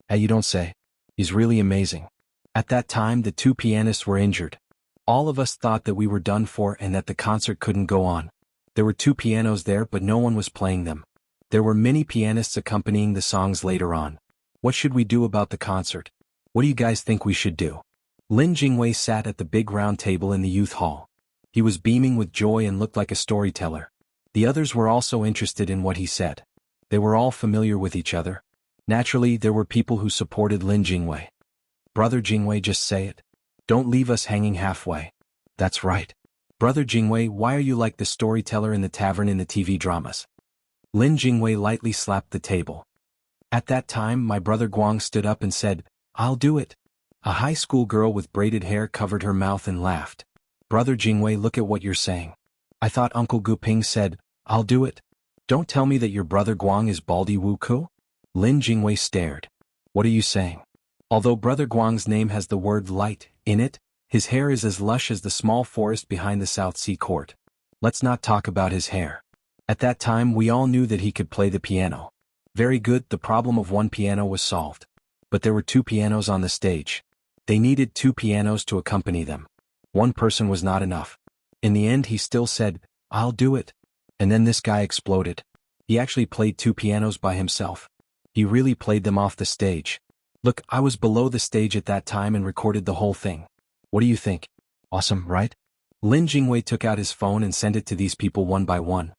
A: Hey, you don't say. He's really amazing. At that time, the 2 pianists were injured. All of us thought that we were done for and that the concert couldn't go on. There were 2 pianos there, but no one was playing them. There were many pianists accompanying the songs later on. What should we do about the concert? What do you guys think we should do? Lin Jingwei sat at the big round table in the youth hall. He was beaming with joy and looked like a storyteller. The others were also interested in what he said. They were all familiar with each other. Naturally, there were people who supported Lin Jingwei. Brother Jingwei, just say it. Don't leave us hanging halfway. That's right. Brother Jingwei, why are you like the storyteller in the tavern in the TV dramas? Lin Jingwei lightly slapped the table. At that time, my brother Guang stood up and said, I'll do it. A high school girl with braided hair covered her mouth and laughed. Brother Jingwei, look at what you're saying. I thought Uncle Guping said, I'll do it. Don't tell me that your brother Guang is Baldy Wuku? Lin Jingwei stared. What are you saying? Although brother Guang's name has the word light in it, his hair is as lush as the small forest behind the South Sea Court. Let's not talk about his hair. At that time we all knew that he could play the piano. Very good, the problem of one piano was solved. But there were two pianos on the stage. They needed two pianos to accompany them. One person was not enough. In the end he still said, I'll do it. And then this guy exploded. He actually played two pianos by himself. He really played them off the stage. Look, I was below the stage at that time and recorded the whole thing. What do you think? Awesome, right? Lin Jingwei took out his phone and sent it to these people one by one.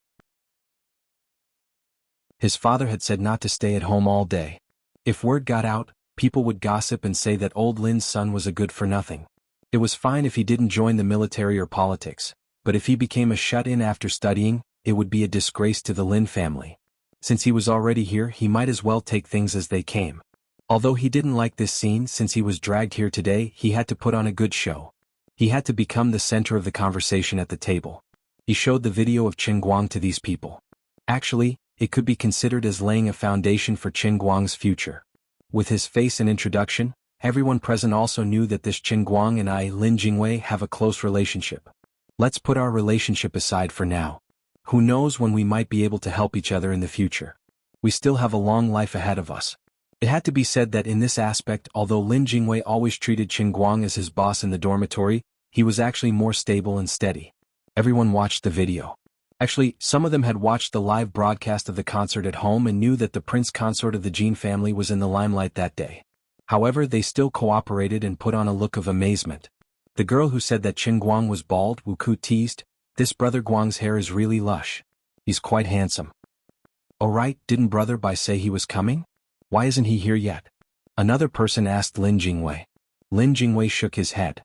A: His father had said not to stay at home all day. If word got out, people would gossip and say that old Lin's son was a good-for-nothing. It was fine if he didn't join the military or politics, but if he became a shut-in after studying, it would be a disgrace to the Lin family. Since he was already here, he might as well take things as they came. Although he didn't like this scene since he was dragged here today, he had to put on a good show. He had to become the center of the conversation at the table. He showed the video of Qin Guang to these people. Actually, it could be considered as laying a foundation for Qin Guang's future. With his face and introduction, everyone present also knew that this Qin Guang and I, Lin Jingwei, have a close relationship. Let's put our relationship aside for now. Who knows when we might be able to help each other in the future. We still have a long life ahead of us. It had to be said that in this aspect, although Lin Jingwei always treated Qin Guang as his boss in the dormitory, he was actually more stable and steady. Everyone watched the video. Actually, some of them had watched the live broadcast of the concert at home and knew that the prince consort of the Jin family was in the limelight that day. However, they still cooperated and put on a look of amazement. The girl who said that Qin Guang was bald, Wuku teased, this brother Guang's hair is really lush. He's quite handsome. Oh right, didn't brother Bai say he was coming? Why isn't he here yet? Another person asked Lin Jingwei. Lin Jingwei shook his head.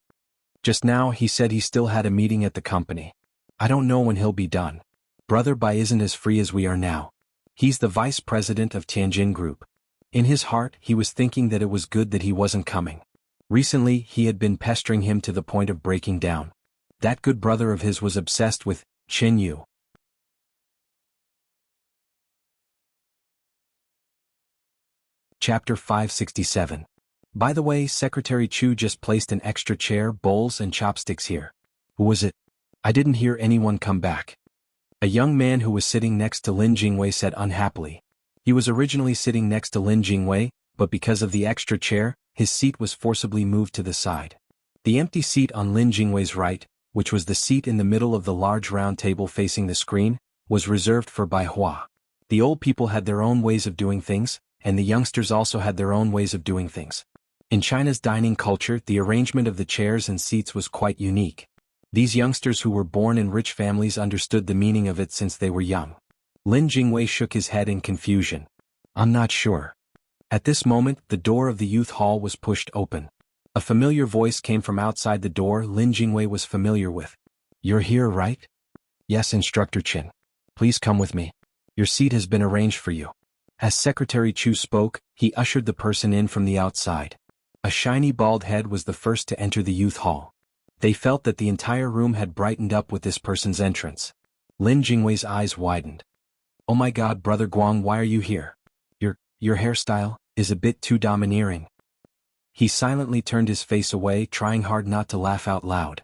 A: Just now he said he still had a meeting at the company. I don't know when he'll be done. Brother Bai isn't as free as we are now. He's the vice president of Tianjin Group. In his heart, he was thinking that it was good that he wasn't coming. Recently, he had been pestering him to the point of breaking down. That good brother of his was obsessed with Qin Yu. Chapter 567. By the way, Secretary Chu just placed an extra chair, bowls and chopsticks here. Who was it? I didn't hear anyone come back. A young man who was sitting next to Lin Jingwei said unhappily. He was originally sitting next to Lin Jingwei, but because of the extra chair, his seat was forcibly moved to the side. The empty seat on Lin Jingwei's right, which was the seat in the middle of the large round table facing the screen, was reserved for Bai Hua. The old people had their own ways of doing things, and the youngsters also had their own ways of doing things. In China's dining culture, the arrangement of the chairs and seats was quite unique. These youngsters who were born in rich families understood the meaning of it since they were young. Lin Jingwei shook his head in confusion. I'm not sure. At this moment, the door of the youth hall was pushed open. A familiar voice came from outside the door Lin Jingwei was familiar with. You're here, right? Yes, Instructor Qin. Please come with me. Your seat has been arranged for you. As Secretary Chu spoke, he ushered the person in from the outside. A shiny bald head was the first to enter the youth hall. They felt that the entire room had brightened up with this person's entrance. Lin Jingwei's eyes widened. Oh my god, Brother Guang, why are you here? Your hairstyle is a bit too domineering. He silently turned his face away, trying hard not to laugh out loud.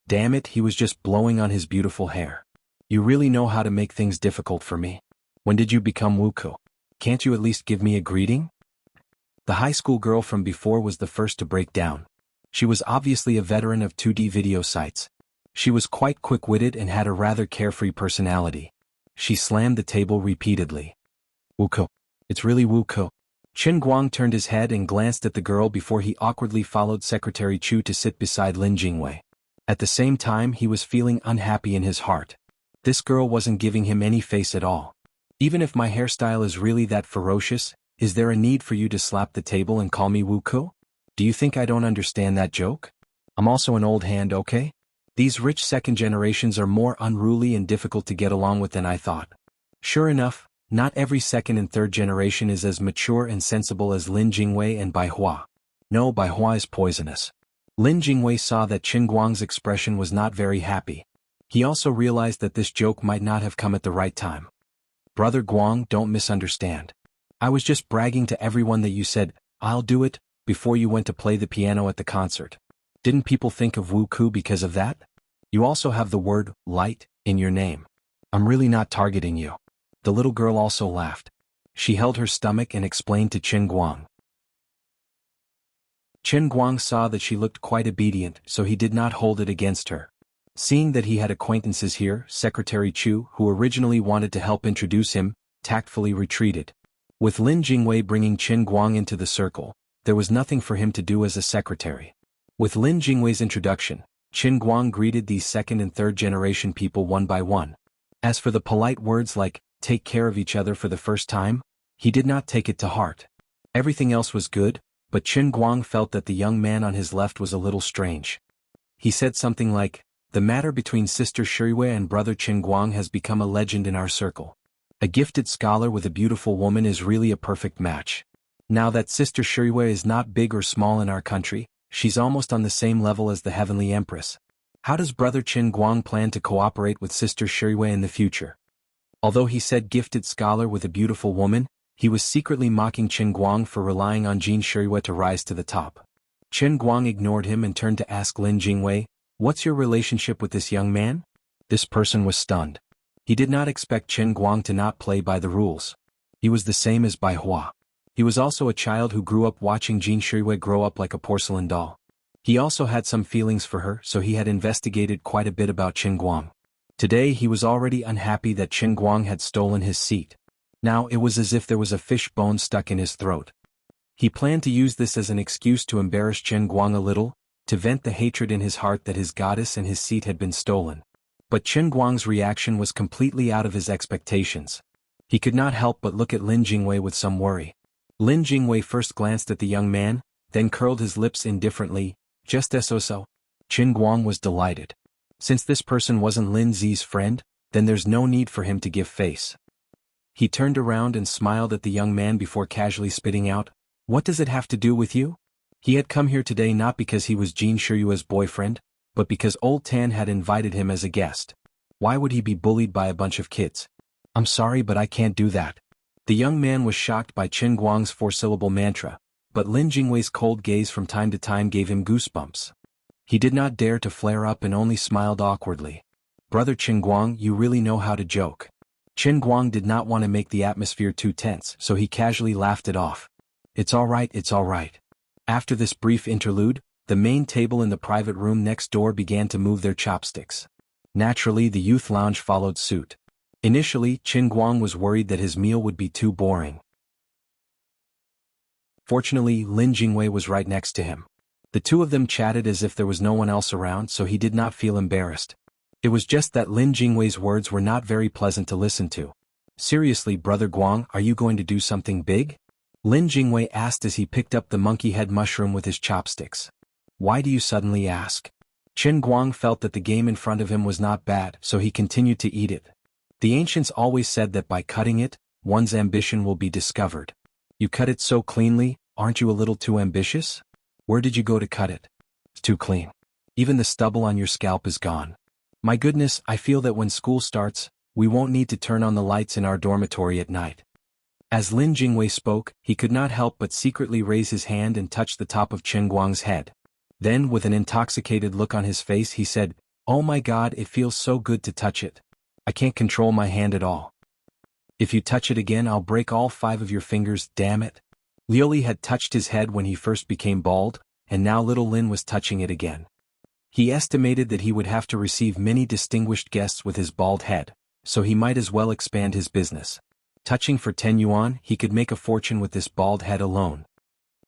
A: Damn it, he was just blowing on his beautiful hair. You really know how to make things difficult for me. When did you become Wuku? Can't you at least give me a greeting? The high school girl from before was the first to break down. She was obviously a veteran of 2D video sites. She was quite quick-witted and had a rather carefree personality. She slammed the table repeatedly. Wuku. It's really Wuku. Qin Guang turned his head and glanced at the girl before he awkwardly followed Secretary Chu to sit beside Lin Jingwei. At the same time, he was feeling unhappy in his heart. This girl wasn't giving him any face at all. Even if my hairstyle is really that ferocious, Is there a need for you to slap the table and call me Wuku? Do you think I don't understand that joke? I'm also an old hand, okay? These rich second generations are more unruly and difficult to get along with than I thought. Sure enough, not every second and third generation is as mature and sensible as Lin Jingwei and Bai Hua. No, Bai Hua is poisonous. Lin Jingwei saw that Qin Guang's expression was not very happy. He also realized that this joke might not have come at the right time. Brother Guang, don't misunderstand. I was just bragging to everyone that you said, "I'll do it," before you went to play the piano at the concert. Didn't people think of Wuku because of that? You also have the word, light, in your name. I'm really not targeting you. The little girl also laughed. She held her stomach and explained to Qin Guang. Qin Guang saw that she looked quite obedient, so he did not hold it against her. Seeing that he had acquaintances here, Secretary Chu, who originally wanted to help introduce him, tactfully retreated. With Lin Jingwei bringing Qin Guang into the circle, there was nothing for him to do as a secretary. With Lin Jingwei's introduction, Qin Guang greeted these second and third generation people one by one. As for the polite words like, "take care of each other for the first time," he did not take it to heart. Everything else was good, but Qin Guang felt that the young man on his left was a little strange. He said something like, "The matter between Sister Shiriyue and Brother Qin Guang has become a legend in our circle. A gifted scholar with a beautiful woman is really a perfect match. Now that Sister Shiriyue is not big or small in our country, she's almost on the same level as the Heavenly Empress. How does Brother Qin Guang plan to cooperate with Sister Shiriyue in the future?" Although he said gifted scholar with a beautiful woman, he was secretly mocking Qin Guang for relying on Jin Shiriyue to rise to the top. Qin Guang ignored him and turned to ask Lin Jingwei, "What's your relationship with this young man?" This person was stunned. He did not expect Qin Guang to not play by the rules. He was the same as Bai Hua. He was also a child who grew up watching Jin Shiriyue grow up like a porcelain doll. He also had some feelings for her, so he had investigated quite a bit about Qin Guang. Today he was already unhappy that Qin Guang had stolen his seat. Now it was as if there was a fish bone stuck in his throat. He planned to use this as an excuse to embarrass Qin Guang a little, to vent the hatred in his heart that his goddess and his seat had been stolen. But Qin Guang's reaction was completely out of his expectations. He could not help but look at Lin Jingwei with some worry. Lin Jingwei first glanced at the young man, then curled his lips indifferently, "Just so." Qin Guang was delighted. Since this person wasn't Lin Zi's friend, then there's no need for him to give face. He turned around and smiled at the young man before casually spitting out, "What does it have to do with you?" He had come here today not because he was Jin Shiryue's boyfriend, but because Old Tan had invited him as a guest. Why would he be bullied by a bunch of kids? "I'm sorry, but I can't do that." The young man was shocked by Qin Guang's four-syllable mantra, but Lin Jingwei's cold gaze from time to time gave him goosebumps. He did not dare to flare up and only smiled awkwardly. "Brother Qin Guang, you really know how to joke." Qin Guang did not want to make the atmosphere too tense, so he casually laughed it off. It's all right." After this brief interlude, the main table in the private room next door began to move their chopsticks. Naturally, the youth lounge followed suit. Initially, Qin Guang was worried that his meal would be too boring. Fortunately, Lin Jingwei was right next to him. The two of them chatted as if there was no one else around, so he did not feel embarrassed. It was just that Lin Jingwei's words were not very pleasant to listen to. "Seriously, Brother Guang, are you going to do something big?" Lin Jingwei asked as he picked up the monkey head mushroom with his chopsticks. "Why do you suddenly ask?" Qin Guang felt that the game in front of him was not bad, so he continued to eat it. The ancients always said that by cutting it, one's ambition will be discovered. You cut it so cleanly, aren't you a little too ambitious? Where did you go to cut it? It's too clean. Even the stubble on your scalp is gone. My goodness, I feel that when school starts, we won't need to turn on the lights in our dormitory at night. As Lin Jingwei spoke, he could not help but secretly raise his hand and touch the top of Qin Guang's head. Then, with an intoxicated look on his face, he said, "Oh my God, it feels so good to touch it. I can't control my hand at all. If you touch it again, I'll break all 5 of your fingers, damn it." Liuli had touched his head when he first became bald, and now little Lin was touching it again. He estimated that he would have to receive many distinguished guests with his bald head, so he might as well expand his business. Touching for 10 yuan, he could make a fortune with this bald head alone.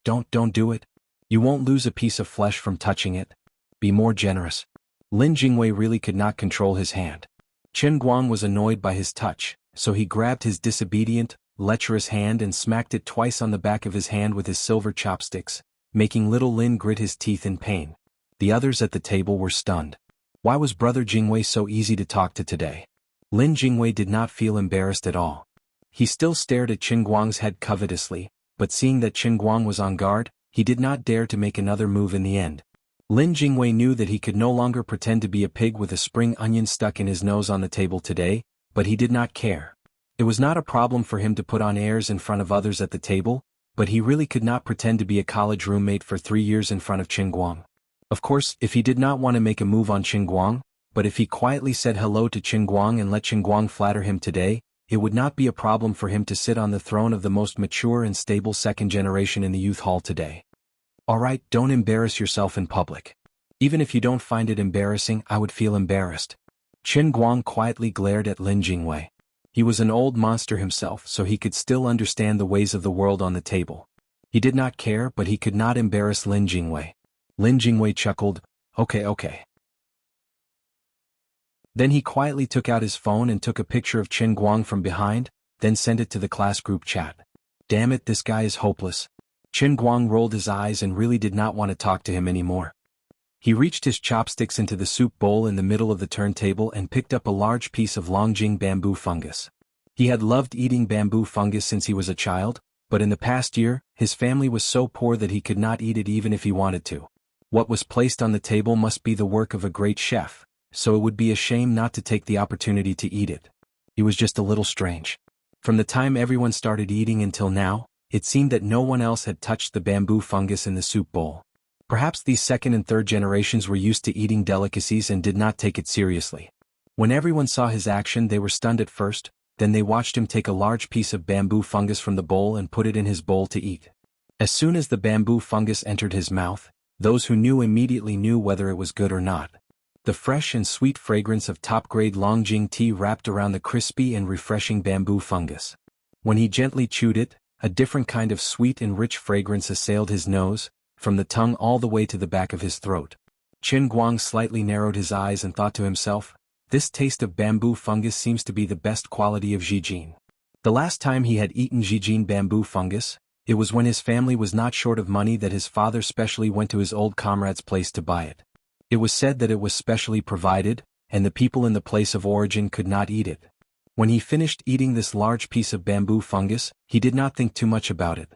A: Don't do it. You won't lose a piece of flesh from touching it. Be more generous." Lin Jingwei really could not control his hand. Qin Guang was annoyed by his touch, so he grabbed his disobedient, lecherous hand and smacked it twice on the back of his hand with his silver chopsticks, making little Lin grit his teeth in pain. The others at the table were stunned. Why was Brother Jingwei so easy to talk to today? Lin Jingwei did not feel embarrassed at all. He still stared at Qin Guang's head covetously, but seeing that Qin Guang was on guard, he did not dare to make another move in the end. Lin Jingwei knew that he could no longer pretend to be a pig with a spring onion stuck in his nose on the table today, but he did not care. It was not a problem for him to put on airs in front of others at the table, but he really could not pretend to be a college roommate for 3 years in front of Qin Guang. Of course, if he did not want to make a move on Qin Guang, but if he quietly said hello to Qin Guang and let Qin Guang flatter him today, it would not be a problem for him to sit on the throne of the most mature and stable second generation in the youth hall today. Alright, don't embarrass yourself in public. Even if you don't find it embarrassing, I would feel embarrassed. Qin Guang quietly glared at Lin Jingwei. He was an old monster himself, so he could still understand the ways of the world on the table. He did not care, but he could not embarrass Lin Jingwei. Lin Jingwei chuckled, okay. Then he quietly took out his phone and took a picture of Qin Guang from behind, then sent it to the class group chat. Damn it, this guy is hopeless. Qin Guang rolled his eyes and really did not want to talk to him anymore. He reached his chopsticks into the soup bowl in the middle of the turntable and picked up a large piece of Longjing bamboo fungus. He had loved eating bamboo fungus since he was a child, but in the past year, his family was so poor that he could not eat it even if he wanted to. What was placed on the table must be the work of a great chef, so it would be a shame not to take the opportunity to eat it. He was just a little strange. From the time everyone started eating until now, it seemed that no one else had touched the bamboo fungus in the soup bowl. Perhaps these second and third generations were used to eating delicacies and did not take it seriously. When everyone saw his action, they were stunned at first, then they watched him take a large piece of bamboo fungus from the bowl and put it in his bowl to eat. As soon as the bamboo fungus entered his mouth, those who knew immediately knew whether it was good or not. The fresh and sweet fragrance of top-grade Longjing tea wrapped around the crispy and refreshing bamboo fungus. When he gently chewed it, a different kind of sweet and rich fragrance assailed his nose, from the tongue all the way to the back of his throat. Qin Guang slightly narrowed his eyes and thought to himself, this taste of bamboo fungus seems to be the best quality of Zijin. The last time he had eaten Zijin bamboo fungus, it was when his family was not short of money that his father specially went to his old comrade's place to buy it. It was said that it was specially provided, and the people in the place of origin could not eat it. When he finished eating this large piece of bamboo fungus, he did not think too much about it.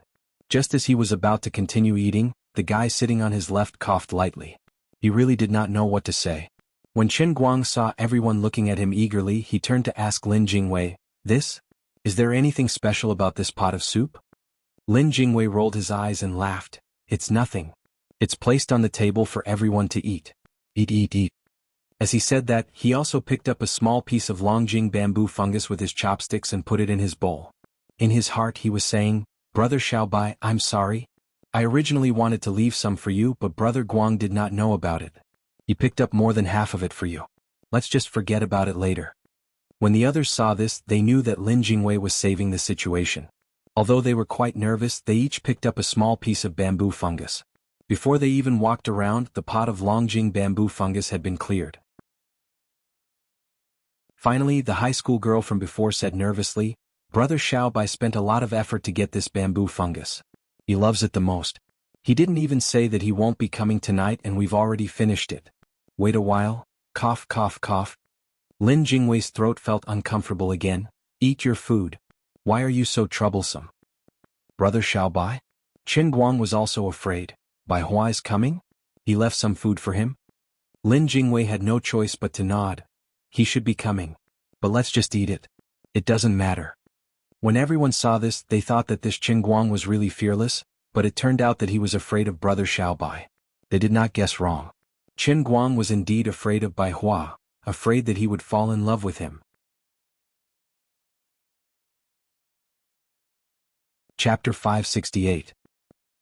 A: Just as he was about to continue eating, the guy sitting on his left coughed lightly. He really did not know what to say. When Qin Guang saw everyone looking at him eagerly, he turned to ask Lin Jingwei, Is there anything special about this pot of soup? Lin Jingwei rolled his eyes and laughed. It's nothing. It's placed on the table for everyone to eat. Eat. As he said that, he also picked up a small piece of Longjing bamboo fungus with his chopsticks and put it in his bowl. In his heart he was saying, Brother Xiaobai, I'm sorry. I originally wanted to leave some for you, but Brother Guang did not know about it. He picked up more than half of it for you. Let's just forget about it later. When the others saw this, they knew that Lin Jingwei was saving the situation. Although they were quite nervous, they each picked up a small piece of bamboo fungus. Before they even walked around, the pot of Longjing bamboo fungus had been cleared. Finally, the high school girl from before said nervously, Brother Xiaobai spent a lot of effort to get this bamboo fungus. He loves it the most. He didn't even say that he won't be coming tonight and we've already finished it. Wait a while. Cough. Lin Jingwei's throat felt uncomfortable again. Eat your food. Why are you so troublesome? Brother Xiaobai? Qin Guang was also afraid. Bai Huai's coming? He left some food for him? Lin Jingwei had no choice but to nod. He should be coming. But let's just eat it. It doesn't matter. When everyone saw this, they thought that this Qin Guang was really fearless, but it turned out that he was afraid of Brother Xiaobai. They did not guess wrong. Qin Guang was indeed afraid of Bai Hua, afraid that he would fall in love with him. Chapter 568.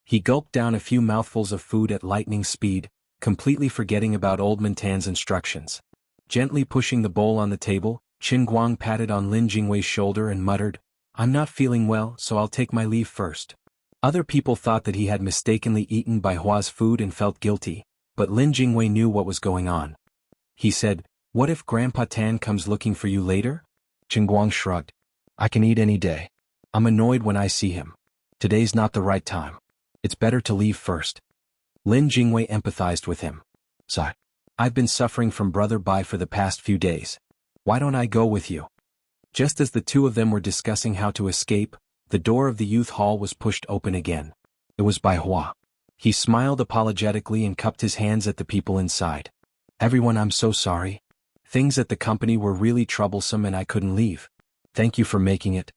A: He gulped down a few mouthfuls of food at lightning speed, completely forgetting about Old Man Tan's instructions. Gently pushing the bowl on the table, Qin Guang patted on Lin Jingwei's shoulder and muttered, I'm not feeling well, so I'll take my leave first. Other people thought that he had mistakenly eaten Bai Hua's food and felt guilty, but Lin Jingwei knew what was going on. He said, What if Grandpa Tan comes looking for you later? Qin Guang shrugged. I can eat any day. I'm annoyed when I see him. Today's not the right time. It's better to leave first. Lin Jingwei empathized with him. Sigh. I've been suffering from Brother Bai for the past few days. Why don't I go with you? Just as the two of them were discussing how to escape, the door of the youth hall was pushed open again. It was Bai Hua. He smiled apologetically and cupped his hands at the people inside. Everyone, I'm so sorry. Things at the company were really troublesome and I couldn't leave. Thank you for making it.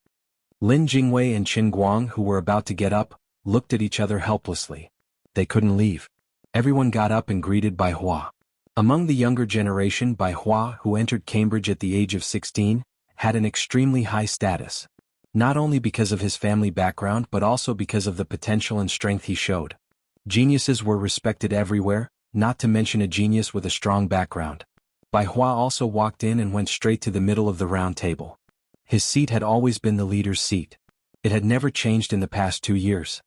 A: Lin Jingwei and Qin Guang, who were about to get up, looked at each other helplessly. They couldn't leave. Everyone got up and greeted Bai Hua. Among the younger generation, Bai Hua, who entered Cambridge at the age of 16, had an extremely high status. Not only because of his family background but also because of the potential and strength he showed. Geniuses were respected everywhere, not to mention a genius with a strong background. Bai Hua also walked in and went straight to the middle of the round table. His seat had always been the leader's seat. It had never changed in the past 2 years.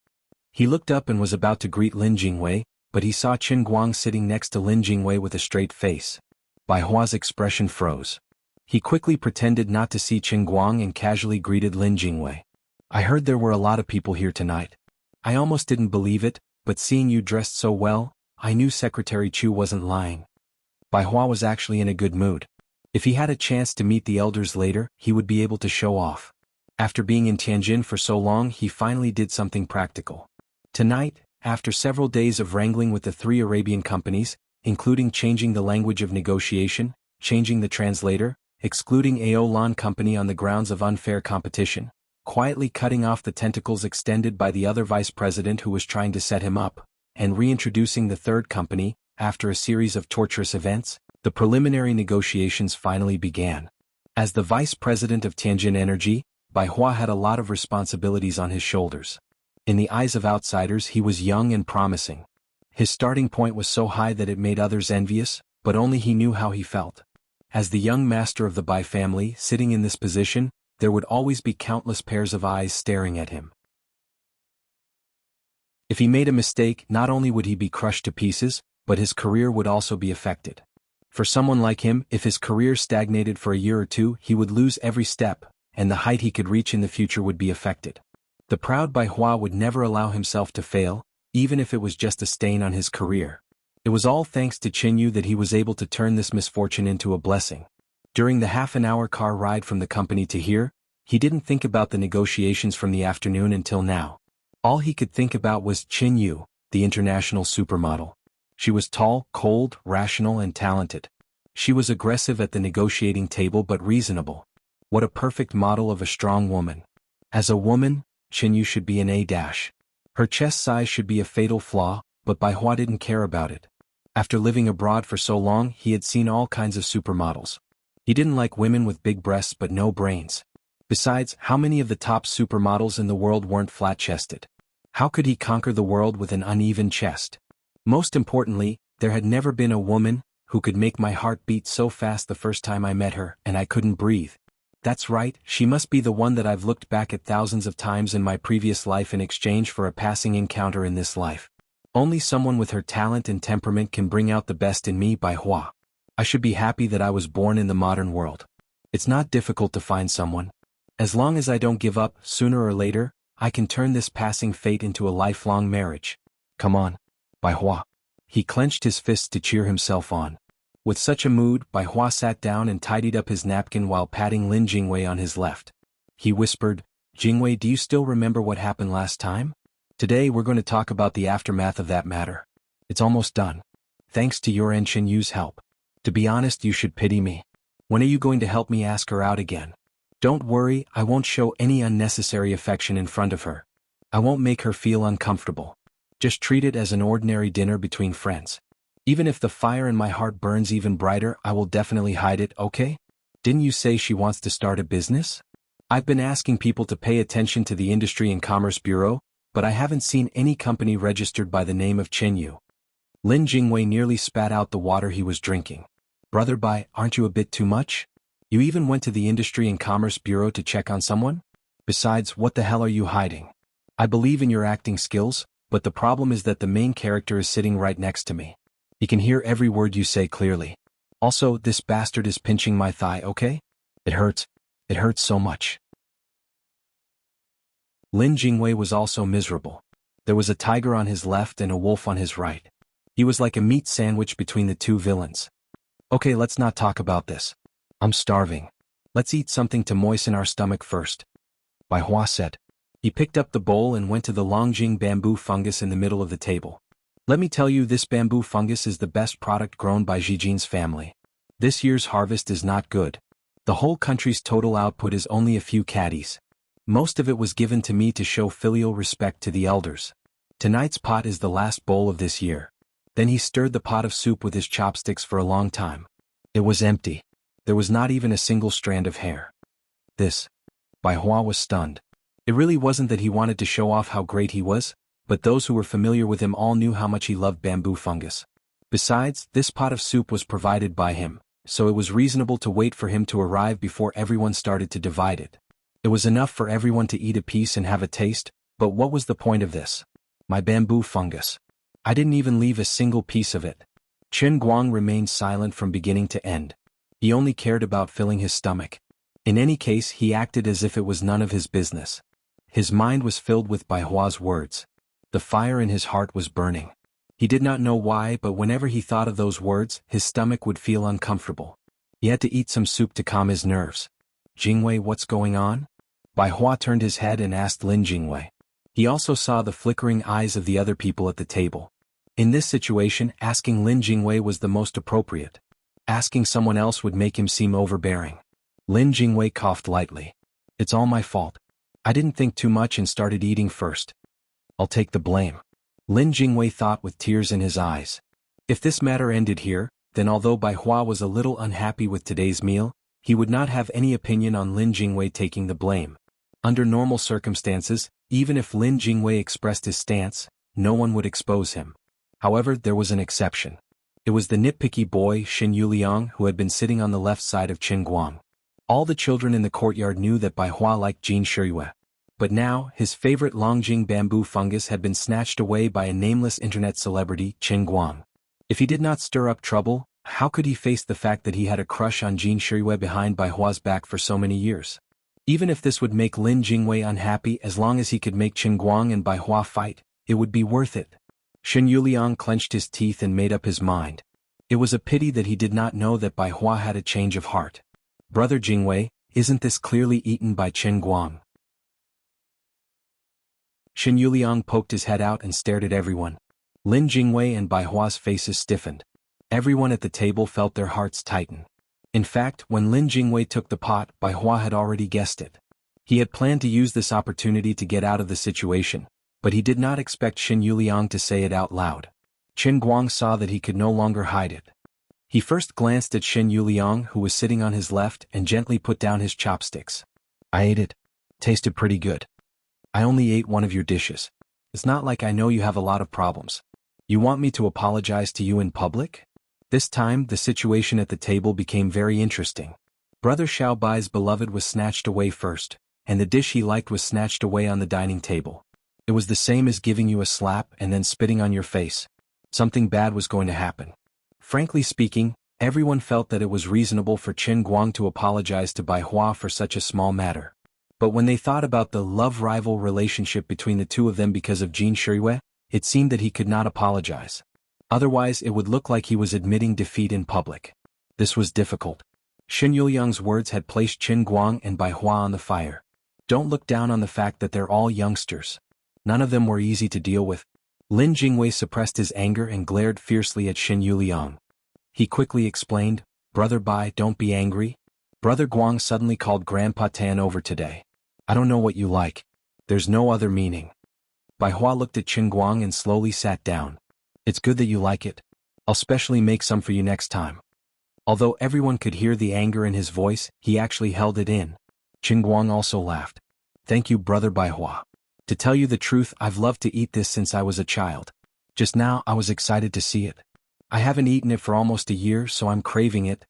A: He looked up and was about to greet Lin Jingwei, but he saw Qin Guang sitting next to Lin Jingwei with a straight face. Bai Hua's expression froze. He quickly pretended not to see Qin Guang and casually greeted Lin Jingwei. I heard there were a lot of people here tonight. I almost didn't believe it, but seeing you dressed so well, I knew Secretary Chu wasn't lying. Bai Hua was actually in a good mood. If he had a chance to meet the elders later, he would be able to show off. After being in Tianjin for so long, he finally did something practical. Tonight, after several days of wrangling with the 3 Arabian companies, including changing the language of negotiation, changing the translator, excluding Aolan Company on the grounds of unfair competition, quietly cutting off the tentacles extended by the other vice president who was trying to set him up, and reintroducing the 3rd company, after a series of torturous events, the preliminary negotiations finally began. As the vice president of Tianjin Energy, Bai Hua had a lot of responsibilities on his shoulders. In the eyes of outsiders, he was young and promising. His starting point was so high that it made others envious, but only he knew how he felt. As the young master of the Bai family, sitting in this position, there would always be countless pairs of eyes staring at him. If he made a mistake, not only would he be crushed to pieces, but his career would also be affected. For someone like him, if his career stagnated for a year or two, he would lose every step, and the height he could reach in the future would be affected. The proud Bai Hua would never allow himself to fail, even if it was just a stain on his career. It was all thanks to Qin Yu that he was able to turn this misfortune into a blessing. During the half-an-hour car ride from the company to here, he didn't think about the negotiations from the afternoon until now. All he could think about was Qin Yu, the international supermodel. She was tall, cold, rational, and talented. She was aggressive at the negotiating table but reasonable. What a perfect model of a strong woman. As a woman, Qin Yu should be an A-. Her chest size should be a fatal flaw, but Bai Hua didn't care about it. After living abroad for so long, he had seen all kinds of supermodels. He didn't like women with big breasts but no brains. Besides, how many of the top supermodels in the world weren't flat-chested? How could he conquer the world with an uneven chest? Most importantly, there had never been a woman who could make my heart beat so fast the first time I met her, and I couldn't breathe. That's right, she must be the one that I've looked back at thousands of times in my previous life in exchange for a passing encounter in this life. Only someone with her talent and temperament can bring out the best in me, Bai Hua. I should be happy that I was born in the modern world. It's not difficult to find someone. As long as I don't give up, sooner or later, I can turn this passing fate into a lifelong marriage. Come on, Bai Hua. He clenched his fists to cheer himself on. With such a mood, Bai Hua sat down and tidied up his napkin while patting Lin Jingwei on his left. He whispered, Jingwei, do you still remember what happened last time? Today we're going to talk about the aftermath of that matter. It's almost done. Thanks to your and Qin Yu's help. To be honest, you should pity me. When are you going to help me ask her out again? Don't worry, I won't show any unnecessary affection in front of her. I won't make her feel uncomfortable. Just treat it as an ordinary dinner between friends. Even if the fire in my heart burns even brighter, I will definitely hide it, okay? Didn't you say she wants to start a business? I've been asking people to pay attention to the Industry and Commerce Bureau, but I haven't seen any company registered by the name of Qin Yu. Lin Jingwei nearly spat out the water he was drinking. Brother Bai, aren't you a bit too much? You even went to the Industry and Commerce Bureau to check on someone? Besides, what the hell are you hiding? I believe in your acting skills, but the problem is that the main character is sitting right next to me. He can hear every word you say clearly. Also, this bastard is pinching my thigh, okay? It hurts. It hurts so much. Lin Jingwei was also miserable. There was a tiger on his left and a wolf on his right. He was like a meat sandwich between the two villains. Okay, let's not talk about this. I'm starving. Let's eat something to moisten our stomach first. Bai Hua said. He picked up the bowl and went to the Longjing bamboo fungus in the middle of the table. Let me tell you, this bamboo fungus is the best product grown by Zijin's family. This year's harvest is not good. The whole country's total output is only a few caddies. Most of it was given to me to show filial respect to the elders. Tonight's pot is the last bowl of this year. Then he stirred the pot of soup with his chopsticks for a long time. It was empty. There was not even a single strand of hair. This. Bai Hua was stunned. It really wasn't that he wanted to show off how great he was, but those who were familiar with him all knew how much he loved bamboo fungus. Besides, this pot of soup was provided by him, so it was reasonable to wait for him to arrive before everyone started to divide it. It was enough for everyone to eat a piece and have a taste, but what was the point of this? My bamboo fungus. I didn't even leave a single piece of it. Chen Guang remained silent from beginning to end. He only cared about filling his stomach. In any case, he acted as if it was none of his business. His mind was filled with Bai Hua's words. The fire in his heart was burning. He did not know why, but whenever he thought of those words, his stomach would feel uncomfortable. He had to eat some soup to calm his nerves. Jingwei, what's going on? Bai Hua turned his head and asked Lin Jingwei. He also saw the flickering eyes of the other people at the table. In this situation, asking Lin Jingwei was the most appropriate. Asking someone else would make him seem overbearing. Lin Jingwei coughed lightly. It's all my fault. I didn't think too much and started eating first. I'll take the blame. Lin Jingwei thought with tears in his eyes. If this matter ended here, then although Bai Hua was a little unhappy with today's meal, he would not have any opinion on Lin Jingwei taking the blame. Under normal circumstances, even if Lin Jingwei expressed his stance, no one would expose him. However, there was an exception. It was the nitpicky boy Xin Yuliang who had been sitting on the left side of Qin Guang. All the children in the courtyard knew that Bai Hua liked Jin Shiyue. But now, his favorite Longjing bamboo fungus had been snatched away by a nameless internet celebrity, Qin Guang. If he did not stir up trouble, how could he face the fact that he had a crush on Jin Shiyue behind Bai Hua's back for so many years? Even if this would make Lin Jingwei unhappy, as long as he could make Qin Guang and Bai Hua fight, it would be worth it. Xin Yuliang clenched his teeth and made up his mind. It was a pity that he did not know that Bai Hua had a change of heart. Brother Jingwei, isn't this clearly eaten by Qin Guang? Xin Yuliang poked his head out and stared at everyone. Lin Jingwei and Bai Hua's faces stiffened. Everyone at the table felt their hearts tighten. In fact, when Lin Jingwei took the pot, Bai Hua had already guessed it. He had planned to use this opportunity to get out of the situation, but he did not expect Xin Yuliang to say it out loud. Qin Guang saw that he could no longer hide it. He first glanced at Xin Yuliang, who was sitting on his left, and gently put down his chopsticks. I ate it. Tasted pretty good. I only ate one of your dishes. It's not like I know you have a lot of problems. You want me to apologize to you in public? This time, the situation at the table became very interesting. Brother Xiaobai's beloved was snatched away first, and the dish he liked was snatched away on the dining table. It was the same as giving you a slap and then spitting on your face. Something bad was going to happen. Frankly speaking, everyone felt that it was reasonable for Qin Guang to apologize to Bai Hua for such a small matter. But when they thought about the love-rival relationship between the two of them because of Jin Shiyue, it seemed that he could not apologize. Otherwise, it would look like he was admitting defeat in public. This was difficult. Xin Yuliang's words had placed Qin Guang and Bai Hua on the fire. Don't look down on the fact that they're all youngsters. None of them were easy to deal with. Lin Jingwei suppressed his anger and glared fiercely at Xin Yuliang. He quickly explained, Brother Bai, don't be angry. Brother Guang suddenly called Grandpa Tan over today. I don't know what you like. There's no other meaning. Bai Hua looked at Qin Guang and slowly sat down. It's good that you like it. I'll specially make some for you next time. Although everyone could hear the anger in his voice, he actually held it in. Qin Guang also laughed. Thank you, Brother Bai Hua. To tell you the truth, I've loved to eat this since I was a child. Just now, I was excited to see it. I haven't eaten it for almost a year, so I'm craving it.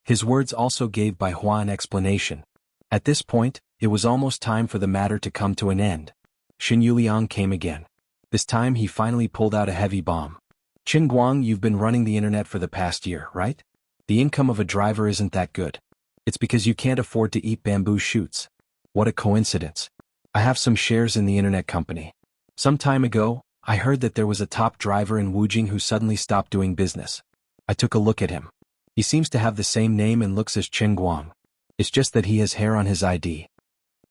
A: His words also gave Bai Hua an explanation. At this point, it was almost time for the matter to come to an end. Xin Yuliang came again. This time he finally pulled out a heavy bomb. Qin Guang, you've been running the internet for the past year, right? The income of a driver isn't that good. It's because you can't afford to eat bamboo shoots. What a coincidence. I have some shares in the internet company. Some time ago, I heard that there was a top driver in Wujing who suddenly stopped doing business. I took a look at him. He seems to have the same name and looks as Chen Guang. It's just that he has hair on his ID.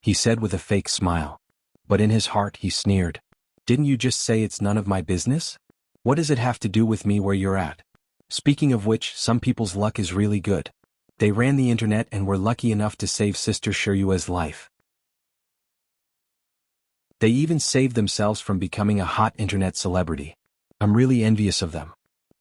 A: He said with a fake smile. But in his heart he sneered. Didn't you just say it's none of my business? What does it have to do with me where you're at? Speaking of which, some people's luck is really good. They ran the internet and were lucky enough to save Sister Shiyue's life. They even saved themselves from becoming a hot internet celebrity. I'm really envious of them.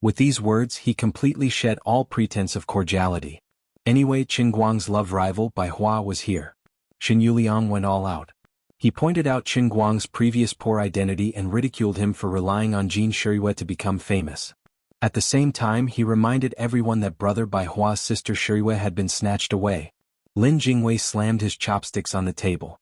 A: With these words, he completely shed all pretense of cordiality. Anyway, Qin Guang's love rival Bai Hua was here. Shen Yuliang went all out. He pointed out Qin Guang's previous poor identity and ridiculed him for relying on Jin Shiyue to become famous. At the same time, he reminded everyone that brother Bai Hua's sister Shiyue had been snatched away. Lin Jingwei slammed his chopsticks on the table.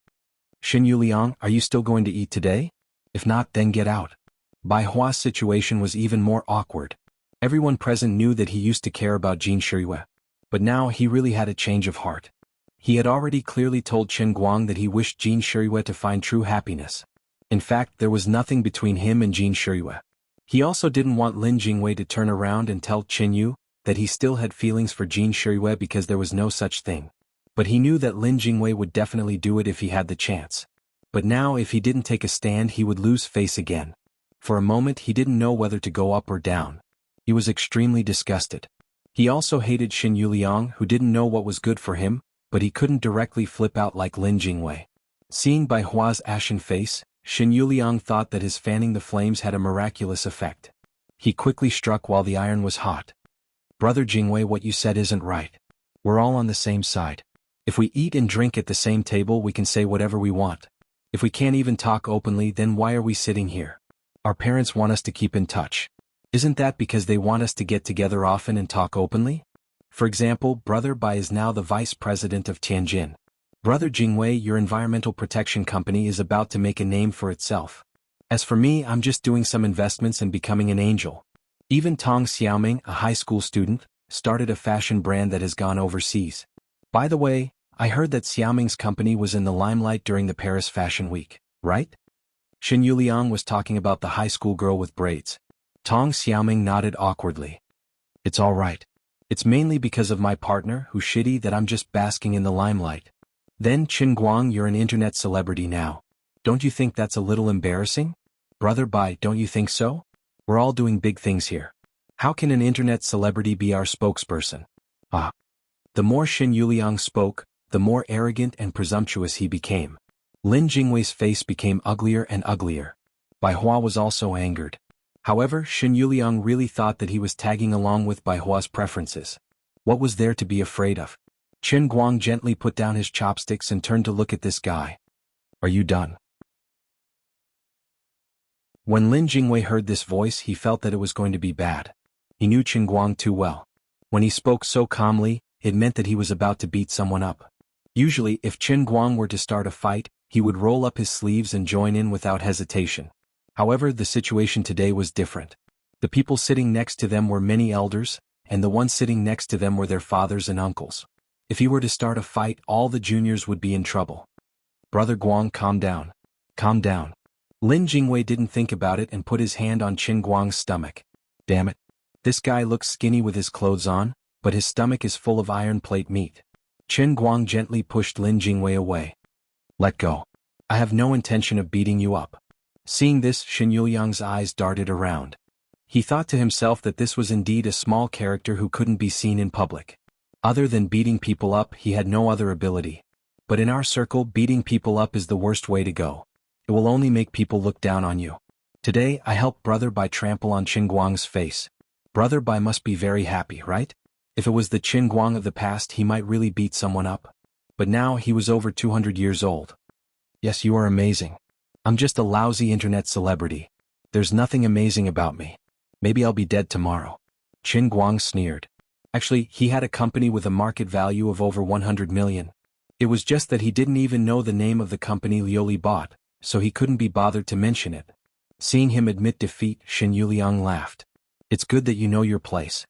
A: Shen Yuliang, are you still going to eat today? If not, then get out. Bai Hua's situation was even more awkward. Everyone present knew that he used to care about Jin Shiyue. But now he really had a change of heart. He had already clearly told Chen Guang that he wished Jin Shiyue to find true happiness. In fact, there was nothing between him and Jin Shiyue. He also didn't want Lin Jingwei to turn around and tell Chen Yu that he still had feelings for Jin Shiyue because there was no such thing. But he knew that Lin Jingwei would definitely do it if he had the chance. But now if he didn't take a stand he would lose face again. For a moment he didn't know whether to go up or down. He was extremely disgusted. He also hated Shen Yuliang, who didn't know what was good for him, but he couldn't directly flip out like Lin Jingwei. Seeing Bai Hua's ashen face, Shen Yuliang thought that his fanning the flames had a miraculous effect. He quickly struck while the iron was hot. Brother Jingwei, what you said isn't right. We're all on the same side. If we eat and drink at the same table we can say whatever we want. If we can't even talk openly, then why are we sitting here? Our parents want us to keep in touch. Isn't that because they want us to get together often and talk openly? For example, Brother Bai is now the vice president of Tianjin. Brother Jingwei, your environmental protection company is about to make a name for itself. As for me, I'm just doing some investments and becoming an angel. Even Tong Xiaoming, a high school student, started a fashion brand that has gone overseas. By the way, I heard that Xiaoming's company was in the limelight during the Paris Fashion Week, right? Shen Yuliang was talking about the high school girl with braids. Tong Xiaoming nodded awkwardly. It's all right. It's mainly because of my partner, who's shitty, that I'm just basking in the limelight. Then Qin Guang, you're an internet celebrity now. Don't you think that's a little embarrassing? Brother Bai, don't you think so? We're all doing big things here. How can an internet celebrity be our spokesperson? Ah. The more Shen Yuliang spoke, the more arrogant and presumptuous he became. Lin Jingwei's face became uglier and uglier. Bai Hua was also angered. However, Shen Yuliang really thought that he was tagging along with Bai Hua's preferences. What was there to be afraid of? Qin Guang gently put down his chopsticks and turned to look at this guy. Are you done? When Lin Jingwei heard this voice, he felt that it was going to be bad. He knew Qin Guang too well. When he spoke so calmly, it meant that he was about to beat someone up. Usually, if Qin Guang were to start a fight, he would roll up his sleeves and join in without hesitation. However, the situation today was different. The people sitting next to them were many elders, and the ones sitting next to them were their fathers and uncles. If he were to start a fight, all the juniors would be in trouble. Brother Guang, calm down. Calm down. Lin Jingwei didn't think about it and put his hand on Qin Guang's stomach. Damn it. This guy looks skinny with his clothes on, but his stomach is full of iron plate meat. Qin Guang gently pushed Lin Jingwei away. Let go. I have no intention of beating you up. Seeing this, Shen Yuliang's eyes darted around. He thought to himself that this was indeed a small character who couldn't be seen in public. Other than beating people up, he had no other ability. But in our circle, beating people up is the worst way to go. It will only make people look down on you. Today, I helped Brother Bai trample on Qin Guang's face. Brother Bai must be very happy, right? If it was the Qin Guang of the past, he might really beat someone up. But now he was over 200 years old. Yes, you are amazing. I'm just a lousy internet celebrity. There's nothing amazing about me. Maybe I'll be dead tomorrow. Qin Guang sneered. Actually, he had a company with a market value of over 100 million. It was just that he didn't even know the name of the company Lioli bought, so he couldn't be bothered to mention it. Seeing him admit defeat, Shen Yuliang laughed. It's good that you know your place.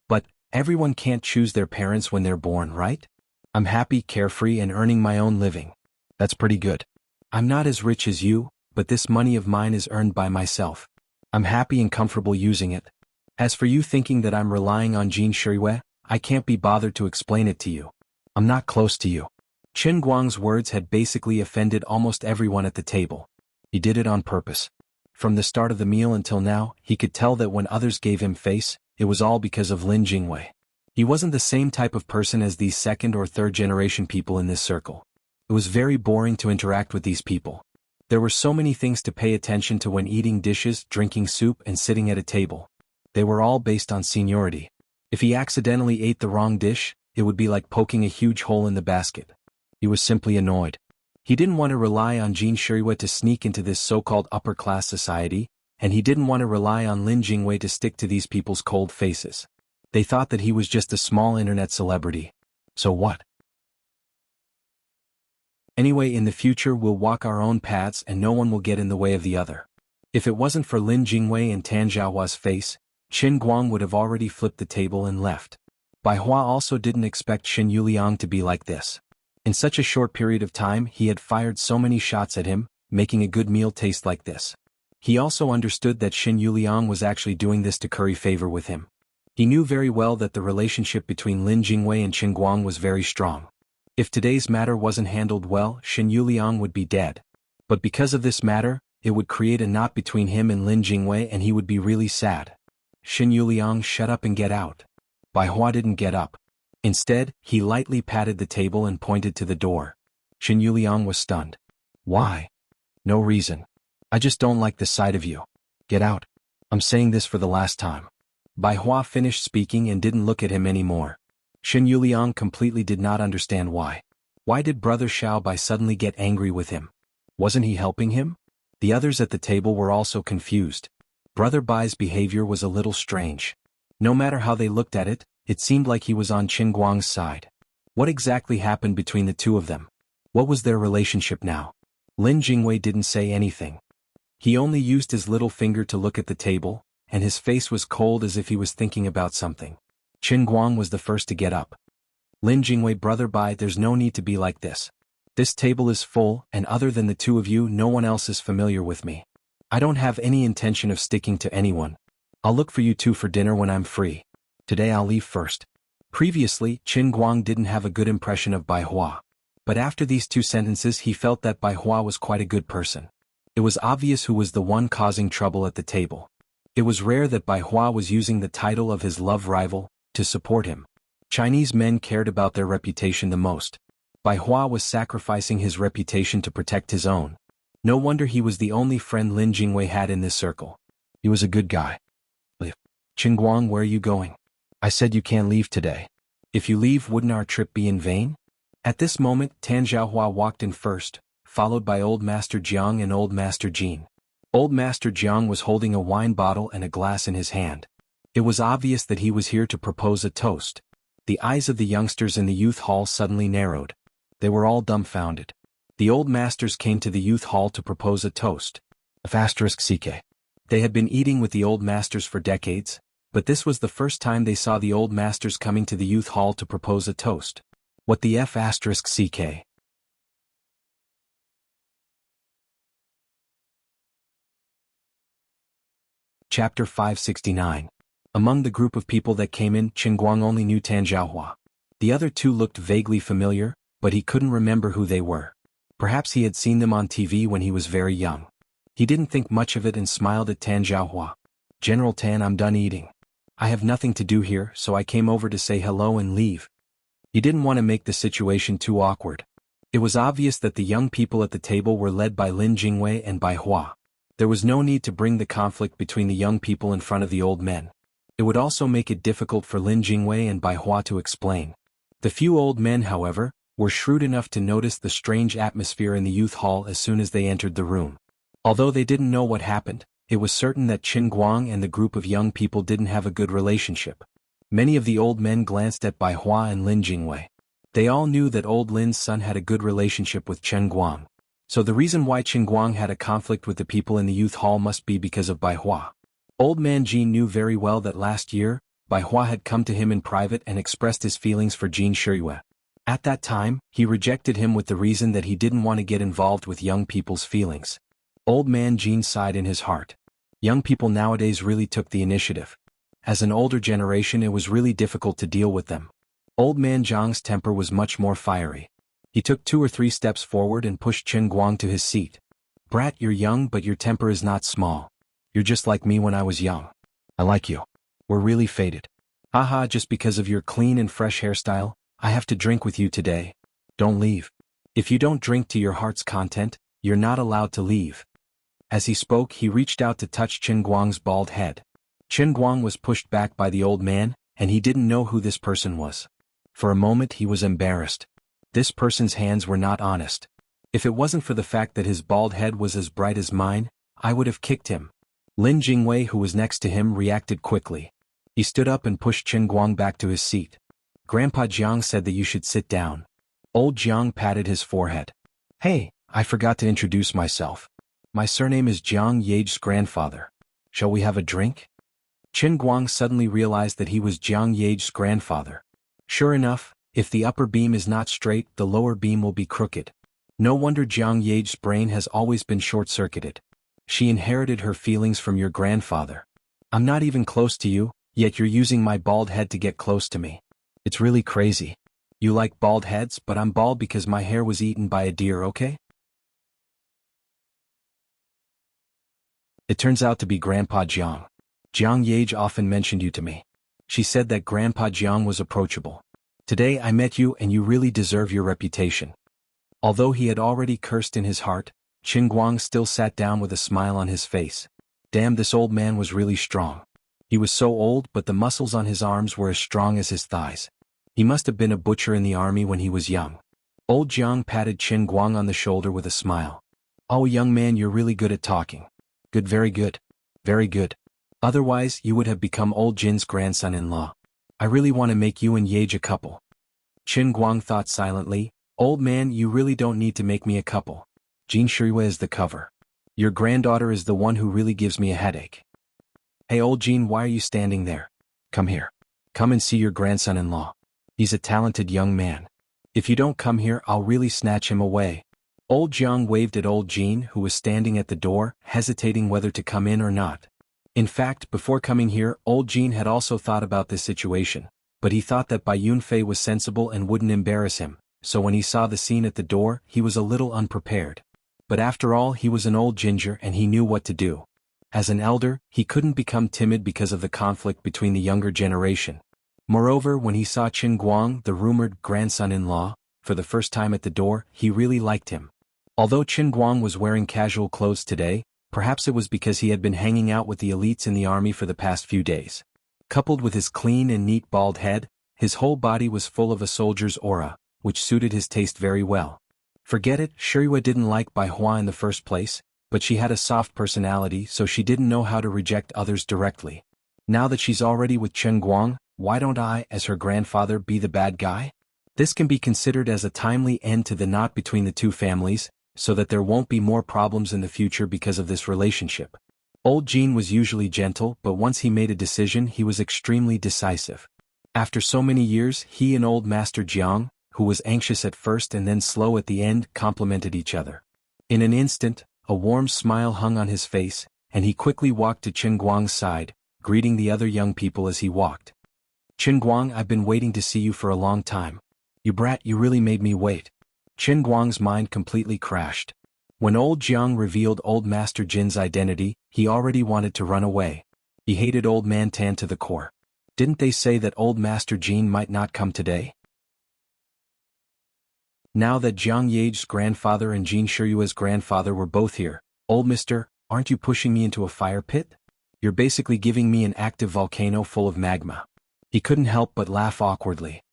A: But everyone can't choose their parents when they're born, right? I'm happy, carefree, and earning my own living. That's pretty good. I'm not as rich as you, but this money of mine is earned by myself. I'm happy and comfortable using it. As for you thinking that I'm relying on Jin Shuiwei, I can't be bothered to explain it to you. I'm not close to you. Qin Guang's words had basically offended almost everyone at the table. He did it on purpose. From the start of the meal until now, he could tell that when others gave him face, it was all because of Lin Jingwei. He wasn't the same type of person as these second or third generation people in this circle. It was very boring to interact with these people. There were so many things to pay attention to when eating dishes, drinking soup, and sitting at a table. They were all based on seniority. If he accidentally ate the wrong dish, it would be like poking a huge hole in the basket. He was simply annoyed. He didn't want to rely on Jin Shuiwei to sneak into this so-called upper-class society, and he didn't want to rely on Lin Jingwei to stick to these people's cold faces. They thought that he was just a small internet celebrity. So what? Anyway, in the future we'll walk our own paths and no one will get in the way of the other. If it wasn't for Lin Jingwei and Tan Zhaohua's face, Qin Guang would have already flipped the table and left. Bai Hua also didn't expect Xin Yuliang to be like this. In such a short period of time he had fired so many shots at him, making a good meal taste like this. He also understood that Xin Yuliang was actually doing this to curry favor with him. He knew very well that the relationship between Lin Jingwei and Qin Guang was very strong. If today's matter wasn't handled well, Xin Yuliang would be dead. But because of this matter, it would create a knot between him and Lin Jingwei and he would be really sad. Xin Yuliang, shut up and get out. Bai Hua didn't get up. Instead, he lightly patted the table and pointed to the door. Xin Yuliang was stunned. Why? No reason. I just don't like the sight of you. Get out. I'm saying this for the last time. Bai Hua finished speaking and didn't look at him anymore. Xin Yuliang completely did not understand why. Why did Brother Xiao Bai suddenly get angry with him? Wasn't he helping him? The others at the table were also confused. Brother Bai's behavior was a little strange. No matter how they looked at it, it seemed like he was on Qin Guang's side. What exactly happened between the two of them? What was their relationship now? Lin Jingwei didn't say anything. He only used his little finger to look at the table, and his face was cold as if he was thinking about something. Qin Guang was the first to get up. Lin Jingwei, Brother Bai, there's no need to be like this. This table is full, and other than the two of you, no one else is familiar with me. I don't have any intention of sticking to anyone. I'll look for you two for dinner when I'm free. Today I'll leave first. Previously, Qin Guang didn't have a good impression of Bai Hua. But after these two sentences he felt that Bai Hua was quite a good person. It was obvious who was the one causing trouble at the table. It was rare that Bai Hua was using the title of his love rival to support him. Chinese men cared about their reputation the most. Bai Hua was sacrificing his reputation to protect his own. No wonder he was the only friend Lin Jingwei had in this circle. He was a good guy. Leave. Qin Guang, where are you going? I said you can't leave today. If you leave, wouldn't our trip be in vain? At this moment, Tan Zhaohua walked in first, followed by Old Master Jiang and Old Master Jin. Old Master Jiang was holding a wine bottle and a glass in his hand. It was obvious that he was here to propose a toast. The eyes of the youngsters in the youth hall suddenly narrowed. They were all dumbfounded. The old masters came to the youth hall to propose a toast. *CK. They had been eating with the old masters for decades, but this was the first time they saw the old masters coming to the youth hall to propose a toast. What the *CK? Chapter 569. Among the group of people that came in, Qin Guang only knew Tan Zhaohua. The other two looked vaguely familiar, but he couldn't remember who they were. Perhaps he had seen them on TV when he was very young. He didn't think much of it and smiled at Tan Zhaohua. General Tan, I'm done eating. I have nothing to do here, so I came over to say hello and leave. He didn't want to make the situation too awkward. It was obvious that the young people at the table were led by Lin Jingwei and Bai Hua. There was no need to bring the conflict between the young people in front of the old men. It would also make it difficult for Lin Jingwei and Bai Hua to explain. The few old men, however, were shrewd enough to notice the strange atmosphere in the youth hall as soon as they entered the room. Although they didn't know what happened, it was certain that Qin Guang and the group of young people didn't have a good relationship. Many of the old men glanced at Bai Hua and Lin Jingwei. They all knew that old Lin's son had a good relationship with Qin Guang. So the reason why Qin Guang had a conflict with the people in the youth hall must be because of Bai Hua. Old man Jin knew very well that last year, Bai Hua had come to him in private and expressed his feelings for Jin Shuiwei. At that time, he rejected him with the reason that he didn't want to get involved with young people's feelings. Old man Jean sighed in his heart. Young people nowadays really took the initiative. As an older generation, it was really difficult to deal with them. Old man Zhang's temper was much more fiery. He took 2 or 3 steps forward and pushed Chen Guang to his seat. Brat, you're young but your temper is not small. You're just like me when I was young. I like you. We're really fated. Haha, just because of your clean and fresh hairstyle, I have to drink with you today. Don't leave. If you don't drink to your heart's content, you're not allowed to leave. As he spoke, he reached out to touch Chen Guang's bald head. Chen Guang was pushed back by the old man, and he didn't know who this person was. For a moment he was embarrassed. This person's hands were not honest. If it wasn't for the fact that his bald head was as bright as mine, I would have kicked him. Lin Jingwei, who was next to him, reacted quickly. He stood up and pushed Chen Guang back to his seat. Grandpa Jiang said that you should sit down. Old Jiang patted his forehead. Hey, I forgot to introduce myself. My surname is Jiang Yage's grandfather. Shall we have a drink? Chen Guang suddenly realized that he was Jiang Yage's grandfather. Sure enough, if the upper beam is not straight, the lower beam will be crooked. No wonder Jiang Yage's brain has always been short-circuited. She inherited her feelings from your grandfather. I'm not even close to you, yet you're using my bald head to get close to me. It's really crazy. You like bald heads, but I'm bald because my hair was eaten by a deer, okay? It turns out to be Grandpa Jiang. Jiang Yage often mentioned you to me. She said that Grandpa Jiang was approachable. Today I met you and you really deserve your reputation. Although he had already cursed in his heart, Chen Guang still sat down with a smile on his face. Damn, this old man was really strong. He was so old, but the muscles on his arms were as strong as his thighs. He must have been a butcher in the army when he was young. Old Jiang patted Chen Guang on the shoulder with a smile. Oh, young man, you're really good at talking. Good, very good. Very good. Otherwise, you would have become old Jin's grandson-in-law. I really want to make you and Yage a couple. Chen Guang thought silently. Old man, you really don't need to make me a couple. Jin Shuiwei is the cover. Your granddaughter is the one who really gives me a headache. Hey old Jin, why are you standing there? Come here. Come and see your grandson-in-law. He's a talented young man. If you don't come here, I'll really snatch him away. Old Jiang waved at old Jin, who was standing at the door, hesitating whether to come in or not. In fact, before coming here, old Jin had also thought about this situation, but he thought that Bai Yunfei was sensible and wouldn't embarrass him, so when he saw the scene at the door, he was a little unprepared. But after all, he was an old ginger and he knew what to do. As an elder, he couldn't become timid because of the conflict between the younger generation. Moreover, when he saw Chen Guang, the rumored grandson-in-law, for the first time at the door, he really liked him. Although Chen Guang was wearing casual clothes today, perhaps it was because he had been hanging out with the elites in the army for the past few days. Coupled with his clean and neat bald head, his whole body was full of a soldier's aura, which suited his taste very well. Forget it, Shuiwei didn't like Bai Hua in the first place, but she had a soft personality, so she didn't know how to reject others directly. Now that she's already with Chen Guang, why don't I, as her grandfather, be the bad guy? This can be considered as a timely end to the knot between the two families, so that there won't be more problems in the future because of this relationship. Old Jin was usually gentle, but once he made a decision, he was extremely decisive. After so many years, he and old Master Jiang, who was anxious at first and then slow at the end, complemented each other. In an instant, a warm smile hung on his face, and he quickly walked to Chen Guang's side, greeting the other young people as he walked. Chen Guang, I've been waiting to see you for a long time. You brat, you really made me wait. Chen Guang's mind completely crashed. When old Jiang revealed old Master Jin's identity, he already wanted to run away. He hated old man Tan to the core. Didn't they say that old Master Jin might not come today? Now that Jiang Yage's grandfather and Jin Shuiwei's grandfather were both here, old mister, aren't you pushing me into a fire pit? You're basically giving me an active volcano full of magma. He couldn't help but laugh awkwardly.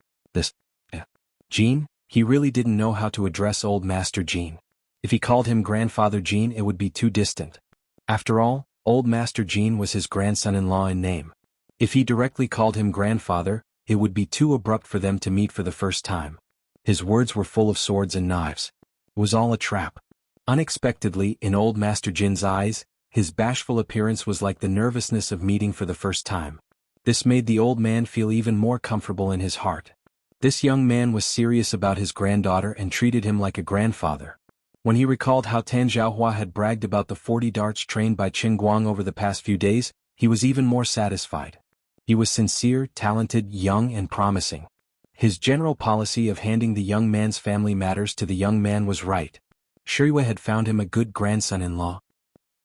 A: Jin? He really didn't know how to address old Master Jin. If he called him Grandfather Jin, it would be too distant. After all, old Master Jin was his grandson-in-law in name. If he directly called him grandfather, it would be too abrupt for them to meet for the first time. His words were full of swords and knives. It was all a trap. Unexpectedly, in old Master Jin's eyes, his bashful appearance was like the nervousness of meeting for the first time. This made the old man feel even more comfortable in his heart. This young man was serious about his granddaughter and treated him like a grandfather. When he recalled how Tan Zhaohua had bragged about the 40 darts trained by Qin Guang over the past few days, he was even more satisfied. He was sincere, talented, young and promising. His general policy of handing the young man's family matters to the young man was right. Shiyue had found him a good grandson-in-law.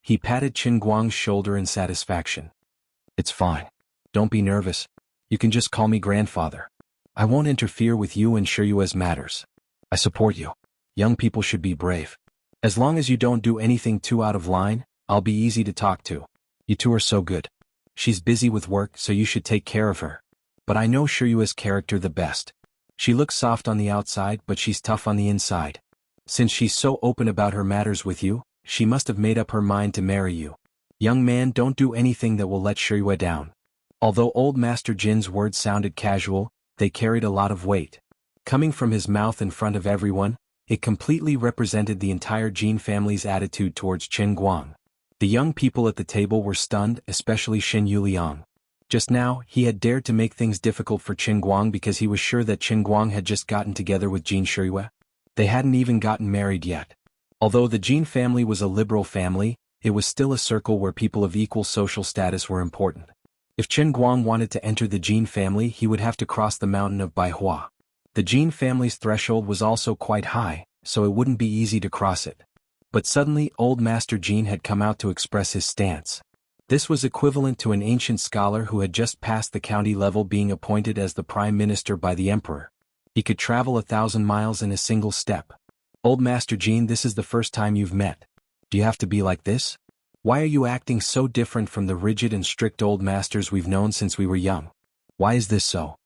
A: He patted Qin Guang's shoulder in satisfaction. It's fine. Don't be nervous. You can just call me grandfather. I won't interfere with you and Shiyue's matters. I support you. Young people should be brave. As long as you don't do anything too out of line, I'll be easy to talk to. You two are so good. She's busy with work, so you should take care of her. But I know Shiyue's character the best. She looks soft on the outside, but she's tough on the inside. Since she's so open about her matters with you, she must have made up her mind to marry you. Young man, don't do anything that will let Shiyue down. Although old Master Jin's words sounded casual, they carried a lot of weight. Coming from his mouth in front of everyone, it completely represented the entire Jin family's attitude towards Qin Guang. The young people at the table were stunned, especially Shen Yuliang. Just now, he had dared to make things difficult for Qin Guang because he was sure that Qin Guang had just gotten together with Jin Shiyue. They hadn't even gotten married yet. Although the Jin family was a liberal family, it was still a circle where people of equal social status were important. If Qin Guang wanted to enter the Jin family, he would have to cross the mountain of Baihua. The Jin family's threshold was also quite high, so it wouldn't be easy to cross it. But suddenly, old Master Jin had come out to express his stance. This was equivalent to an ancient scholar who had just passed the county level being appointed as the prime minister by the emperor. He could travel 1,000 miles in a single step. Old Master Jin, this is the first time you've met. Do you have to be like this? Why are you acting so different from the rigid and strict old masters we've known since we were young? Why is this so?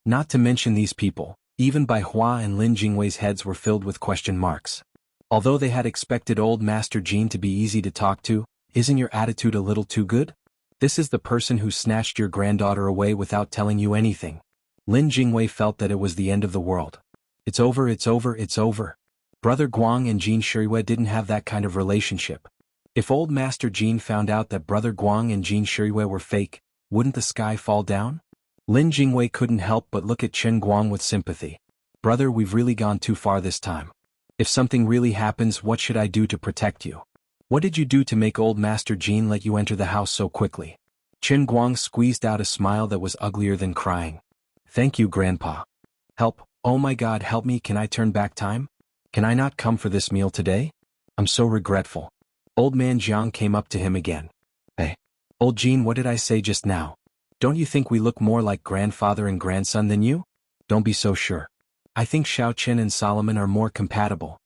A: Not to mention these people, even Bai Hua and Lin Jingwei's heads were filled with question marks. Although they had expected old Master Jin to be easy to talk to, isn't your attitude a little too good? This is the person who snatched your granddaughter away without telling you anything. Lin Jingwei felt that it was the end of the world. It's over, it's over, it's over. Brother Guang and Jin Shiyue didn't have that kind of relationship. If old Master Jin found out that Brother Guang and Jin Shiyue were fake, wouldn't the sky fall down? Lin Jingwei couldn't help but look at Qin Guang with sympathy. Brother, we've really gone too far this time. If something really happens, what should I do to protect you? What did you do to make old Master Jin let you enter the house so quickly? Qin Guang squeezed out a smile that was uglier than crying. Thank you, Grandpa. Help, oh my God, help me, can I turn back time? Can I not come for this meal today? I'm so regretful. Old man Jiang came up to him again. Hey, old Jin, what did I say just now? Don't you think we look more like grandfather and grandson than you? Don't be so sure. I think Xiao Qin and Solomon are more compatible.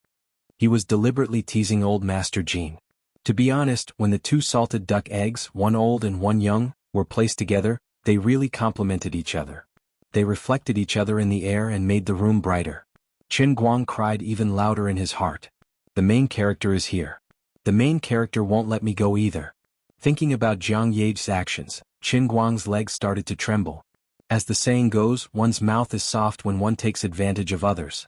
A: He was deliberately teasing old Master Jin. To be honest, when the two salted duck eggs, one old and one young, were placed together, they really complemented each other. They reflected each other in the air and made the room brighter. Qin Guang cried even louder in his heart. The main character is here. The main character won't let me go either. Thinking about Jiang Ye's actions, Qin Guang's legs started to tremble. As the saying goes, one's mouth is soft when one takes advantage of others.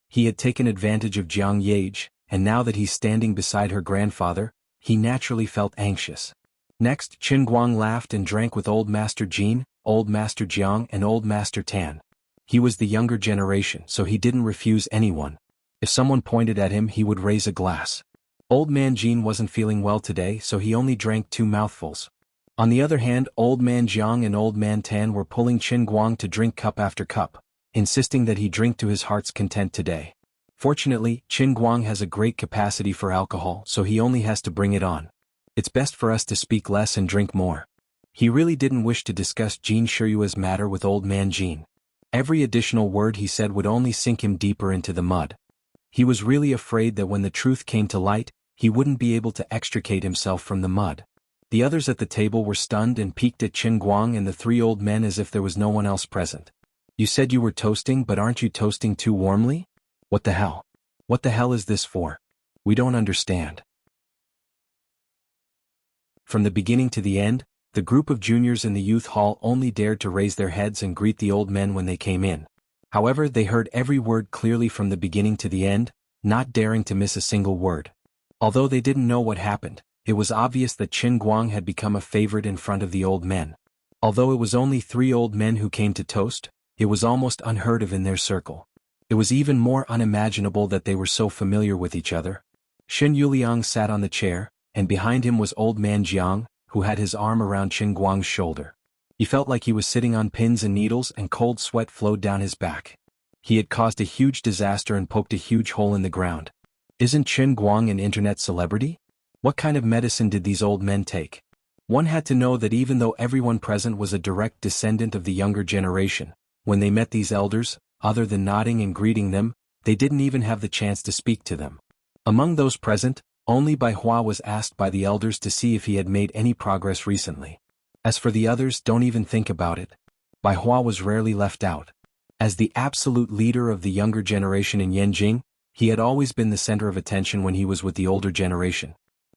A: He had taken advantage of Jiang Ye, and now that he's standing beside her grandfather, he naturally felt anxious. Next, Qin Guang laughed and drank with old Master Jin, old Master Jiang and old Master Tan. He was the younger generation, so he didn't refuse anyone. If someone pointed at him, he would raise a glass. Old man Jin wasn't feeling well today, so he only drank 2 mouthfuls. On the other hand, old man Jiang and old man Tan were pulling Qin Guang to drink cup after cup, insisting that he drink to his heart's content today. Fortunately, Qin Guang has a great capacity for alcohol, so he only has to bring it on. It's best for us to speak less and drink more. He really didn't wish to discuss Jin Shiyue's matter with old man Jin. Every additional word he said would only sink him deeper into the mud. He was really afraid that when the truth came to light, he wouldn't be able to extricate himself from the mud. The others at the table were stunned and peeked at Qin Guang and the 3 old men as if there was no one else present. You said you were toasting, but aren't you toasting too warmly? What the hell? What the hell is this for? We don't understand. From the beginning to the end, the group of juniors in the youth hall only dared to raise their heads and greet the old men when they came in. However, they heard every word clearly from the beginning to the end, not daring to miss a single word. Although they didn't know what happened, it was obvious that Qin Guang had become a favorite in front of the old men. Although it was only 3 old men who came to toast, it was almost unheard of in their circle. It was even more unimaginable that they were so familiar with each other. Qin Yuliang sat on the chair, and behind him was old man Jiang, who had his arm around Qin Guang's shoulder. He felt like he was sitting on pins and needles, and cold sweat flowed down his back. He had caused a huge disaster and poked a huge hole in the ground. Isn't Qin Guang an internet celebrity? What kind of medicine did these old men take? One had to know that even though everyone present was a direct descendant of the younger generation, when they met these elders, other than nodding and greeting them, they didn't even have the chance to speak to them. Among those present, only Bai Hua was asked by the elders to see if he had made any progress recently. As for the others, don't even think about it. Bai Hua was rarely left out. As the absolute leader of the younger generation in Yanjing, he had always been the center of attention when he was with the older generation.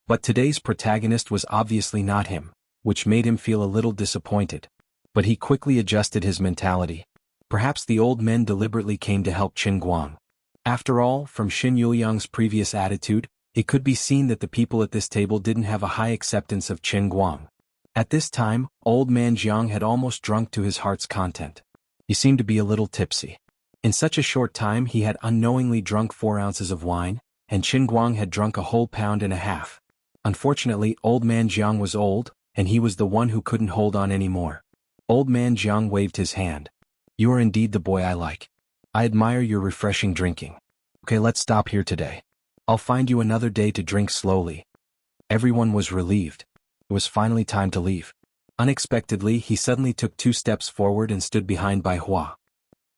A: But today's protagonist was obviously not him, which made him feel a little disappointed. But he quickly adjusted his mentality. Perhaps the old men deliberately came to help Qin Guang. After all, from Qin Yuliang's previous attitude, it could be seen that the people at this table didn't have a high acceptance of Qin Guang. At this time, old man Jiang had almost drunk to his heart's content. He seemed to be a little tipsy. In such a short time he had unknowingly drunk 4 ounces of wine, and Qin Guang had drunk a whole pound and a half. Unfortunately, old man Jiang was old, and he was the one who couldn't hold on anymore. Old man Jiang waved his hand. You are indeed the boy I like. I admire your refreshing drinking. Okay, let's stop here today. I'll find you another day to drink slowly. Everyone was relieved. It was finally time to leave. Unexpectedly, he suddenly took 2 steps forward and stood behind Bai Hua.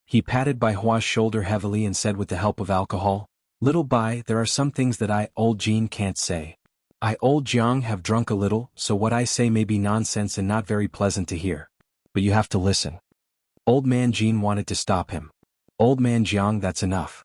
A: He patted Bai Hua's shoulder heavily and said with the help of alcohol, "Little Bai, there are some things that I, old Jean, can't say. I, old Jiang, have drunk a little, so what I say may be nonsense and not very pleasant to hear. But you have to listen." Old man Jean wanted to stop him. "Old man Jiang, that's enough."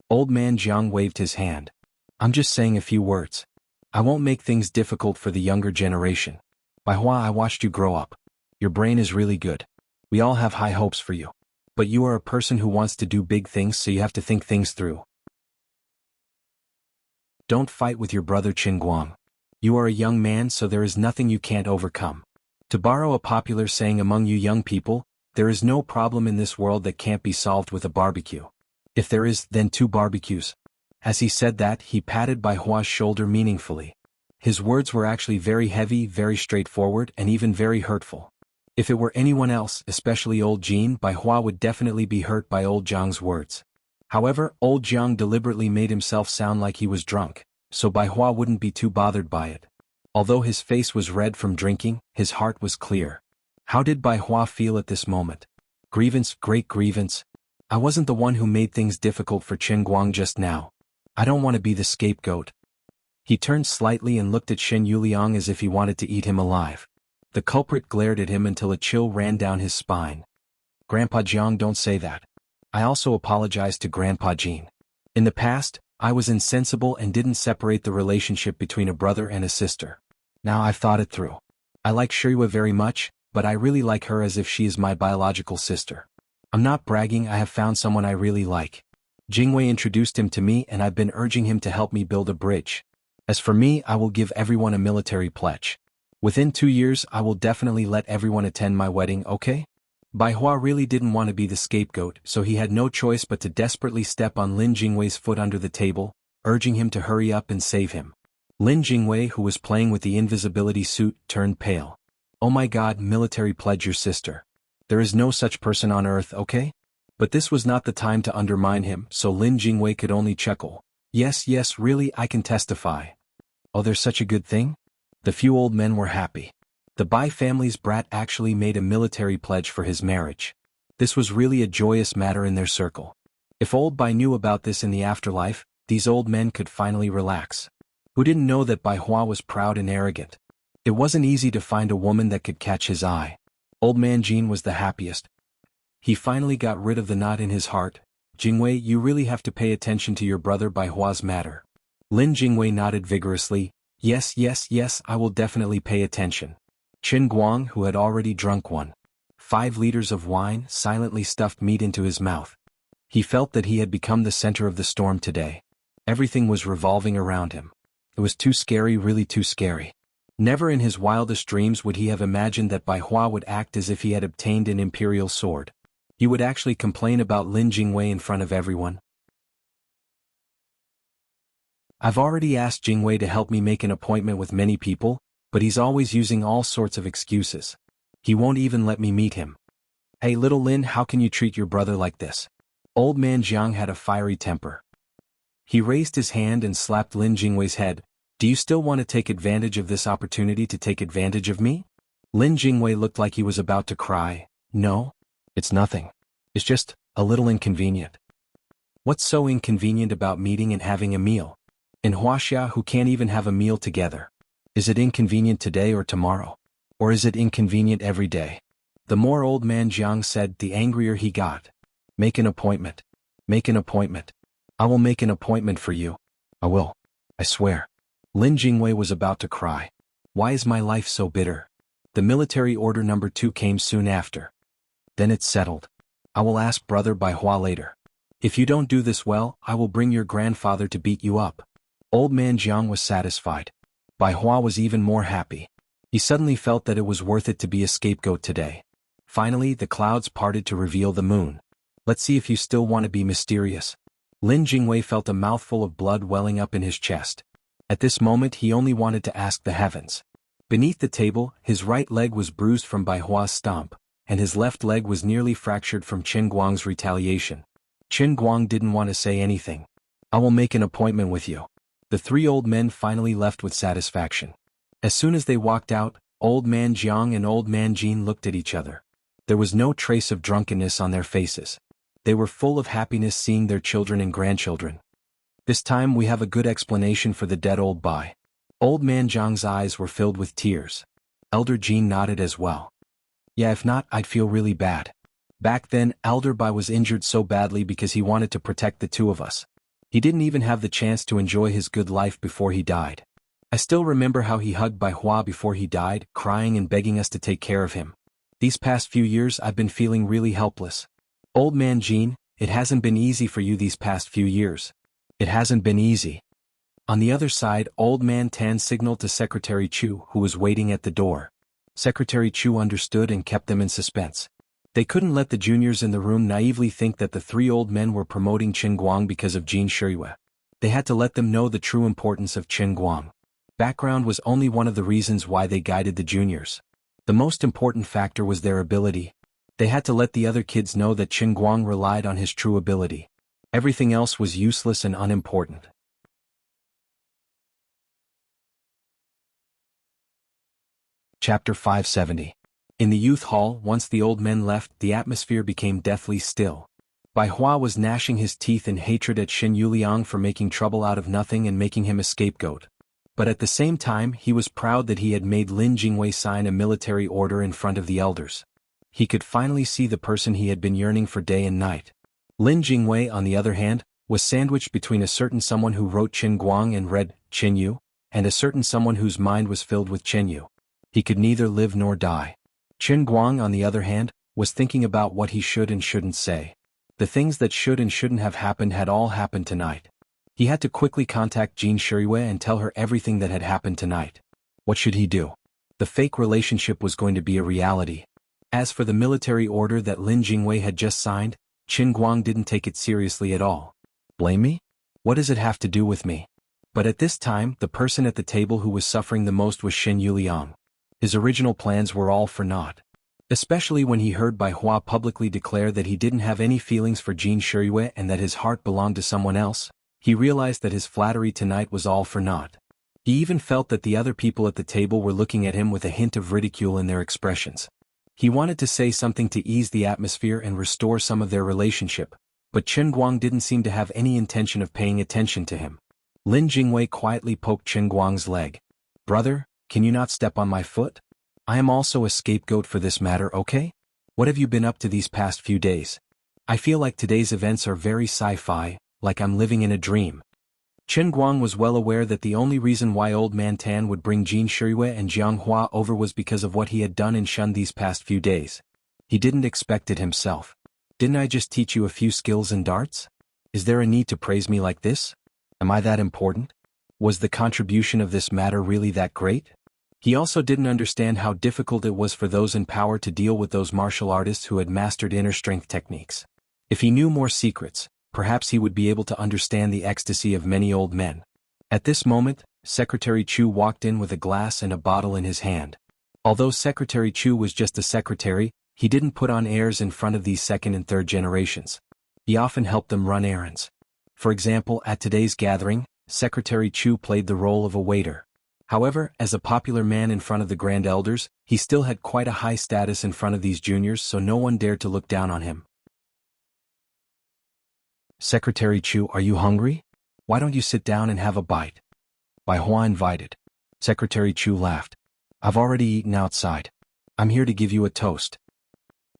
A: Old man Jiang waved his hand. "I'm just saying a few words. I won't make things difficult for the younger generation. Bai Hua, I watched you grow up. Your brain is really good. We all have high hopes for you. But you are a person who wants to do big things, so you have to think things through. Don't fight with your brother Qin Guang. You are a young man, so there is nothing you can't overcome. To borrow a popular saying among you young people, there is no problem in this world that can't be solved with a barbecue. If there is, then 2 barbecues. As he said that, he patted Bai Hua's shoulder meaningfully. His words were actually very heavy, very straightforward, and even very hurtful. If it were anyone else, especially old Jean, Bai Hua would definitely be hurt by old Jiang's words. However, old Jiang deliberately made himself sound like he was drunk, so Bai Hua wouldn't be too bothered by it. Although his face was red from drinking, his heart was clear. How did Bai Hua feel at this moment? Grievance, great grievance. I wasn't the one who made things difficult for Qin Guang just now. I don't want to be the scapegoat. He turned slightly and looked at Qin Yuliang as if he wanted to eat him alive. The culprit glared at him until a chill ran down his spine. Grandpa Jiang, don't say that. I also apologize to Grandpa Jean. In the past, I was insensible and didn't separate the relationship between a brother and a sister. Now I've thought it through. I like Shirua very much, but I really like her as if she is my biological sister. I'm not bragging, I have found someone I really like. Jingwei introduced him to me and I've been urging him to help me build a bridge. As for me, I will give everyone a military pledge. Within 2 years, I will definitely let everyone attend my wedding, okay? Bai Hua really didn't want to be the scapegoat, so he had no choice but to desperately step on Lin Jingwei's foot under the table, urging him to hurry up and save him. Lin Jingwei, who was playing with the invisibility suit, turned pale. Oh my god, military pledge your sister. There is no such person on earth, okay? But this was not the time to undermine him, so Lin Jingwei could only chuckle. Yes, really, I can testify. Oh, there's such a good thing? The few old men were happy. The Bai family's brat actually made a military pledge for his marriage. This was really a joyous matter in their circle. If old Bai knew about this in the afterlife, these old men could finally relax. Who didn't know that Bai Hua was proud and arrogant? It wasn't easy to find a woman that could catch his eye. Old man Jean was the happiest. He finally got rid of the knot in his heart. Jingwei, you really have to pay attention to your brother Bai Hua's matter. Lin Jingwei nodded vigorously. Yes, I will definitely pay attention. Qin Guang, who had already drunk 1.5 liters of wine, silently stuffed meat into his mouth. He felt that he had become the center of the storm today. Everything was revolving around him. It was too scary, really too scary. Never in his wildest dreams would he have imagined that Bai Hua would act as if he had obtained an imperial sword. He would actually complain about Lin Jingwei in front of everyone. I've already asked Jingwei to help me make an appointment with many people, but he's always using all sorts of excuses. He won't even let me meet him. Hey little Lin, how can you treat your brother like this? Old man Jiang had a fiery temper. He raised his hand and slapped Lin Jingwei's head. Do you still want to take advantage of this opportunity to take advantage of me? Lin Jingwei looked like he was about to cry. No. It's nothing. It's just a little inconvenient. What's so inconvenient about meeting and having a meal? In Wuxia, who can't even have a meal together? Is it inconvenient today or tomorrow? Or is it inconvenient every day? The more old man Jiang said, the angrier he got. Make an appointment. Make an appointment. I will make an appointment for you. I will. I swear. Lin Jingwei was about to cry. Why is my life so bitter? The military order number 2 came soon after. Then it's settled. I will ask brother Bai Hua later. If you don't do this well, I will bring your grandfather to beat you up. Old man Jiang was satisfied. Bai Hua was even more happy. He suddenly felt that it was worth it to be a scapegoat today. Finally, the clouds parted to reveal the moon. Let's see if you still want to be mysterious. Lin Jingwei felt a mouthful of blood welling up in his chest. At this moment he only wanted to ask the heavens. Beneath the table, his right leg was bruised from Bai Hua's stomp, and his left leg was nearly fractured from Qin Guang's retaliation. Qin Guang didn't want to say anything. I will make an appointment with you. The 3 old men finally left with satisfaction. As soon as they walked out, old man Jiang and old man Jin looked at each other. There was no trace of drunkenness on their faces. They were full of happiness seeing their children and grandchildren. This time we have a good explanation for the dead old Bai. Old man Jiang's eyes were filled with tears. Elder Jin nodded as well. Yeah, if not, I'd feel really bad. Back then, Elder Bai was injured so badly because he wanted to protect the 2 of us. He didn't even have the chance to enjoy his good life before he died. I still remember how he hugged Bai Hua before he died, crying and begging us to take care of him. These past few years I've been feeling really helpless. Old man Jin, it hasn't been easy for you these past few years. It hasn't been easy. On the other side, old man Tan signaled to Secretary Chu, who was waiting at the door. Secretary Chu understood and kept them in suspense. They couldn't let the juniors in the room naively think that the 3 old men were promoting Qin Guang because of Jin Shiyue. They had to let them know the true importance of Qin Guang. Background was only one of the reasons why they guided the juniors. The most important factor was their ability. They had to let the other kids know that Qin Guang relied on his true ability. Everything else was useless and unimportant. Chapter 570. In the youth hall, once the old men left, the atmosphere became deathly still. Bai Hua was gnashing his teeth in hatred at Xin Yuliang for making trouble out of nothing and making him a scapegoat. But at the same time, he was proud that he had made Lin Jingwei sign a military order in front of the elders. He could finally see the person he had been yearning for day and night. Lin Jingwei, on the other hand, was sandwiched between a certain someone who wrote Qin Guang and read Qin Yu, and a certain someone whose mind was filled with Qin Yu. He could neither live nor die. Qin Guang, on the other hand, was thinking about what he should and shouldn't say. The things that should and shouldn't have happened had all happened tonight. He had to quickly contact Jin Shiyue and tell her everything that had happened tonight. What should he do? The fake relationship was going to be a reality. As for the military order that Lin Jingwei had just signed, Qin Guang didn't take it seriously at all. Blame me? What does it have to do with me? But at this time, the person at the table who was suffering the most was Xin Yuliang. His original plans were all for naught. Especially when he heard Bai Hua publicly declare that he didn't have any feelings for Jin Shiyue and that his heart belonged to someone else, he realized that his flattery tonight was all for naught. He even felt that the other people at the table were looking at him with a hint of ridicule in their expressions. He wanted to say something to ease the atmosphere and restore some of their relationship, but Qin Guang didn't seem to have any intention of paying attention to him. Lin Jingwei quietly poked Qin Guang's leg. Brother, can you not step on my foot? I am also a scapegoat for this matter, okay? What have you been up to these past few days? I feel like today's events are very sci-fi, like I'm living in a dream. Qin Guang was well aware that the only reason why old man Tan would bring Jin Shiyue and Jiang Hua over was because of what he had done in Shun these past few days. He didn't expect it himself. Didn't I just teach you a few skills in darts? Is there a need to praise me like this? Am I that important? Was the contribution of this matter really that great? He also didn't understand how difficult it was for those in power to deal with those martial artists who had mastered inner strength techniques. If he knew more secrets, perhaps he would be able to understand the ecstasy of many old men. At this moment, Secretary Chu walked in with a glass and a bottle in his hand. Although Secretary Chu was just a secretary, he didn't put on airs in front of these second and third generations. He often helped them run errands. For example, at today's gathering, Secretary Chu played the role of a waiter. However, as a popular man in front of the grand elders, he still had quite a high status in front of these juniors, so no one dared to look down on him. Secretary Chu, are you hungry? Why don't you sit down and have a bite? Bai Hua invited. Secretary Chu laughed. I've already eaten outside. I'm here to give you a toast.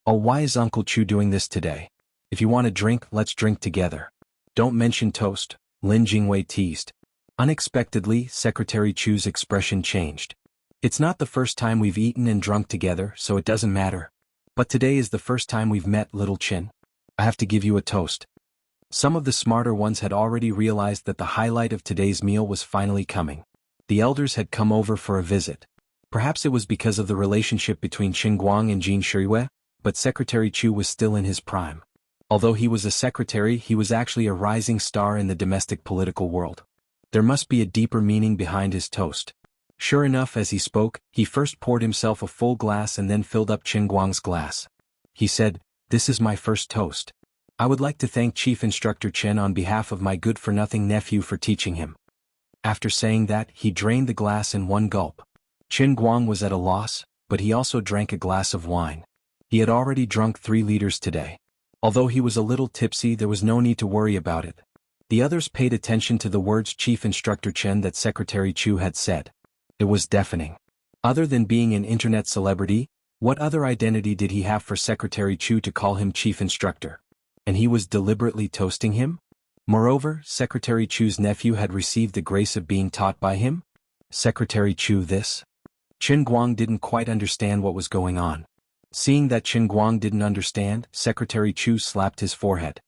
A: Oh, why is Uncle Chu doing this today? If you want a drink, let's drink together. Don't mention toast, Lin Jingwei teased. Unexpectedly, Secretary Chu's expression changed. It's not the first time we've eaten and drunk together, so it doesn't matter. But today is the first time we've met, little Chin. I have to give you a toast. Some of the smarter ones had already realized that the highlight of today's meal was finally coming. The elders had come over for a visit. Perhaps it was because of the relationship between Qin Guang and Jin Shiyue, but Secretary Chu was still in his prime. Although he was a secretary, he was actually a rising star in the domestic political world. There must be a deeper meaning behind his toast. Sure enough, as he spoke, he first poured himself a full glass and then filled up Qin Guang's glass. He said, "This is my first toast. I would like to thank Chief Instructor Chen on behalf of my good-for-nothing nephew for teaching him." After saying that, he drained the glass in one gulp. Qin Guang was at a loss, but he also drank a glass of wine. He had already drunk 3 liters today. Although he was a little tipsy, there was no need to worry about it. The others paid attention to the words Chief Instructor Chen that Secretary Chu had said. It was deafening. Other than being an internet celebrity, what other identity did he have for Secretary Chu to call him Chief Instructor? And he was deliberately toasting him? Moreover, Secretary Chu's nephew had received the grace of being taught by him? Secretary Chu this? Qin Guang didn't quite understand what was going on. Seeing that Qin Guang didn't understand, Secretary Chu slapped his forehead.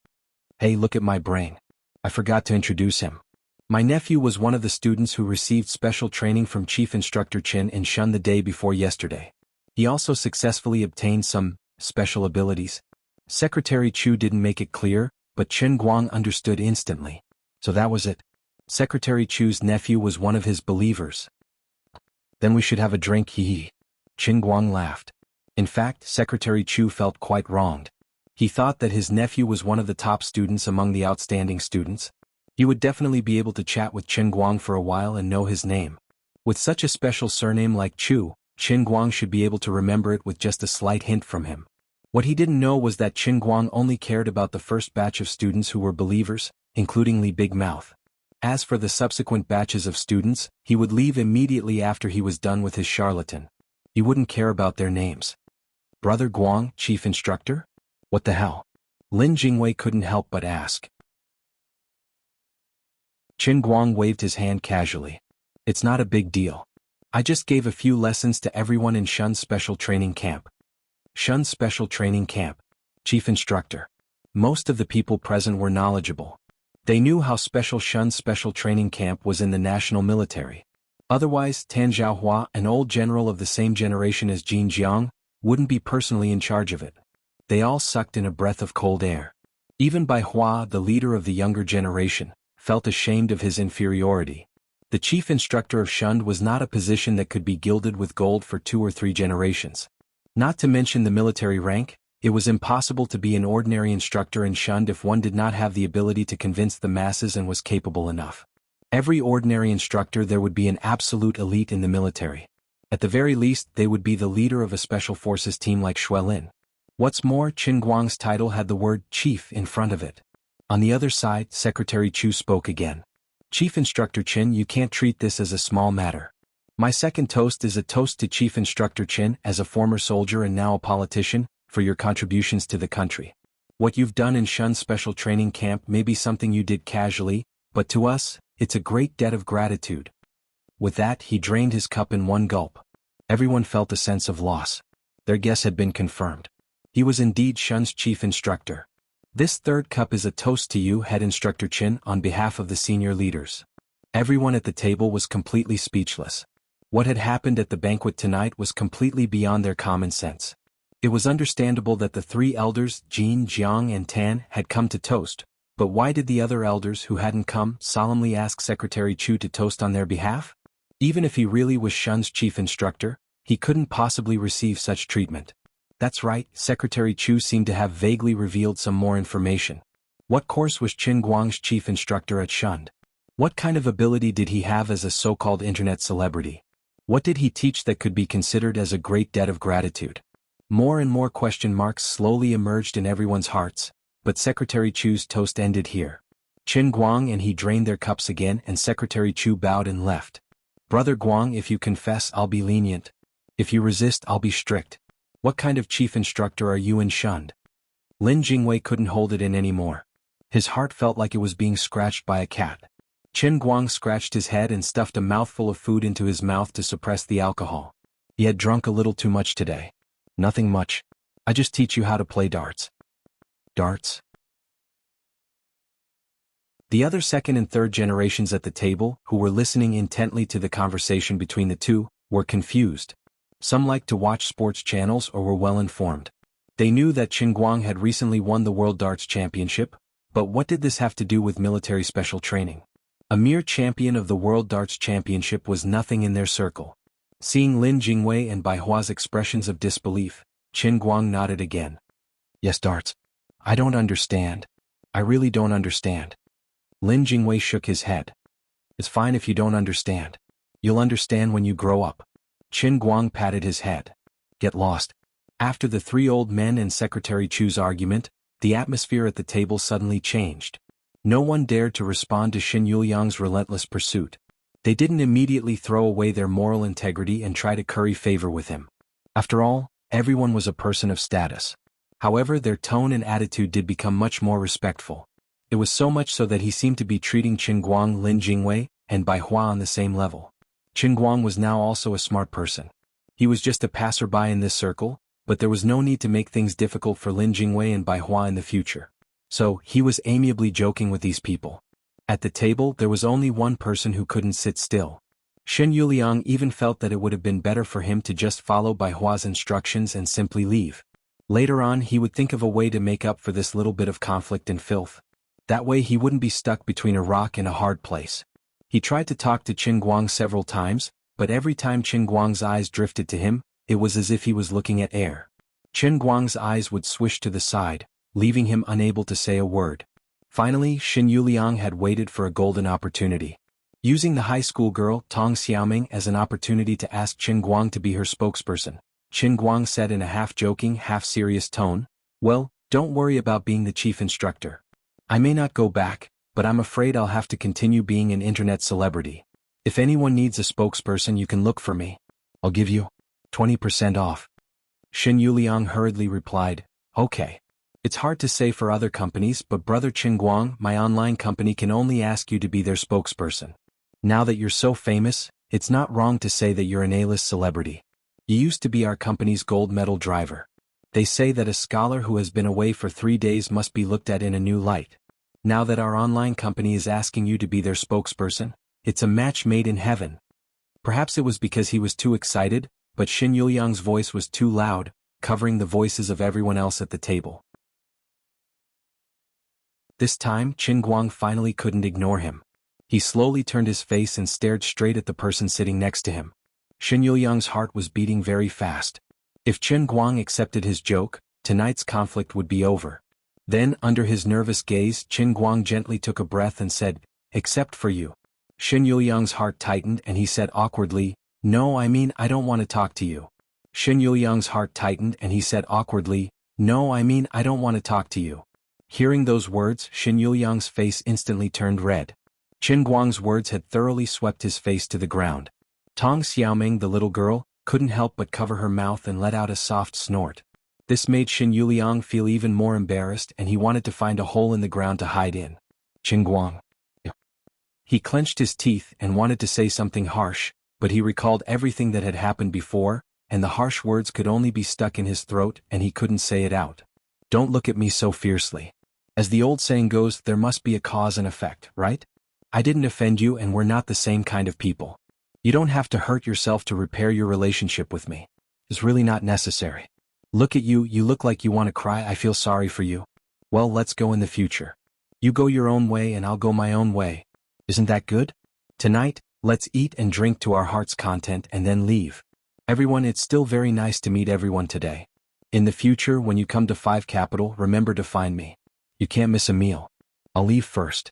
A: Hey, look at my brain. I forgot to introduce him. My nephew was one of the students who received special training from Chief Instructor Chen in Shun the day before yesterday. He also successfully obtained some special abilities. Secretary Chu didn't make it clear, but Qin Guang understood instantly. So that was it. Secretary Chu's nephew was one of his believers. Then we should have a drink, hee. Qin Guang laughed. In fact, Secretary Chu felt quite wronged. He thought that his nephew was one of the top students among the outstanding students. He would definitely be able to chat with Qin Guang for a while and know his name. With such a special surname like Chu, Qin Guang should be able to remember it with just a slight hint from him. What he didn't know was that Qin Guang only cared about the first batch of students who were believers, including Li Big Mouth. As for the subsequent batches of students, he would leave immediately after he was done with his charlatan. He wouldn't care about their names. Brother Guang, Chief Instructor? What the hell? Lin Jingwei couldn't help but ask. Qin Guang waved his hand casually. It's not a big deal. I just gave a few lessons to everyone in Shun's special training camp. Shun's special training camp. Chief Instructor. Most of the people present were knowledgeable. They knew how special Shun's special training camp was in the national military. Otherwise, Tan Zhaohua, an old general of the same generation as Jin Jiang, wouldn't be personally in charge of it. They all sucked in a breath of cold air. Even Bai Hua, the leader of the younger generation, felt ashamed of his inferiority. The chief instructor of Shun was not a position that could be gilded with gold for 2 or 3 generations. Not to mention the military rank, it was impossible to be an ordinary instructor in Shun if one did not have the ability to convince the masses and was capable enough. Every ordinary instructor there would be an absolute elite in the military. At the very least, they would be the leader of a special forces team like Xuelin. What's more, Qin Guang's title had the word chief in front of it. On the other side, Secretary Chu spoke again. Chief Instructor Qin, you can't treat this as a small matter. My second toast is a toast to Chief Instructor Qin as a former soldier and now a politician, for your contributions to the country. What you've done in Shun's special training camp may be something you did casually, but to us, it's a great debt of gratitude. With that, he drained his cup in one gulp. Everyone felt a sense of loss. Their guess had been confirmed. He was indeed Shun's chief instructor. This third cup is a toast to you, Head Instructor Qin, on behalf of the senior leaders. Everyone at the table was completely speechless. What had happened at the banquet tonight was completely beyond their common sense. It was understandable that the three elders, Jin, Jiang and Tan, had come to toast, but why did the other elders who hadn't come solemnly ask Secretary Chu to toast on their behalf? Even if he really was Shun's chief instructor, he couldn't possibly receive such treatment. That's right, Secretary Chu seemed to have vaguely revealed some more information. What course was Qin Guang's chief instructor at Shun? What kind of ability did he have as a so-called internet celebrity? What did he teach that could be considered as a great debt of gratitude? More and more question marks slowly emerged in everyone's hearts, but Secretary Chu's toast ended here. Qin Guang and he drained their cups again and Secretary Chu bowed and left. Brother Guang, if you confess, I'll be lenient. If you resist, I'll be strict. What kind of chief instructor are you in Shun? Lin Jingwei couldn't hold it in anymore. His heart felt like it was being scratched by a cat. Qin Guang scratched his head and stuffed a mouthful of food into his mouth to suppress the alcohol. He had drunk a little too much today. Nothing much. I just teach you how to play darts. Darts? The other second and third generations at the table, who were listening intently to the conversation between the two, were confused. Some liked to watch sports channels or were well informed. They knew that Qin Guang had recently won the World Darts Championship, but what did this have to do with military special training? A mere champion of the World Darts Championship was nothing in their circle. Seeing Lin Jingwei and Bai Hua's expressions of disbelief, Qin Guang nodded again. Yes, darts. I don't understand. I really don't understand. Lin Jingwei shook his head. It's fine if you don't understand. You'll understand when you grow up. Qin Guang patted his head. Get lost. After the three old men and Secretary Chu's argument, the atmosphere at the table suddenly changed. No one dared to respond to Xin Yuliang's relentless pursuit. They didn't immediately throw away their moral integrity and try to curry favor with him. After all, everyone was a person of status. However, their tone and attitude did become much more respectful. It was so much so that he seemed to be treating Qin Guang, Lin Jingwei, and Bai Hua on the same level. Qin Guang was now also a smart person. He was just a passerby in this circle, but there was no need to make things difficult for Lin Jingwei and Bai Hua in the future. So, he was amiably joking with these people. At the table, there was only one person who couldn't sit still. Xin Yuliang even felt that it would have been better for him to just follow Bai Hua's instructions and simply leave. Later on, he would think of a way to make up for this little bit of conflict and filth. That way he wouldn't be stuck between a rock and a hard place. He tried to talk to Qin Guang several times, but every time Qin Guang's eyes drifted to him, it was as if he was looking at air. Qin Guang's eyes would swish to the side, leaving him unable to say a word. Finally, Xin Yuliang had waited for a golden opportunity. Using the high school girl, Tong Xiaoming, as an opportunity to ask Qin Guang to be her spokesperson, Qin Guang said in a half-joking, half-serious tone, "Well, don't worry about being the chief instructor. I may not go back, but I'm afraid I'll have to continue being an internet celebrity. If anyone needs a spokesperson, you can look for me. I'll give you 20% off." Xin Yuliang hurriedly replied, "Okay. It's hard to say for other companies, but Brother Qin Guang, my online company can only ask you to be their spokesperson. Now that you're so famous, it's not wrong to say that you're an A-list celebrity. You used to be our company's gold medal driver. They say that a scholar who has been away for 3 days must be looked at in a new light. Now that our online company is asking you to be their spokesperson, it's a match made in heaven." Perhaps it was because he was too excited, but Xin Yuliang's voice was too loud, covering the voices of everyone else at the table. This time, Qin Guang finally couldn't ignore him. He slowly turned his face and stared straight at the person sitting next to him. Xin Yuliang's heart was beating very fast. If Qin Guang accepted his joke, tonight's conflict would be over. Then, under his nervous gaze, Qin Guang gently took a breath and said, "Except for you." Xin Yuliang's heart tightened and he said awkwardly, "No, I don't want to talk to you." Xin Yuliang's heart tightened and he said awkwardly, "No, I don't want to talk to you." Hearing those words, Xin Yuliang's face instantly turned red. Qin Guang's words had thoroughly swept his face to the ground. Tong Xiaoming, the little girl, couldn't help but cover her mouth and let out a soft snort. This made Xin Yuliang feel even more embarrassed and he wanted to find a hole in the ground to hide in. "Qin Guang." He clenched his teeth and wanted to say something harsh, but he recalled everything that had happened before, and the harsh words could only be stuck in his throat and he couldn't say it out. "Don't look at me so fiercely. As the old saying goes, there must be a cause and effect, right? I didn't offend you and we're not the same kind of people. You don't have to hurt yourself to repair your relationship with me. It's really not necessary. Look at you, you look like you want to cry. I feel sorry for you. Well, let's go in the future. You go your own way and I'll go my own way. Isn't that good? Tonight, let's eat and drink to our heart's content and then leave. Everyone, it's still very nice to meet everyone today. In the future, when you come to 5 Capital, remember to find me. You can't miss a meal. I'll leave first.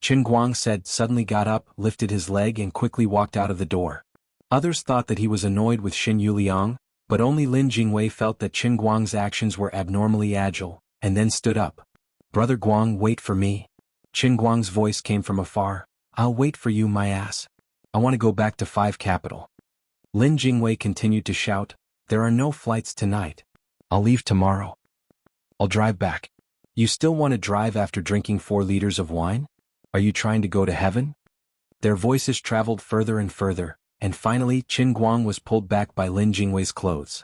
A: Qin Guang said, suddenly got up, lifted his leg and quickly walked out of the door. Others thought that he was annoyed with Xin Yuliang, but only Lin Jingwei felt that Qin Guang's actions were abnormally agile, and then stood up. Brother Guang, wait for me. Qin Guang's voice came from afar. I'll wait for you, my ass. I want to go back to 5 Capital. Lin Jingwei continued to shout, there are no flights tonight. I'll leave tomorrow. I'll drive back. You still want to drive after drinking 4 liters of wine? Are you trying to go to heaven? Their voices traveled further and further, and finally Qin Guang was pulled back by Lin Jingwei's clothes.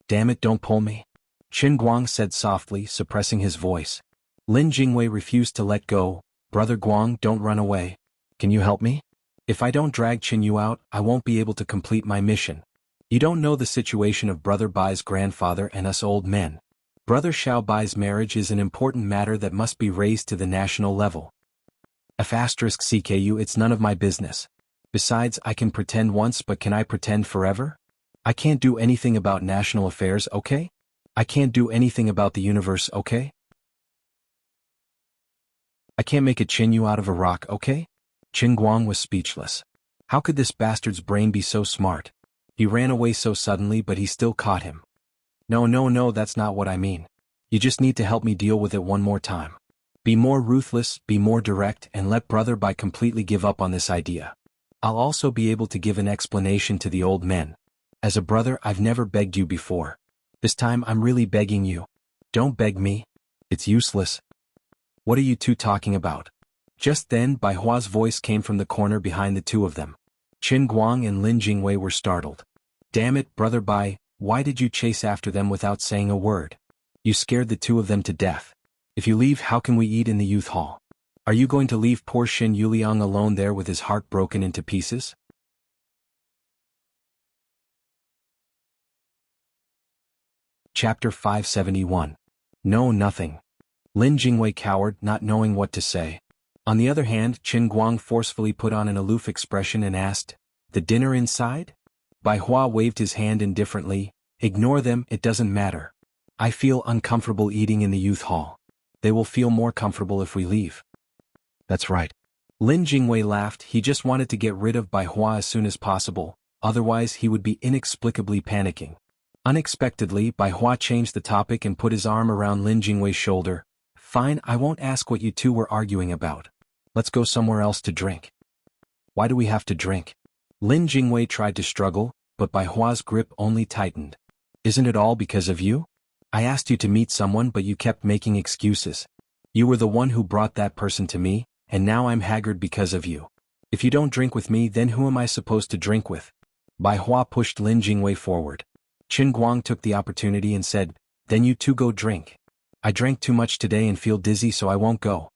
A: Damn it, don't pull me. Qin Guang said softly, suppressing his voice. Lin Jingwei refused to let go. Brother Guang, don't run away. Can you help me? If I don't drag Qin Yu out, I won't be able to complete my mission. You don't know the situation of Brother Bai's grandfather and us old men. Brother Xiao Bai's marriage is an important matter that must be raised to the national level. *CKU, it's none of my business. Besides, I can pretend once, but can I pretend forever? I can't do anything about national affairs, okay? I can't do anything about the universe, okay? I can't make a Qin Yu out of a rock, okay? Qin Guang was speechless. How could this bastard's brain be so smart? He ran away so suddenly, but he still caught him. No, that's not what I mean. You just need to help me deal with it one more time. Be more ruthless, be more direct, and let Brother Bai completely give up on this idea. I'll also be able to give an explanation to the old men. As a brother, I've never begged you before. This time I'm really begging you. Don't beg me. It's useless. What are you two talking about? Just then, Bai Hua's voice came from the corner behind the two of them. Qin Guang and Lin Jingwei were startled. Damn it, Brother Bai, why did you chase after them without saying a word? You scared the two of them to death. If you leave, how can we eat in the youth hall? Are you going to leave poor Xin Yuliang alone there with his heart broken into pieces? Chapter 571. No, nothing. Lin Jingwei cowered, not knowing what to say. On the other hand, Qin Guang forcefully put on an aloof expression and asked, the dinner inside? Bai Hua waved his hand indifferently, ignore them, it doesn't matter. I feel uncomfortable eating in the youth hall. They will feel more comfortable if we leave. That's right. Lin Jingwei laughed, he just wanted to get rid of Bai Hua as soon as possible, otherwise he would be inexplicably panicking. Unexpectedly, Bai Hua changed the topic and put his arm around Lin Jingwei's shoulder. Fine, I won't ask what you two were arguing about. Let's go somewhere else to drink. Why do we have to drink? Lin Jingwei tried to struggle, but Bai Hua's grip only tightened. Isn't it all because of you? I asked you to meet someone, but you kept making excuses. You were the one who brought that person to me, and now I'm haggard because of you. If you don't drink with me, then who am I supposed to drink with? Bai Hua pushed Lin Jingwei forward. Qin Guang took the opportunity and said, then you two go drink. I drank too much today and feel dizzy, so I won't go.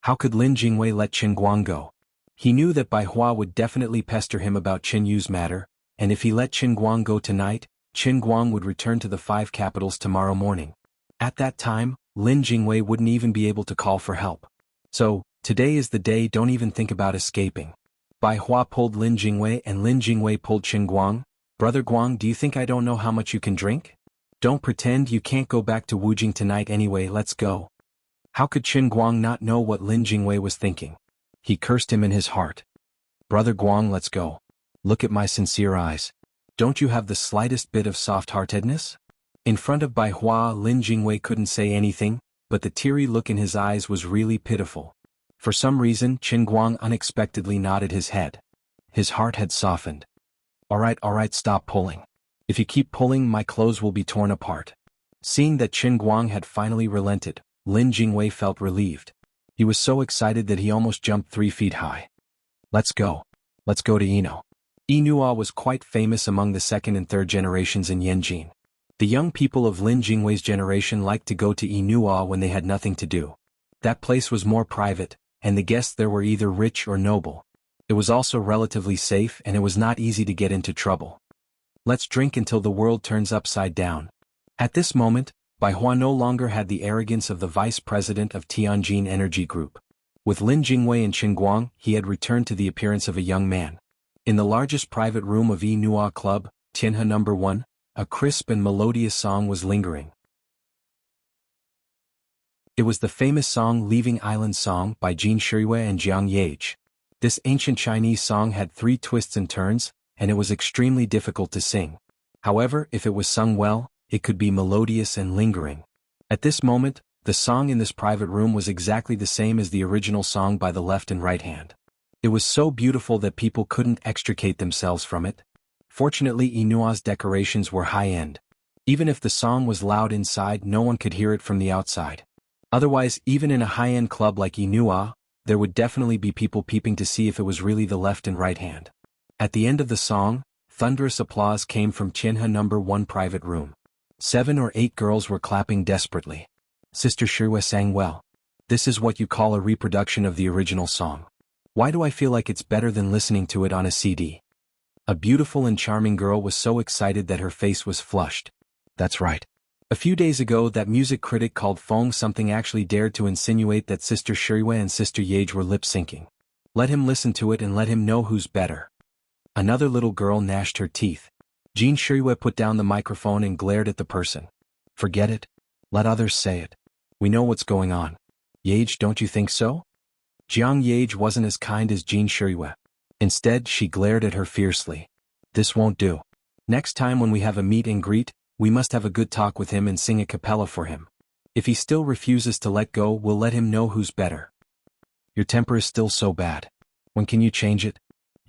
A: How could Lin Jingwei let Qin Guang go? He knew that Bai Hua would definitely pester him about Qin Yu's matter, and if he let Qin Guang go tonight, Qin Guang would return to the 5 Capitals tomorrow morning. At that time, Lin Jingwei wouldn't even be able to call for help. So, today is the day, don't even think about escaping. Bai Hua pulled Lin Jingwei and Lin Jingwei pulled Qin Guang. Brother Guang, do you think I don't know how much you can drink? Don't pretend you can't go back to Wujing tonight anyway, let's go. How could Qin Guang not know what Lin Jingwei was thinking? He cursed him in his heart. Brother Guang, let's go. Look at my sincere eyes. Don't you have the slightest bit of soft-heartedness? In front of Bai Hua, Lin Jingwei couldn't say anything, but the teary look in his eyes was really pitiful. For some reason, Qin Guang unexpectedly nodded his head. His heart had softened. All right, stop pulling. If you keep pulling, my clothes will be torn apart. Seeing that Qin Guang had finally relented, Lin Jingwei felt relieved. He was so excited that he almost jumped 3 feet high. Let's go. Let's go to Ino. Inua was quite famous among the 2nd and 3rd generations in Yanjin. The young people of Lin Jingwei's generation liked to go to Inua when they had nothing to do. That place was more private, and the guests there were either rich or noble. It was also relatively safe and it was not easy to get into trouble. Let's drink until the world turns upside down. At this moment, Bai Hua no longer had the arrogance of the vice president of Tianjin Energy Group. With Lin Jingwei and Qin Guang, he had returned to the appearance of a young man. In the largest private room of Yi Nua Club, Tianhe No. 1, a crisp and melodious song was lingering. It was the famous song Leaving Island Song by Jin Shiyue and Jiang Yage. This ancient Chinese song had 3 twists and turns, and it was extremely difficult to sing. However, if it was sung well, it could be melodious and lingering. At this moment, the song in this private room was exactly the same as the original song by the left and right hand. It was so beautiful that people couldn't extricate themselves from it. Fortunately, Inua's decorations were high-end. Even if the song was loud inside, no one could hear it from the outside. Otherwise, even in a high-end club like Inua, there would definitely be people peeping to see if it was really the left and right hand. At the end of the song, thunderous applause came from Tianhe No. 1 private room. 7 or 8 girls were clapping desperately. Sister Shiyue sang well. This is what you call a reproduction of the original song. Why do I feel like it's better than listening to it on a CD? A beautiful and charming girl was so excited that her face was flushed. That's right. A few days ago, that music critic called Feng something actually dared to insinuate that Sister Shiyue and Sister Yage were lip-syncing. Let him listen to it and let him know who's better. Another little girl gnashed her teeth. Jin Shiyue put down the microphone and glared at the person. Forget it. Let others say it. We know what's going on. Yage, don't you think so? Jiang Yage wasn't as kind as Jin Shiyue. Instead, she glared at her fiercely. This won't do. Next time when we have a meet and greet, we must have a good talk with him and sing a cappella for him. If he still refuses to let go, we'll let him know who's better. Your temper is still so bad. When can you change it?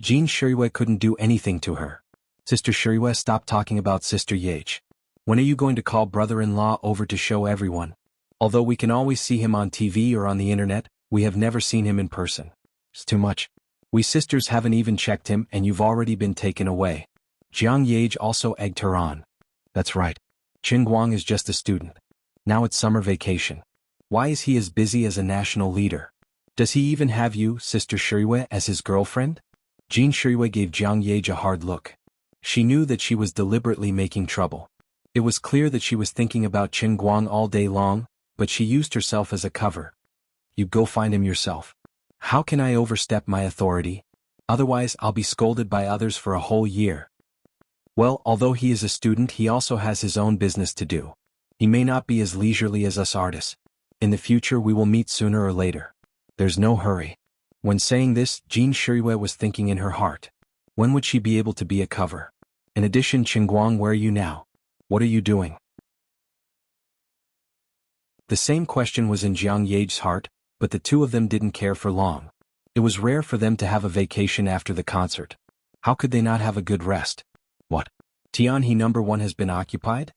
A: Jin Shiyue couldn't do anything to her. Sister Shiyue, stop talking about Sister Yage. When are you going to call brother-in-law over to show everyone? Although we can always see him on TV or on the internet, we have never seen him in person. It's too much. We sisters haven't even checked him and you've already been taken away. Jiang Yage also egged her on. That's right. Qin Guang is just a student. Now it's summer vacation. Why is he as busy as a national leader? Does he even have you, Sister Shiyue, as his girlfriend? Jin Shiyue gave Jiang Yage a hard look. She knew that she was deliberately making trouble. It was clear that she was thinking about Qin Guang all day long, but she used herself as a cover. You go find him yourself. How can I overstep my authority? Otherwise I'll be scolded by others for a whole year. Well, although he is a student, he also has his own business to do. He may not be as leisurely as us artists. In the future we will meet sooner or later. There's no hurry. When saying this, Jin Shiyue was thinking in her heart. When would she be able to be a cover? In addition, Qin Guang, where are you now? What are you doing? The same question was in Jiang Yage's heart, but the two of them didn't care for long. It was rare for them to have a vacation after the concert. How could they not have a good rest? What? Tianhe No. 1 has been occupied?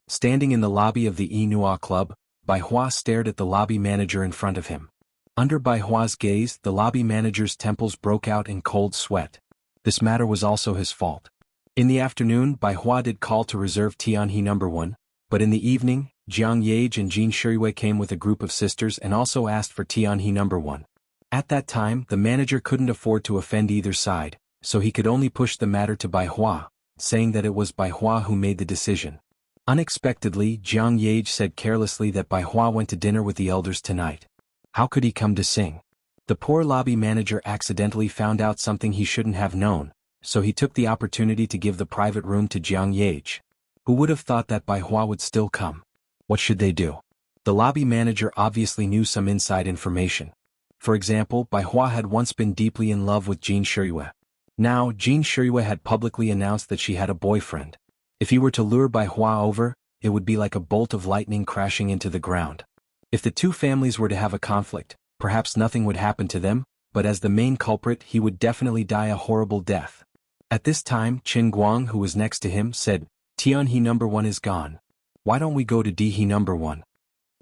A: Standing in the lobby of the Inua Club, Bai Hua stared at the lobby manager in front of him. Under Bai Hua's gaze, the lobby manager's temples broke out in cold sweat. This matter was also his fault. In the afternoon, Bai Hua did call to reserve Tianhe No. 1, but in the evening, Jiang Yage and Jin Shiyue came with a group of sisters and also asked for Tianhe No. 1. At that time, the manager couldn't afford to offend either side, so he could only push the matter to Bai Hua, saying that it was Bai Hua who made the decision. Unexpectedly, Jiang Yage said carelessly that Bai Hua went to dinner with the elders tonight. How could he come to sing? The poor lobby manager accidentally found out something he shouldn't have known, so he took the opportunity to give the private room to Jiang Yage. Who would have thought that Bai Hua would still come? What should they do? The lobby manager obviously knew some inside information. For example, Bai Hua had once been deeply in love with Jin Shiyue. Now, Jin Shiyue had publicly announced that she had a boyfriend. If he were to lure Bai Hua over, it would be like a bolt of lightning crashing into the ground. If the two families were to have a conflict, perhaps nothing would happen to them, but as the main culprit he would definitely die a horrible death. At this time, Qin Guang, who was next to him, said, Tianhe No. 1 is gone. Why don't we go to Dihe No. 1?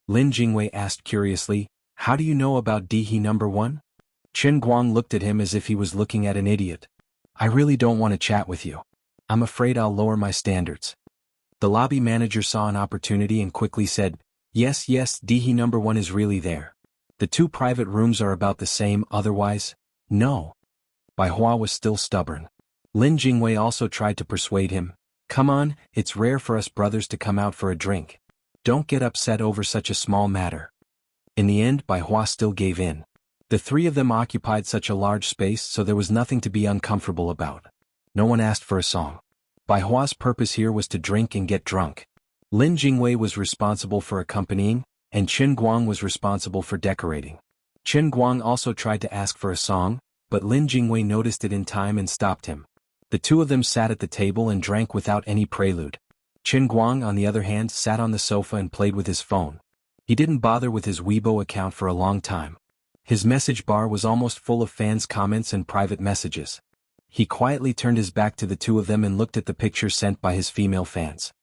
A: Lin Jingwei asked curiously, how do you know about Dihe No. 1? Qin Guang looked at him as if he was looking at an idiot. I really don't want to chat with you. I'm afraid I'll lower my standards. The lobby manager saw an opportunity and quickly said, Yes, Dihe No. 1 is really there. The two private rooms are about the same, otherwise, no. Bai Hua was still stubborn. Lin Jingwei also tried to persuade him. Come on, it's rare for us brothers to come out for a drink. Don't get upset over such a small matter. In the end, Bai Hua still gave in. The three of them occupied such a large space, so there was nothing to be uncomfortable about. No one asked for a song. Bai Hua's purpose here was to drink and get drunk. Lin Jingwei was responsible for accompanying, and Qin Guang was responsible for decorating. Qin Guang also tried to ask for a song, but Lin Jingwei noticed it in time and stopped him. The two of them sat at the table and drank without any prelude. Qin Guang, on the other hand, sat on the sofa and played with his phone. He didn't bother with his Weibo account for a long time. His message bar was almost full of fans' comments and private messages. He quietly turned his back to the two of them and looked at the pictures sent by his female fans.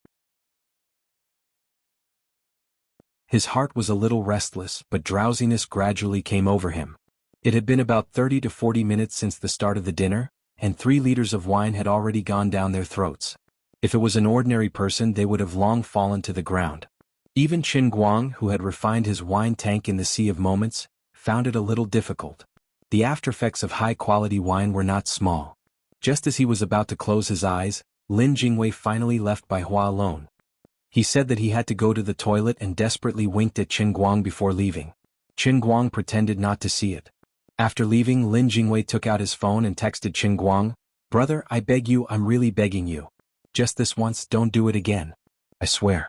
A: His heart was a little restless, but drowsiness gradually came over him. It had been about 30 to 40 minutes since the start of the dinner, and 3 liters of wine had already gone down their throats. If it was an ordinary person, they would have long fallen to the ground. Even Qin Guang, who had refined his wine tank in the sea of moments, found it a little difficult. The aftereffects of high-quality wine were not small. Just as he was about to close his eyes, Lin Jingwei finally left Bai Hua alone. He said that he had to go to the toilet and desperately winked at Qin Guang before leaving. Qin Guang pretended not to see it. After leaving, Lin Jingwei took out his phone and texted Qin Guang, "Brother, I beg you, I'm really begging you. Just this once, don't do it again. I swear."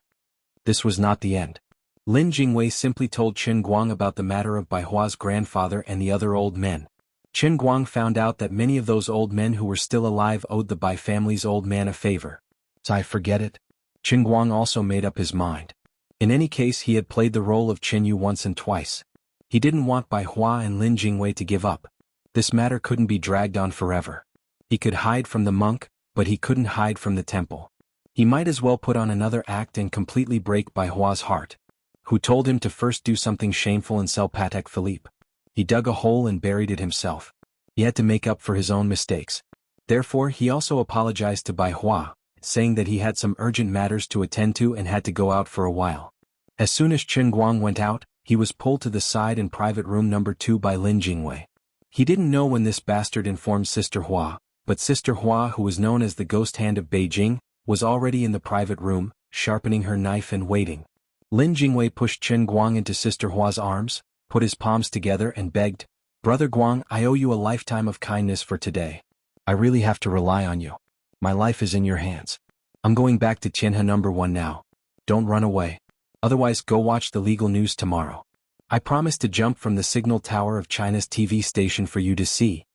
A: This was not the end. Lin Jingwei simply told Qin Guang about the matter of Bai Hua's grandfather and the other old men. Qin Guang found out that many of those old men who were still alive owed the Bai family's old man a favor. So I forget it. Qin Guang also made up his mind. In any case, he had played the role of Qin Yu once and twice. He didn't want Bai Hua and Lin Jingwei to give up. This matter couldn't be dragged on forever. He could hide from the monk, but he couldn't hide from the temple. He might as well put on another act and completely break Bai Hua's heart, who told him to first do something shameful and sell Patek Philippe. He dug a hole and buried it himself. He had to make up for his own mistakes. Therefore, he also apologized to Bai Hua, saying that he had some urgent matters to attend to and had to go out for a while. As soon as Qin Guang went out, he was pulled to the side in private room number 2 by Lin Jingwei. He didn't know when this bastard informed Sister Hua, but Sister Hua, who was known as the ghost hand of Beijing, was already in the private room, sharpening her knife and waiting. Lin Jingwei pushed Qin Guang into Sister Hua's arms, put his palms together and begged, "Brother Guang, I owe you a lifetime of kindness for today. I really have to rely on you. My life is in your hands. I'm going back to Tianhe number 1 now. Don't run away. Otherwise, go watch the legal news tomorrow. I promise to jump from the signal tower of China's TV station for you to see."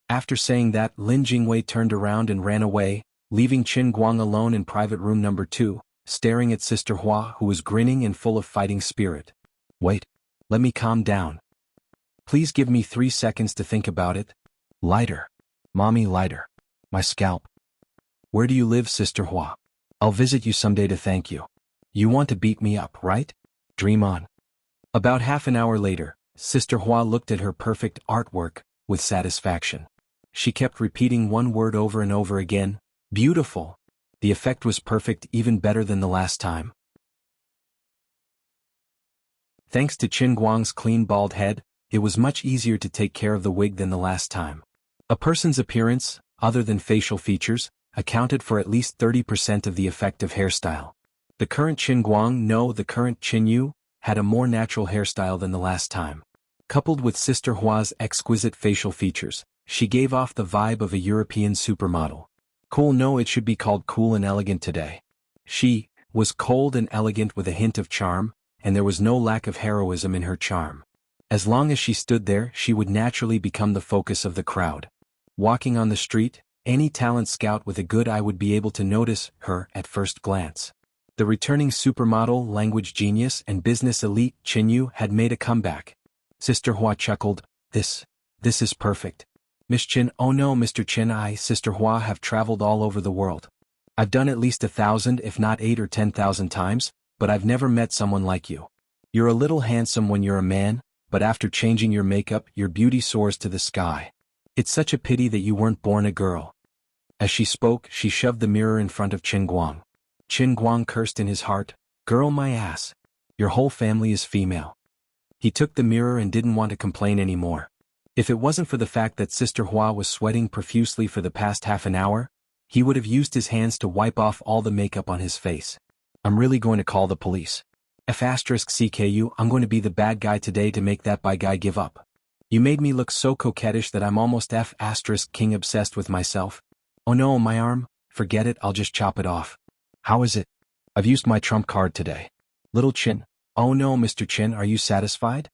A: After saying that, Lin Jingwei turned around and ran away, leaving Qin Guang alone in private room number 2, staring at Sister Hua, who was grinning and full of fighting spirit. "Wait. Let me calm down. Please give me 3 seconds to think about it. Lighter. Mommy, lighter. My scalp. Where do you live, Sister Hua? I'll visit you someday to thank you. You want to beat me up, right? Dream on." About half an hour later, Sister Hua looked at her perfect artwork with satisfaction. She kept repeating one word over and over again, "Beautiful." The effect was perfect, even better than the last time. Thanks to Qin Guang's clean bald head, it was much easier to take care of the wig than the last time. A person's appearance, other than facial features, accounted for at least 30% of the effective hairstyle. The current Qin Guang, no, the current Qin Yu, had a more natural hairstyle than the last time. Coupled with Sister Hua's exquisite facial features, she gave off the vibe of a European supermodel. Cool, no, it should be called cool and elegant today. She was cold and elegant with a hint of charm, and there was no lack of heroism in her charm. As long as she stood there, she would naturally become the focus of the crowd. Walking on the street, any talent scout with a good eye would be able to notice her at first glance. The returning supermodel, language genius, and business elite Qin Yu had made a comeback. Sister Hua chuckled, This is perfect. Miss Qin, oh no, Mr. Qin, I, Sister Hua, have traveled all over the world. I've done at least 1,000, if not 8 or 10,000 times, but I've never met someone like you. You're a little handsome when you're a man, but after changing your makeup, your beauty soars to the sky. It's such a pity that you weren't born a girl." As she spoke, she shoved the mirror in front of Qin Guang. Qin Guang cursed in his heart, "Girl, my ass. Your whole family is female." He took the mirror and didn't want to complain anymore. If it wasn't for the fact that Sister Hua was sweating profusely for the past half an hour, he would have used his hands to wipe off all the makeup on his face. I'm really going to call the police. F***CKU, I'm going to be the bad guy today to make that bad guy give up. You made me look so coquettish that I'm almost F***king obsessed with myself. Oh no, my arm, forget it, I'll just chop it off. How is it? I've used my trump card today. Little Chin. Oh no, Mr. Chin, are you satisfied?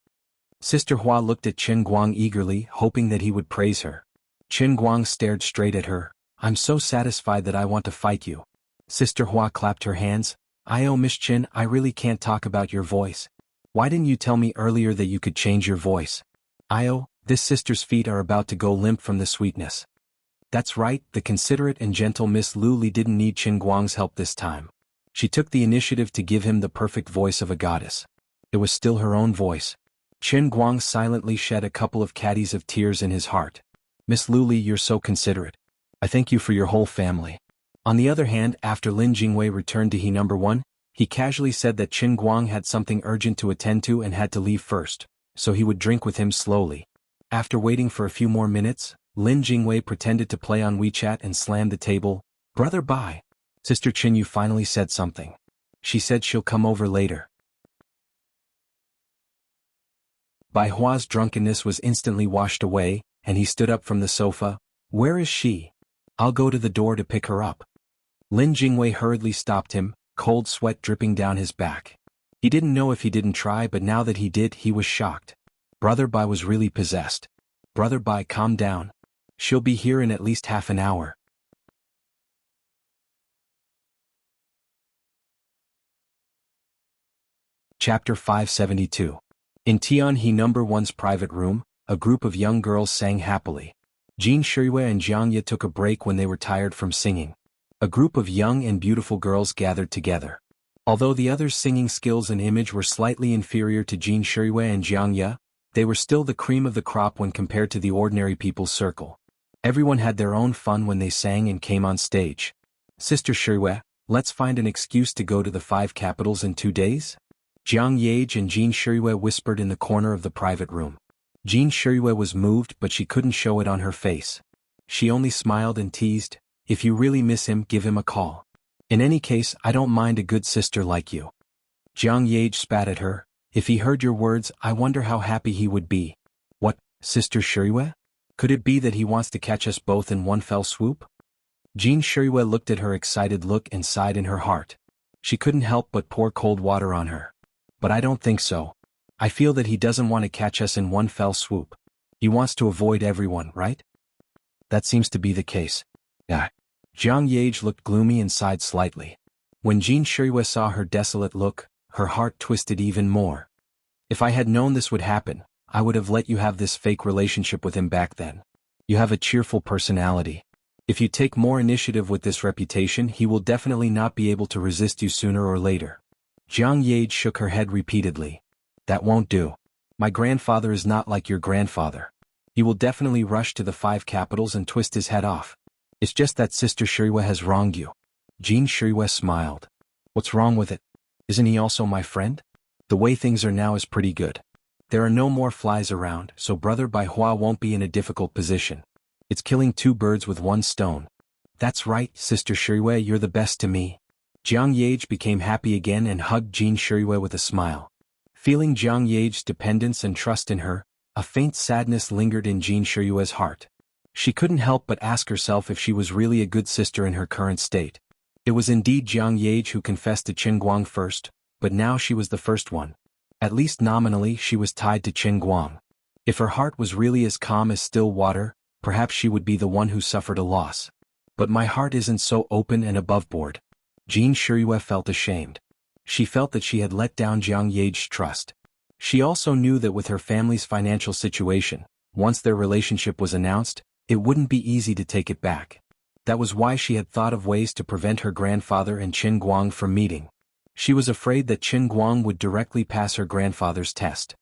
A: Sister Hua looked at Qin Guang eagerly, hoping that he would praise her. Qin Guang stared straight at her. I'm so satisfied that I want to fight you. Sister Hua clapped her hands. Oh Miss Qin, I really can't talk about your voice. Why didn't you tell me earlier that you could change your voice? This sister's feet are about to go limp from the sweetness. That's right, the considerate and gentle Miss Lu Li didn't need Qin Guang's help this time. She took the initiative to give him the perfect voice of a goddess. It was still her own voice. Qin Guang silently shed a couple of caddies of tears in his heart. Miss Lu Li, you're so considerate. I thank you for your whole family. On the other hand, after Lin Jingwei returned to He No. 1, he casually said that Qin Guang had something urgent to attend to and had to leave first, so he would drink with him slowly. After waiting for a few more minutes, Lin Jingwei pretended to play on WeChat and slammed the table. Brother Bai. Sister Qin, you finally said something. She said she'll come over later. Bai Hua's drunkenness was instantly washed away, and he stood up from the sofa. Where is she? I'll go to the door to pick her up. Lin Jingwei hurriedly stopped him, cold sweat dripping down his back. He didn't know if he didn't try, but now that he did, he was shocked. Brother Bai was really possessed. Brother Bai, calm down. She'll be here in at least half an hour. Chapter 572. In Tian He No. 1's private room, a group of young girls sang happily. Jin Shuiyue and Jiang Ye took a break when they were tired from singing. A group of young and beautiful girls gathered together. Although the others' singing skills and image were slightly inferior to Jin Shuiyue and Jiang Ye, they were still the cream of the crop when compared to the ordinary people's circle. Everyone had their own fun when they sang and came on stage. Sister Shuiyue, let's find an excuse to go to the 5 capitals in 2 days? Jiang Ye and Jin Shuiyue whispered in the corner of the private room. Jin Shuiyue was moved, but she couldn't show it on her face. She only smiled and teased, if you really miss him, give him a call. In any case, I don't mind a good sister like you. Jiang Ye spat at her. If he heard your words, I wonder how happy he would be. What, Sister Shuiyue? Could it be that he wants to catch us both in one fell swoop? Jin Shuiyue looked at her excited look and sighed in her heart. She couldn't help but pour cold water on her. But I don't think so. I feel that he doesn't want to catch us in one fell swoop. He wants to avoid everyone, right? That seems to be the case. Yeah. Jiang Ye looked gloomy and sighed slightly. When Jin Shuiyue saw her desolate look, her heart twisted even more. If I had known this would happen, I would have let you have this fake relationship with him back then. You have a cheerful personality. If you take more initiative with this reputation, he will definitely not be able to resist you sooner or later. Jiang Ye shook her head repeatedly. That won't do. My grandfather is not like your grandfather. He will definitely rush to the 5 capitals and twist his head off. It's just that Sister Shuiyue has wronged you. Jin Shuiyue smiled. What's wrong with it? Isn't he also my friend? The way things are now is pretty good. There are no more flies around, so Brother Bai Hua won't be in a difficult position. It's killing 2 birds with 1 stone. That's right, Sister Shuiyue, you're the best to me. Jiang Ye became happy again and hugged Jin Shuiyue with a smile. Feeling Jiang Ye's dependence and trust in her, a faint sadness lingered in Jin Shuiyue's heart. She couldn't help but ask herself if she was really a good sister in her current state. It was indeed Jiang Ye who confessed to Qin Guang first, but now she was the first one. At least nominally she was tied to Qin Guang. If her heart was really as calm as still water, perhaps she would be the one who suffered a loss. But my heart isn't so open and aboveboard. Jin Shuiyue felt ashamed. She felt that she had let down Jiang Ye's trust. She also knew that with her family's financial situation, once their relationship was announced, it wouldn't be easy to take it back. That was why she had thought of ways to prevent her grandfather and Qin Guang from meeting. She was afraid that Qin Guang would directly pass her grandfather's test.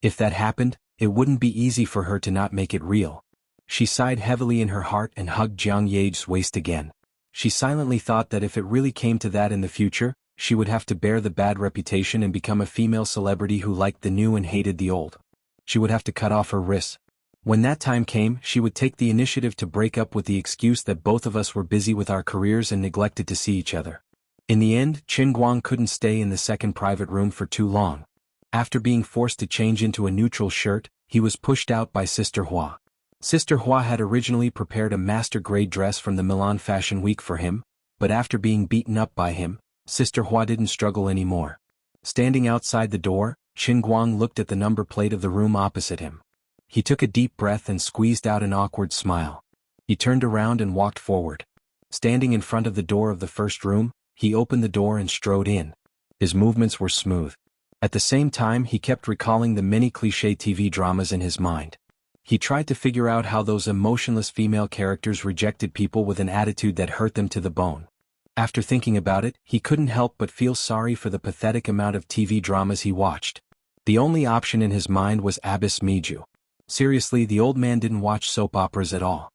A: If that happened, it wouldn't be easy for her to not make it real. She sighed heavily in her heart and hugged Jiang Ye's waist again. She silently thought that if it really came to that in the future, she would have to bear the bad reputation and become a female celebrity who liked the new and hated the old. she would have to cut off her wrists. When that time came, she would take the initiative to break up with the excuse that both of us were busy with our careers and neglected to see each other. In the end, Qin Guang couldn't stay in the second private room for too long. After being forced to change into a neutral shirt, he was pushed out by Sister Hua. Sister Hua had originally prepared a master-grade dress from the Milan Fashion Week for him, but after being beaten up by him, Sister Hua didn't struggle anymore. Standing outside the door, Qin Guang looked at the number plate of the room opposite him. He took a deep breath and squeezed out an awkward smile. He turned around and walked forward. Standing in front of the door of the first room, he opened the door and strode in. His movements were smooth. At the same time, he kept recalling the many cliché TV dramas in his mind. He tried to figure out how those emotionless female characters rejected people with an attitude that hurt them to the bone. After thinking about it, he couldn't help but feel sorry for the pathetic amount of TV dramas he watched. The only option in his mind was Abyss Miju. Seriously, the old man didn't watch soap operas at all.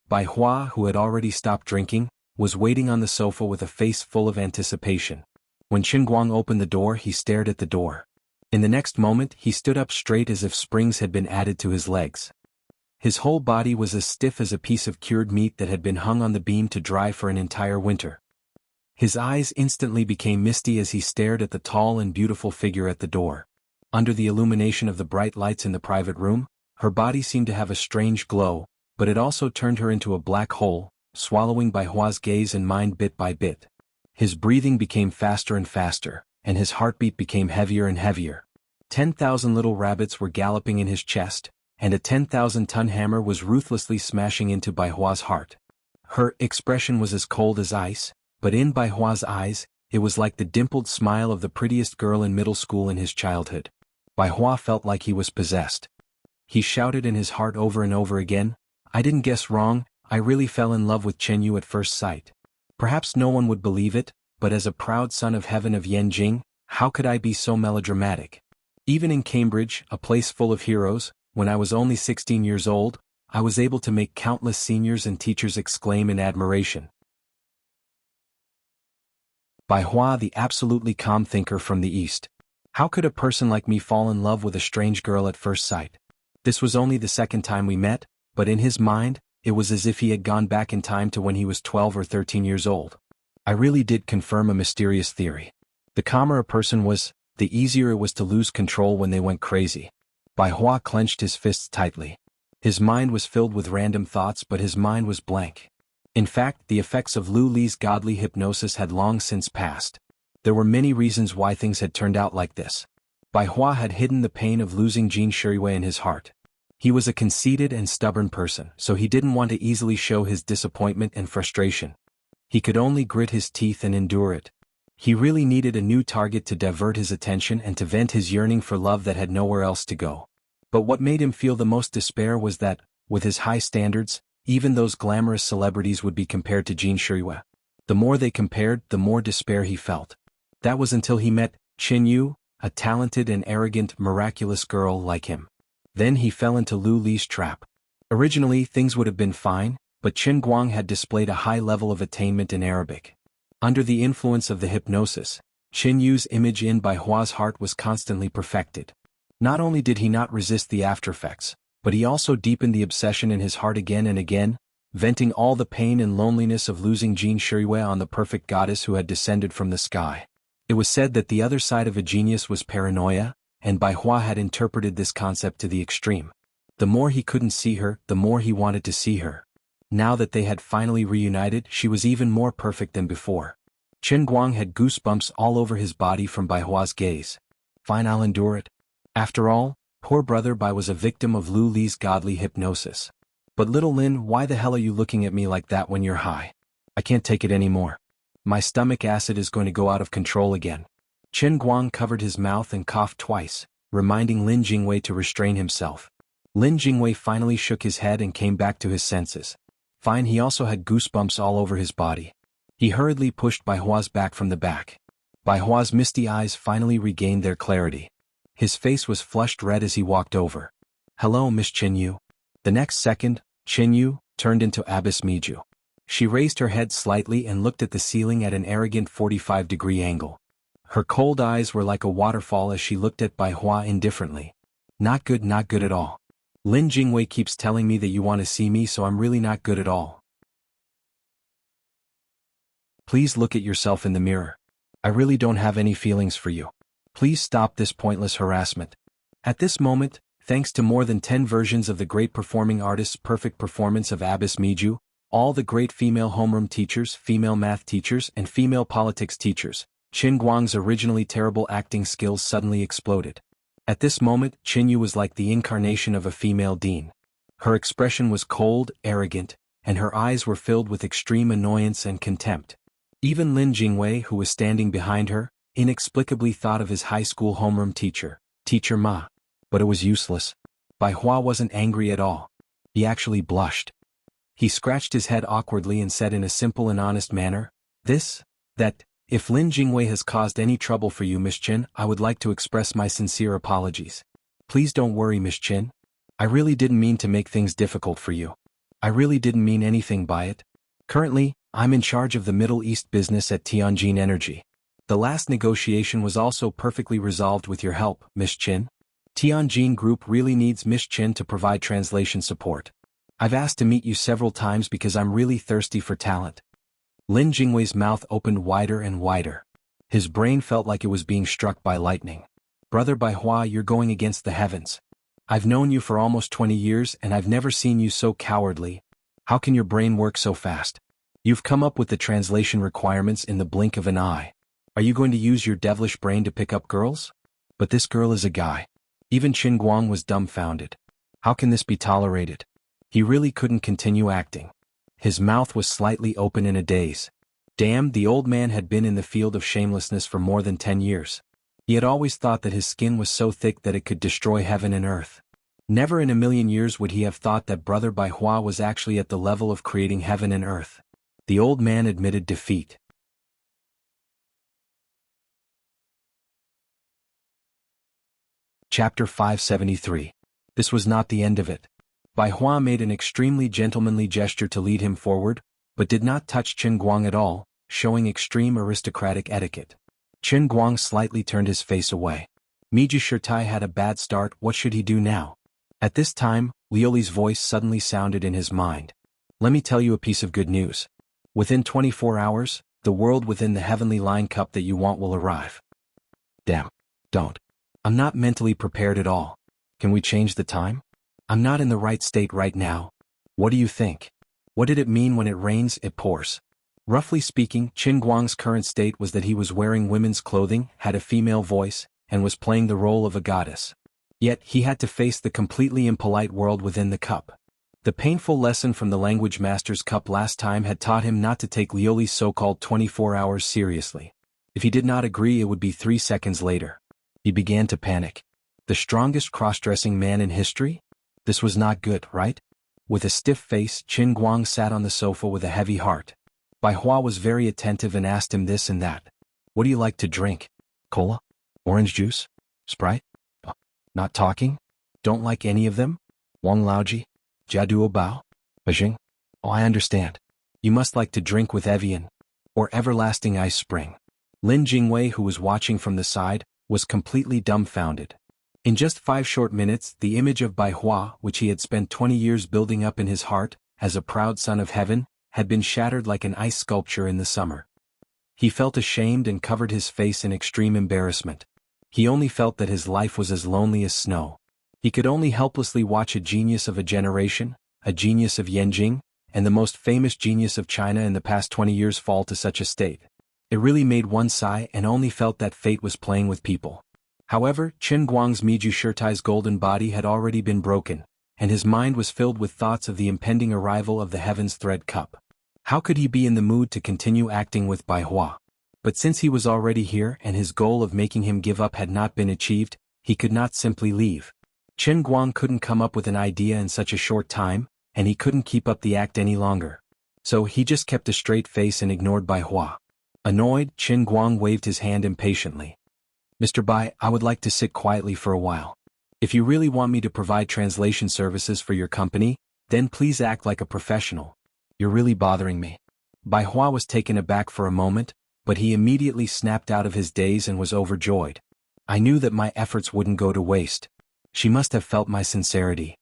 A: Bai Hua, who had already stopped drinking, was waiting on the sofa with a face full of anticipation. When Qin Guang opened the door, he stared at the door. In the next moment, he stood up straight as if springs had been added to his legs. His whole body was as stiff as a piece of cured meat that had been hung on the beam to dry for an entire winter. His eyes instantly became misty as he stared at the tall and beautiful figure at the door. Under the illumination of the bright lights in the private room, her body seemed to have a strange glow, but it also turned her into a black hole, swallowing Bai Hua's gaze and mind bit by bit. His breathing became faster and faster, and his heartbeat became heavier and heavier. 10,000 little rabbits were galloping in his chest, and a 10,000-ton hammer was ruthlessly smashing into Bai Hua's heart. Her expression was as cold as ice, but in Bai Hua's eyes, it was like the dimpled smile of the prettiest girl in middle school in his childhood. Bai Hua felt like he was possessed. He shouted in his heart over and over again, "I didn't guess wrong, I really fell in love with Chen Yu at first sight." Perhaps no one would believe it, but as a proud son of heaven of Yanjing, how could I be so melodramatic? Even in Cambridge, a place full of heroes, when I was only 16 years old, I was able to make countless seniors and teachers exclaim in admiration. Bai Hua, the absolutely calm thinker from the East. How could a person like me fall in love with a strange girl at first sight? This was only the second time we met, but in his mind, it was as if he had gone back in time to when he was 12 or 13 years old. I really did confirm a mysterious theory. The calmer a person was, the easier it was to lose control when they went crazy. Bai Hua clenched his fists tightly. His mind was filled with random thoughts, but his mind was blank. In fact, the effects of Lu Li's godly hypnosis had long since passed. There were many reasons why things had turned out like this. Bai Hua had hidden the pain of losing Jin Shirui in his heart. He was a conceited and stubborn person, so he didn't want to easily show his disappointment and frustration. He could only grit his teeth and endure it. He really needed a new target to divert his attention and to vent his yearning for love that had nowhere else to go. But what made him feel the most despair was that, with his high standards, even those glamorous celebrities would be compared to Jin Shirui. The more they compared, the more despair he felt. That was until he met Chen Yu, a talented and arrogant, miraculous girl like him. Then he fell into Lu Li's trap. Originally, things would have been fine, but Qin Guang had displayed a high level of attainment in Arabic. Under the influence of the hypnosis, Chen Yu's image in Bai Hua's heart was constantly perfected. Not only did he not resist the aftereffects, but he also deepened the obsession in his heart again and again, venting all the pain and loneliness of losing Jin Shirui on the perfect goddess who had descended from the sky. It was said that the other side of a genius was paranoia, and Bai Hua had interpreted this concept to the extreme. The more he couldn't see her, the more he wanted to see her. Now that they had finally reunited, she was even more perfect than before. Qin Guang had goosebumps all over his body from Bai Hua's gaze. Fine, I'll endure it. After all, poor brother Bai was a victim of Lu Li's godly hypnosis. But little Lin, why the hell are you looking at me like that when you're high? I can't take it anymore. My stomach acid is going to go out of control again. Qin Guang covered his mouth and coughed twice, reminding Lin Jingwei to restrain himself. Lin Jingwei finally shook his head and came back to his senses. Fine, he also had goosebumps all over his body. He hurriedly pushed Bai Hua's back from the back. Bai Hua's misty eyes finally regained their clarity. His face was flushed red as he walked over. "Hello, Miss Chen Yu." The next second, Chen Yu turned into Abyss Miju. She raised her head slightly and looked at the ceiling at an arrogant 45-degree angle. Her cold eyes were like a waterfall as she looked at Bai Hua indifferently. Not good, not good at all. Lin Jingwei keeps telling me that you want to see me, so I'm really not good at all. Please look at yourself in the mirror. I really don't have any feelings for you. Please stop this pointless harassment. At this moment, thanks to more than 10 versions of the great performing artist's perfect performance of Abyss Miju, all the great female homeroom teachers, female math teachers, and female politics teachers, Qin Guang's originally terrible acting skills suddenly exploded. At this moment, Qin Yu was like the incarnation of a female dean. Her expression was cold, arrogant, and her eyes were filled with extreme annoyance and contempt. Even Lin Jingwei, who was standing behind her, inexplicably thought of his high school homeroom teacher, Teacher Ma. But it was useless. Bai Hua wasn't angry at all. He actually blushed. He scratched his head awkwardly and said in a simple and honest manner, that, if Lin Jingwei has caused any trouble for you, Miss Qin, I would like to express my sincere apologies. Please don't worry, Miss Qin. I really didn't mean to make things difficult for you. I really didn't mean anything by it. Currently, I'm in charge of the Middle East business at Tianjin Energy. The last negotiation was also perfectly resolved with your help, Miss Qin. Tianjin Group really needs Miss Qin to provide translation support. I've asked to meet you several times because I'm really thirsty for talent. Lin Jingwei's mouth opened wider and wider. His brain felt like it was being struck by lightning. Brother Bai Hua, you're going against the heavens. I've known you for almost 20 years and I've never seen you so cowardly. How can your brain work so fast? You've come up with the translation requirements in the blink of an eye. Are you going to use your devilish brain to pick up girls? But this girl is a guy. Even Qin Guang was dumbfounded. How can this be tolerated? He really couldn't continue acting. His mouth was slightly open in a daze. Damn, the old man had been in the field of shamelessness for more than 10 years. He had always thought that his skin was so thick that it could destroy heaven and earth. Never in a million years would he have thought that Brother Bai Hua was actually at the level of creating heaven and earth. The old man admitted defeat. Chapter 573. This was not the end of it. Bai Hua made an extremely gentlemanly gesture to lead him forward, but did not touch Qin Guang at all, showing extreme aristocratic etiquette. Qin Guang slightly turned his face away. Miju Shirtai had a bad start, what should he do now? At this time, Liuli's voice suddenly sounded in his mind. Let me tell you a piece of good news. Within 24 hours, the world within the heavenly line cup that you want will arrive. Damn. Don't. I'm not mentally prepared at all. Can we change the time? I'm not in the right state right now. What do you think? What did it mean when it rains, it pours? Roughly speaking, Qin Guang's current state was that he was wearing women's clothing, had a female voice, and was playing the role of a goddess. Yet, he had to face the completely impolite world within the cup. The painful lesson from the language master's cup last time had taught him not to take Liuli's so-called 24 hours seriously. If he did not agree, it would be 3 seconds later. He began to panic. The strongest cross-dressing man in history? This was not good, right? With a stiff face, Qin Guang sat on the sofa with a heavy heart. Bai Hua was very attentive and asked him this and that. What do you like to drink? Cola? Orange juice? Sprite? Not talking? Don't like any of them? Wang Laoji? Jiaduo Bao? Beijing? Oh, I understand. You must like to drink with Evian. Or everlasting ice spring. Lin Jingwei, who was watching from the side, was completely dumbfounded. In just 5 short minutes, the image of Bai Hua, which he had spent 20 years building up in his heart, as a proud son of heaven, had been shattered like an ice sculpture in the summer. He felt ashamed and covered his face in extreme embarrassment. He only felt that his life was as lonely as snow. He could only helplessly watch a genius of a generation, a genius of Yanjing, and the most famous genius of China in the past 20 years fall to such a state. It really made one sigh and only felt that fate was playing with people. However, Qin Guang's Miju Shirtai's golden body had already been broken, and his mind was filled with thoughts of the impending arrival of the Heaven's Thread Cup. How could he be in the mood to continue acting with Bai Hua? But since he was already here and his goal of making him give up had not been achieved, he could not simply leave. Qin Guang couldn't come up with an idea in such a short time, and he couldn't keep up the act any longer. So he just kept a straight face and ignored Bai Hua. Annoyed, Qin Guang waved his hand impatiently. Mr. Bai, I would like to sit quietly for a while. If you really want me to provide translation services for your company, then please act like a professional. You're really bothering me. Bai Hua was taken aback for a moment, but he immediately snapped out of his daze and was overjoyed. I knew that my efforts wouldn't go to waste. She must have felt my sincerity.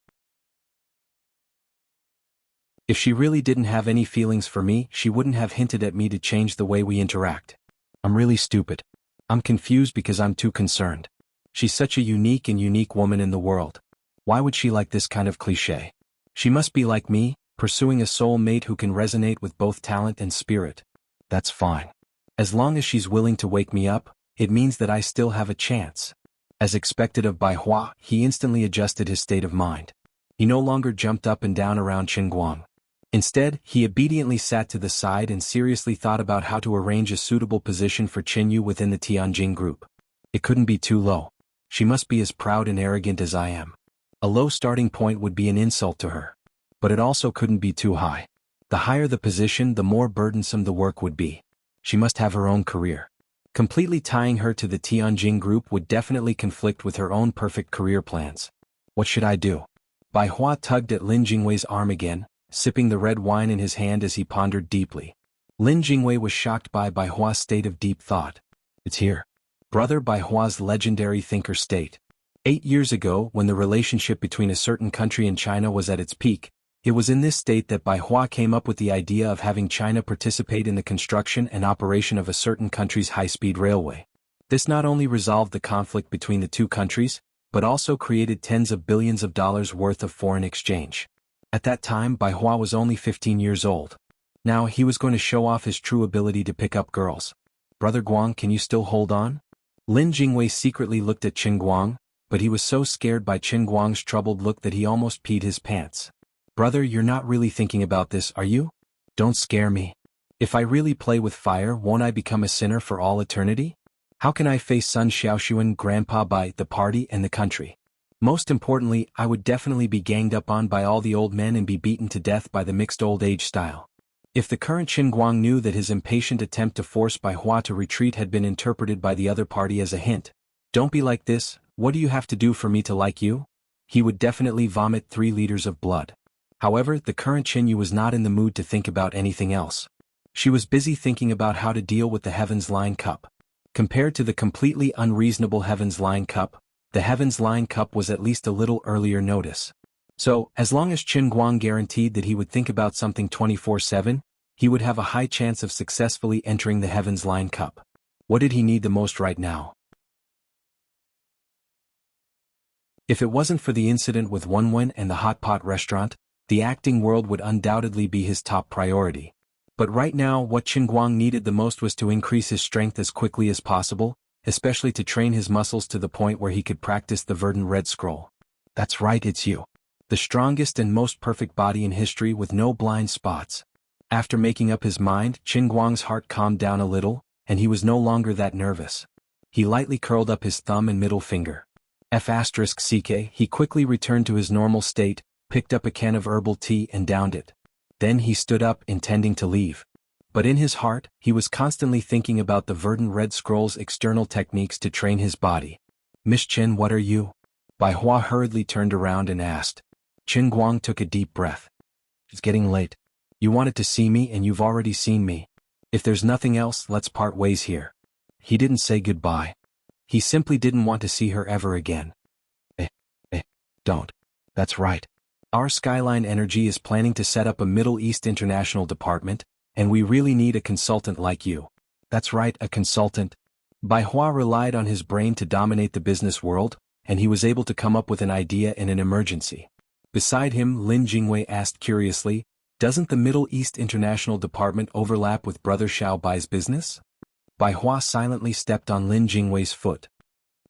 A: If she really didn't have any feelings for me, she wouldn't have hinted at me to change the way we interact. I'm really stupid. I'm confused because I'm too concerned. She's such a unique woman in the world. Why would she like this kind of cliché? She must be like me, pursuing a soul mate who can resonate with both talent and spirit. That's fine. As long as she's willing to wake me up, it means that I still have a chance. As expected of Bai Hua, he instantly adjusted his state of mind. He no longer jumped up and down around Qingguang. Instead, he obediently sat to the side and seriously thought about how to arrange a suitable position for Qinyu within the Tianjin group. It couldn't be too low. She must be as proud and arrogant as I am. A low starting point would be an insult to her. But it also couldn't be too high. The higher the position, the more burdensome the work would be. She must have her own career. Completely tying her to the Tianjin group would definitely conflict with her own perfect career plans. What should I do? Bai Hua tugged at Lin Jingwei's arm again, sipping the red wine in his hand as he pondered deeply. Lin Jingwei was shocked by Bai Hua's state of deep thought. It's here. Brother Bai Hua's legendary thinker state. 8 years ago, when the relationship between a certain country and China was at its peak, it was in this state that Bai Hua came up with the idea of having China participate in the construction and operation of a certain country's high-speed railway. This not only resolved the conflict between the two countries, but also created tens of billions of dollars worth of foreign exchange. At that time, Bai Hua was only 15 years old. Now he was going to show off his true ability to pick up girls. Brother Guang, can you still hold on? Lin Jingwei secretly looked at Qingguang, but he was so scared by Qingguang's troubled look that he almost peed his pants. Brother, you're not really thinking about this, are you? Don't scare me. If I really play with fire, won't I become a sinner for all eternity? How can I face Sun Xiaoshuan, Grandpa Bai, the party, and the country? Most importantly, I would definitely be ganged up on by all the old men and be beaten to death by the mixed old age style. If the current Qingguang knew that his impatient attempt to force Bai Hua to retreat had been interpreted by the other party as a hint, "Don't be like this, what do you have to do for me to like you?" he would definitely vomit 3 liters of blood. However, the current Qinyu was not in the mood to think about anything else. She was busy thinking about how to deal with the Heaven's Line Cup. Compared to the completely unreasonable Heaven's Line Cup, the Heaven's Line Cup was at least a little earlier notice. So, as long as Qingguang guaranteed that he would think about something 24/7, he would have a high chance of successfully entering the Heaven's Line Cup. What did he need the most right now? If it wasn't for the incident with Wenwen and the hot pot restaurant, the acting world would undoubtedly be his top priority. But right now, what Qingguang needed the most was to increase his strength as quickly as possible, especially to train his muscles to the point where he could practice the verdant red scroll. That's right, it's you. The strongest and most perfect body in history with no blind spots. After making up his mind, Qingguang's heart calmed down a little, and he was no longer that nervous. He lightly curled up his thumb and middle finger. F***ck, he quickly returned to his normal state, picked up a can of herbal tea and downed it. Then he stood up, intending to leave. But in his heart, he was constantly thinking about the verdant red scroll's external techniques to train his body. Miss Qin, what are you? Bai Hua hurriedly turned around and asked. Qingguang took a deep breath. It's getting late. You wanted to see me and you've already seen me. If there's nothing else, let's part ways here. He didn't say goodbye. He simply didn't want to see her ever again. Don't. That's right. Our Skyline Energy is planning to set up a Middle East international department, and we really need a consultant like you. That's right, a consultant. Bai Hua relied on his brain to dominate the business world, and he was able to come up with an idea in an emergency. Beside him, Lin Jingwei asked curiously, doesn't the Middle East International Department overlap with Brother Xiao Bai's business? Bai Hua silently stepped on Lin Jingwei's foot.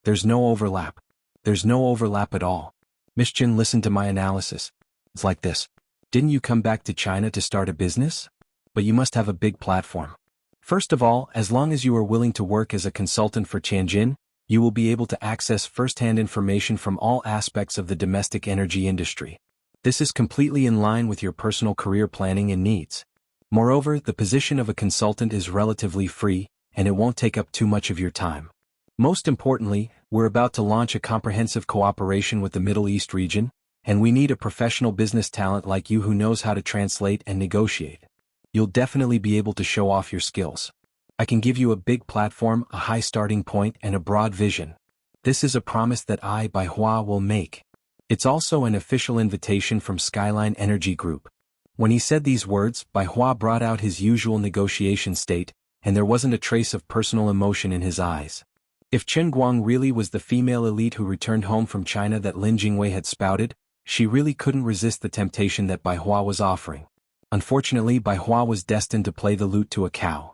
A: There's no overlap. There's no overlap at all. Miss Qin, listen to my analysis. It's like this. Didn't you come back to China to start a business? But you must have a big platform. First of all, as long as you are willing to work as a consultant for Tianjin, you will be able to access first-hand information from all aspects of the domestic energy industry. This is completely in line with your personal career planning and needs. Moreover, the position of a consultant is relatively free, and it won't take up too much of your time. Most importantly, we're about to launch a comprehensive cooperation with the Middle East region, and we need a professional business talent like you who knows how to translate and negotiate. You'll definitely be able to show off your skills. I can give you a big platform, a high starting point, and a broad vision. This is a promise that I, Bai Hua, will make. It's also an official invitation from Skyline Energy Group. When he said these words, Bai Hua brought out his usual negotiation state, and there wasn't a trace of personal emotion in his eyes. If Chen Guang really was the female elite who returned home from China that Lin Jingwei had spouted, she really couldn't resist the temptation that Bai Hua was offering. Unfortunately, Bai Hua was destined to play the lute to a cow.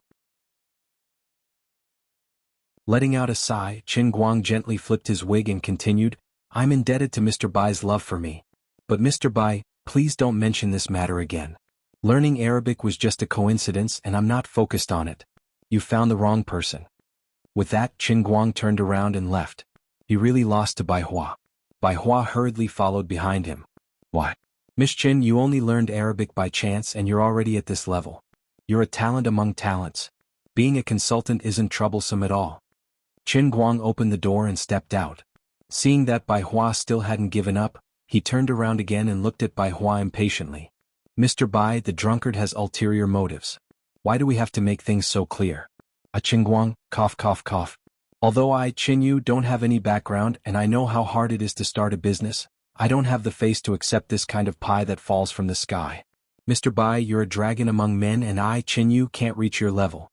A: Letting out a sigh, Chen Guang gently flipped his wig and continued, I'm indebted to Mr. Bai's love for me. But Mr. Bai, please don't mention this matter again. Learning Arabic was just a coincidence and I'm not focused on it. You found the wrong person. With that, Chen Guang turned around and left. He really lost to Bai Hua. Bai Hua hurriedly followed behind him. What? Miss Chen, you only learned Arabic by chance and you're already at this level. You're a talent among talents. Being a consultant isn't troublesome at all. Chen Guang opened the door and stepped out. Seeing that Bai Hua still hadn't given up, he turned around again and looked at Bai Hua impatiently. Mr. Bai, the drunkard has ulterior motives. Why do we have to make things so clear? Chen Guang, cough cough cough. Although I, Chen Yu, don't have any background and I know how hard it is to start a business, I don't have the face to accept this kind of pie that falls from the sky. Mr. Bai, you're a dragon among men and I, Chen Yu, can't reach your level.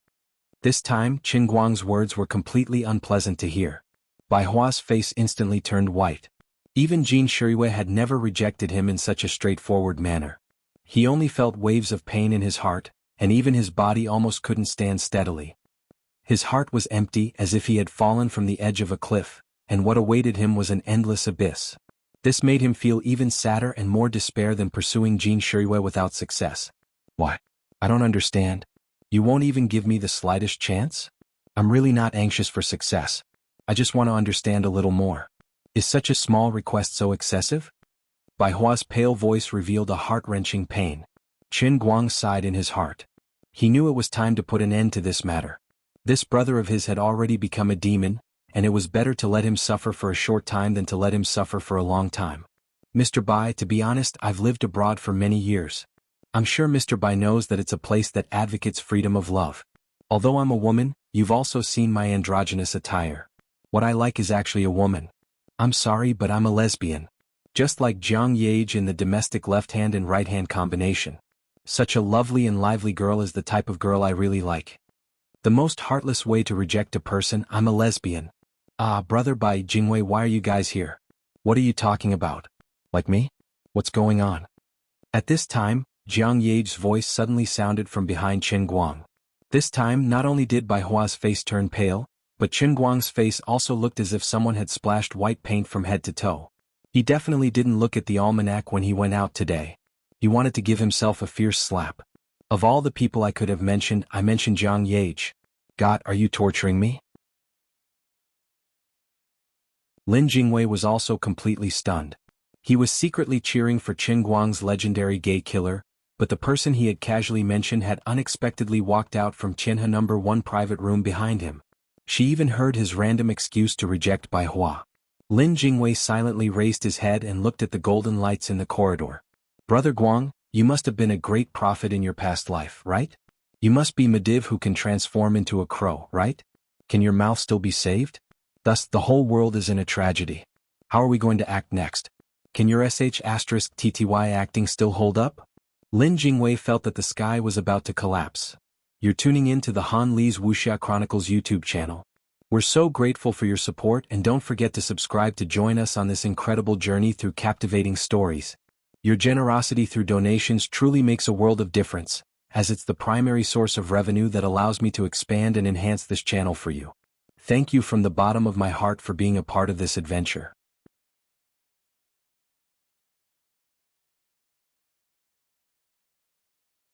A: This time, Chen Guang's words were completely unpleasant to hear. Bai Hua's face instantly turned white. Even Jin Shirui had never rejected him in such a straightforward manner. He only felt waves of pain in his heart, and even his body almost couldn't stand steadily. His heart was empty as if he had fallen from the edge of a cliff, and what awaited him was an endless abyss. This made him feel even sadder and more despair than pursuing Jin Shirui without success. What? I don't understand. You won't even give me the slightest chance? I'm really not anxious for success. I just want to understand a little more. Is such a small request so excessive? Bai Hua's pale voice revealed a heart-wrenching pain. Chen Guang sighed in his heart. He knew it was time to put an end to this matter. This brother of his had already become a demon, and it was better to let him suffer for a short time than to let him suffer for a long time. Mr. Bai, to be honest, I've lived abroad for many years. I'm sure Mr. Bai knows that it's a place that advocates freedom of love. Although I'm a woman, you've also seen my androgynous attire. What I like is actually a woman. I'm sorry, but I'm a lesbian. Just like Jiang Yage in the domestic left-hand and right-hand combination. Such a lovely and lively girl is the type of girl I really like. The most heartless way to reject a person, I'm a lesbian. Ah, brother Bai Jingwei, why are you guys here? What are you talking about? Like me? What's going on? At this time, Jiang Yage's voice suddenly sounded from behind Chen Guang. This time, not only did Bai Hua's face turn pale, but Chen Guang's face also looked as if someone had splashed white paint from head to toe. He definitely didn't look at the almanac when he went out today. He wanted to give himself a fierce slap. Of all the people I could have mentioned, I mentioned Jiang Yage. God, are you torturing me? Lin Jingwei was also completely stunned. He was secretly cheering for Chen Guang's legendary gay killer, but the person he had casually mentioned had unexpectedly walked out from Qianhe No. 1 private room behind him. She even heard his random excuse to reject Bai Hua. Lin Jingwei silently raised his head and looked at the golden lights in the corridor. Brother Guang, you must have been a great prophet in your past life, right? You must be Mediv who can transform into a crow, right? Can your mouth still be saved? Thus, the whole world is in a tragedy. How are we going to act next? Can your *TTY acting still hold up? Lin Jingwei felt that the sky was about to collapse. You're tuning in to the Han Li's Wuxia Chronicles YouTube channel. We're so grateful for your support and don't forget to subscribe to join us on this incredible journey through captivating stories. Your generosity through donations truly makes a world of difference, as it's the primary source of revenue that allows me to expand and enhance this channel for you. Thank you from the bottom of my heart for being a part of this adventure.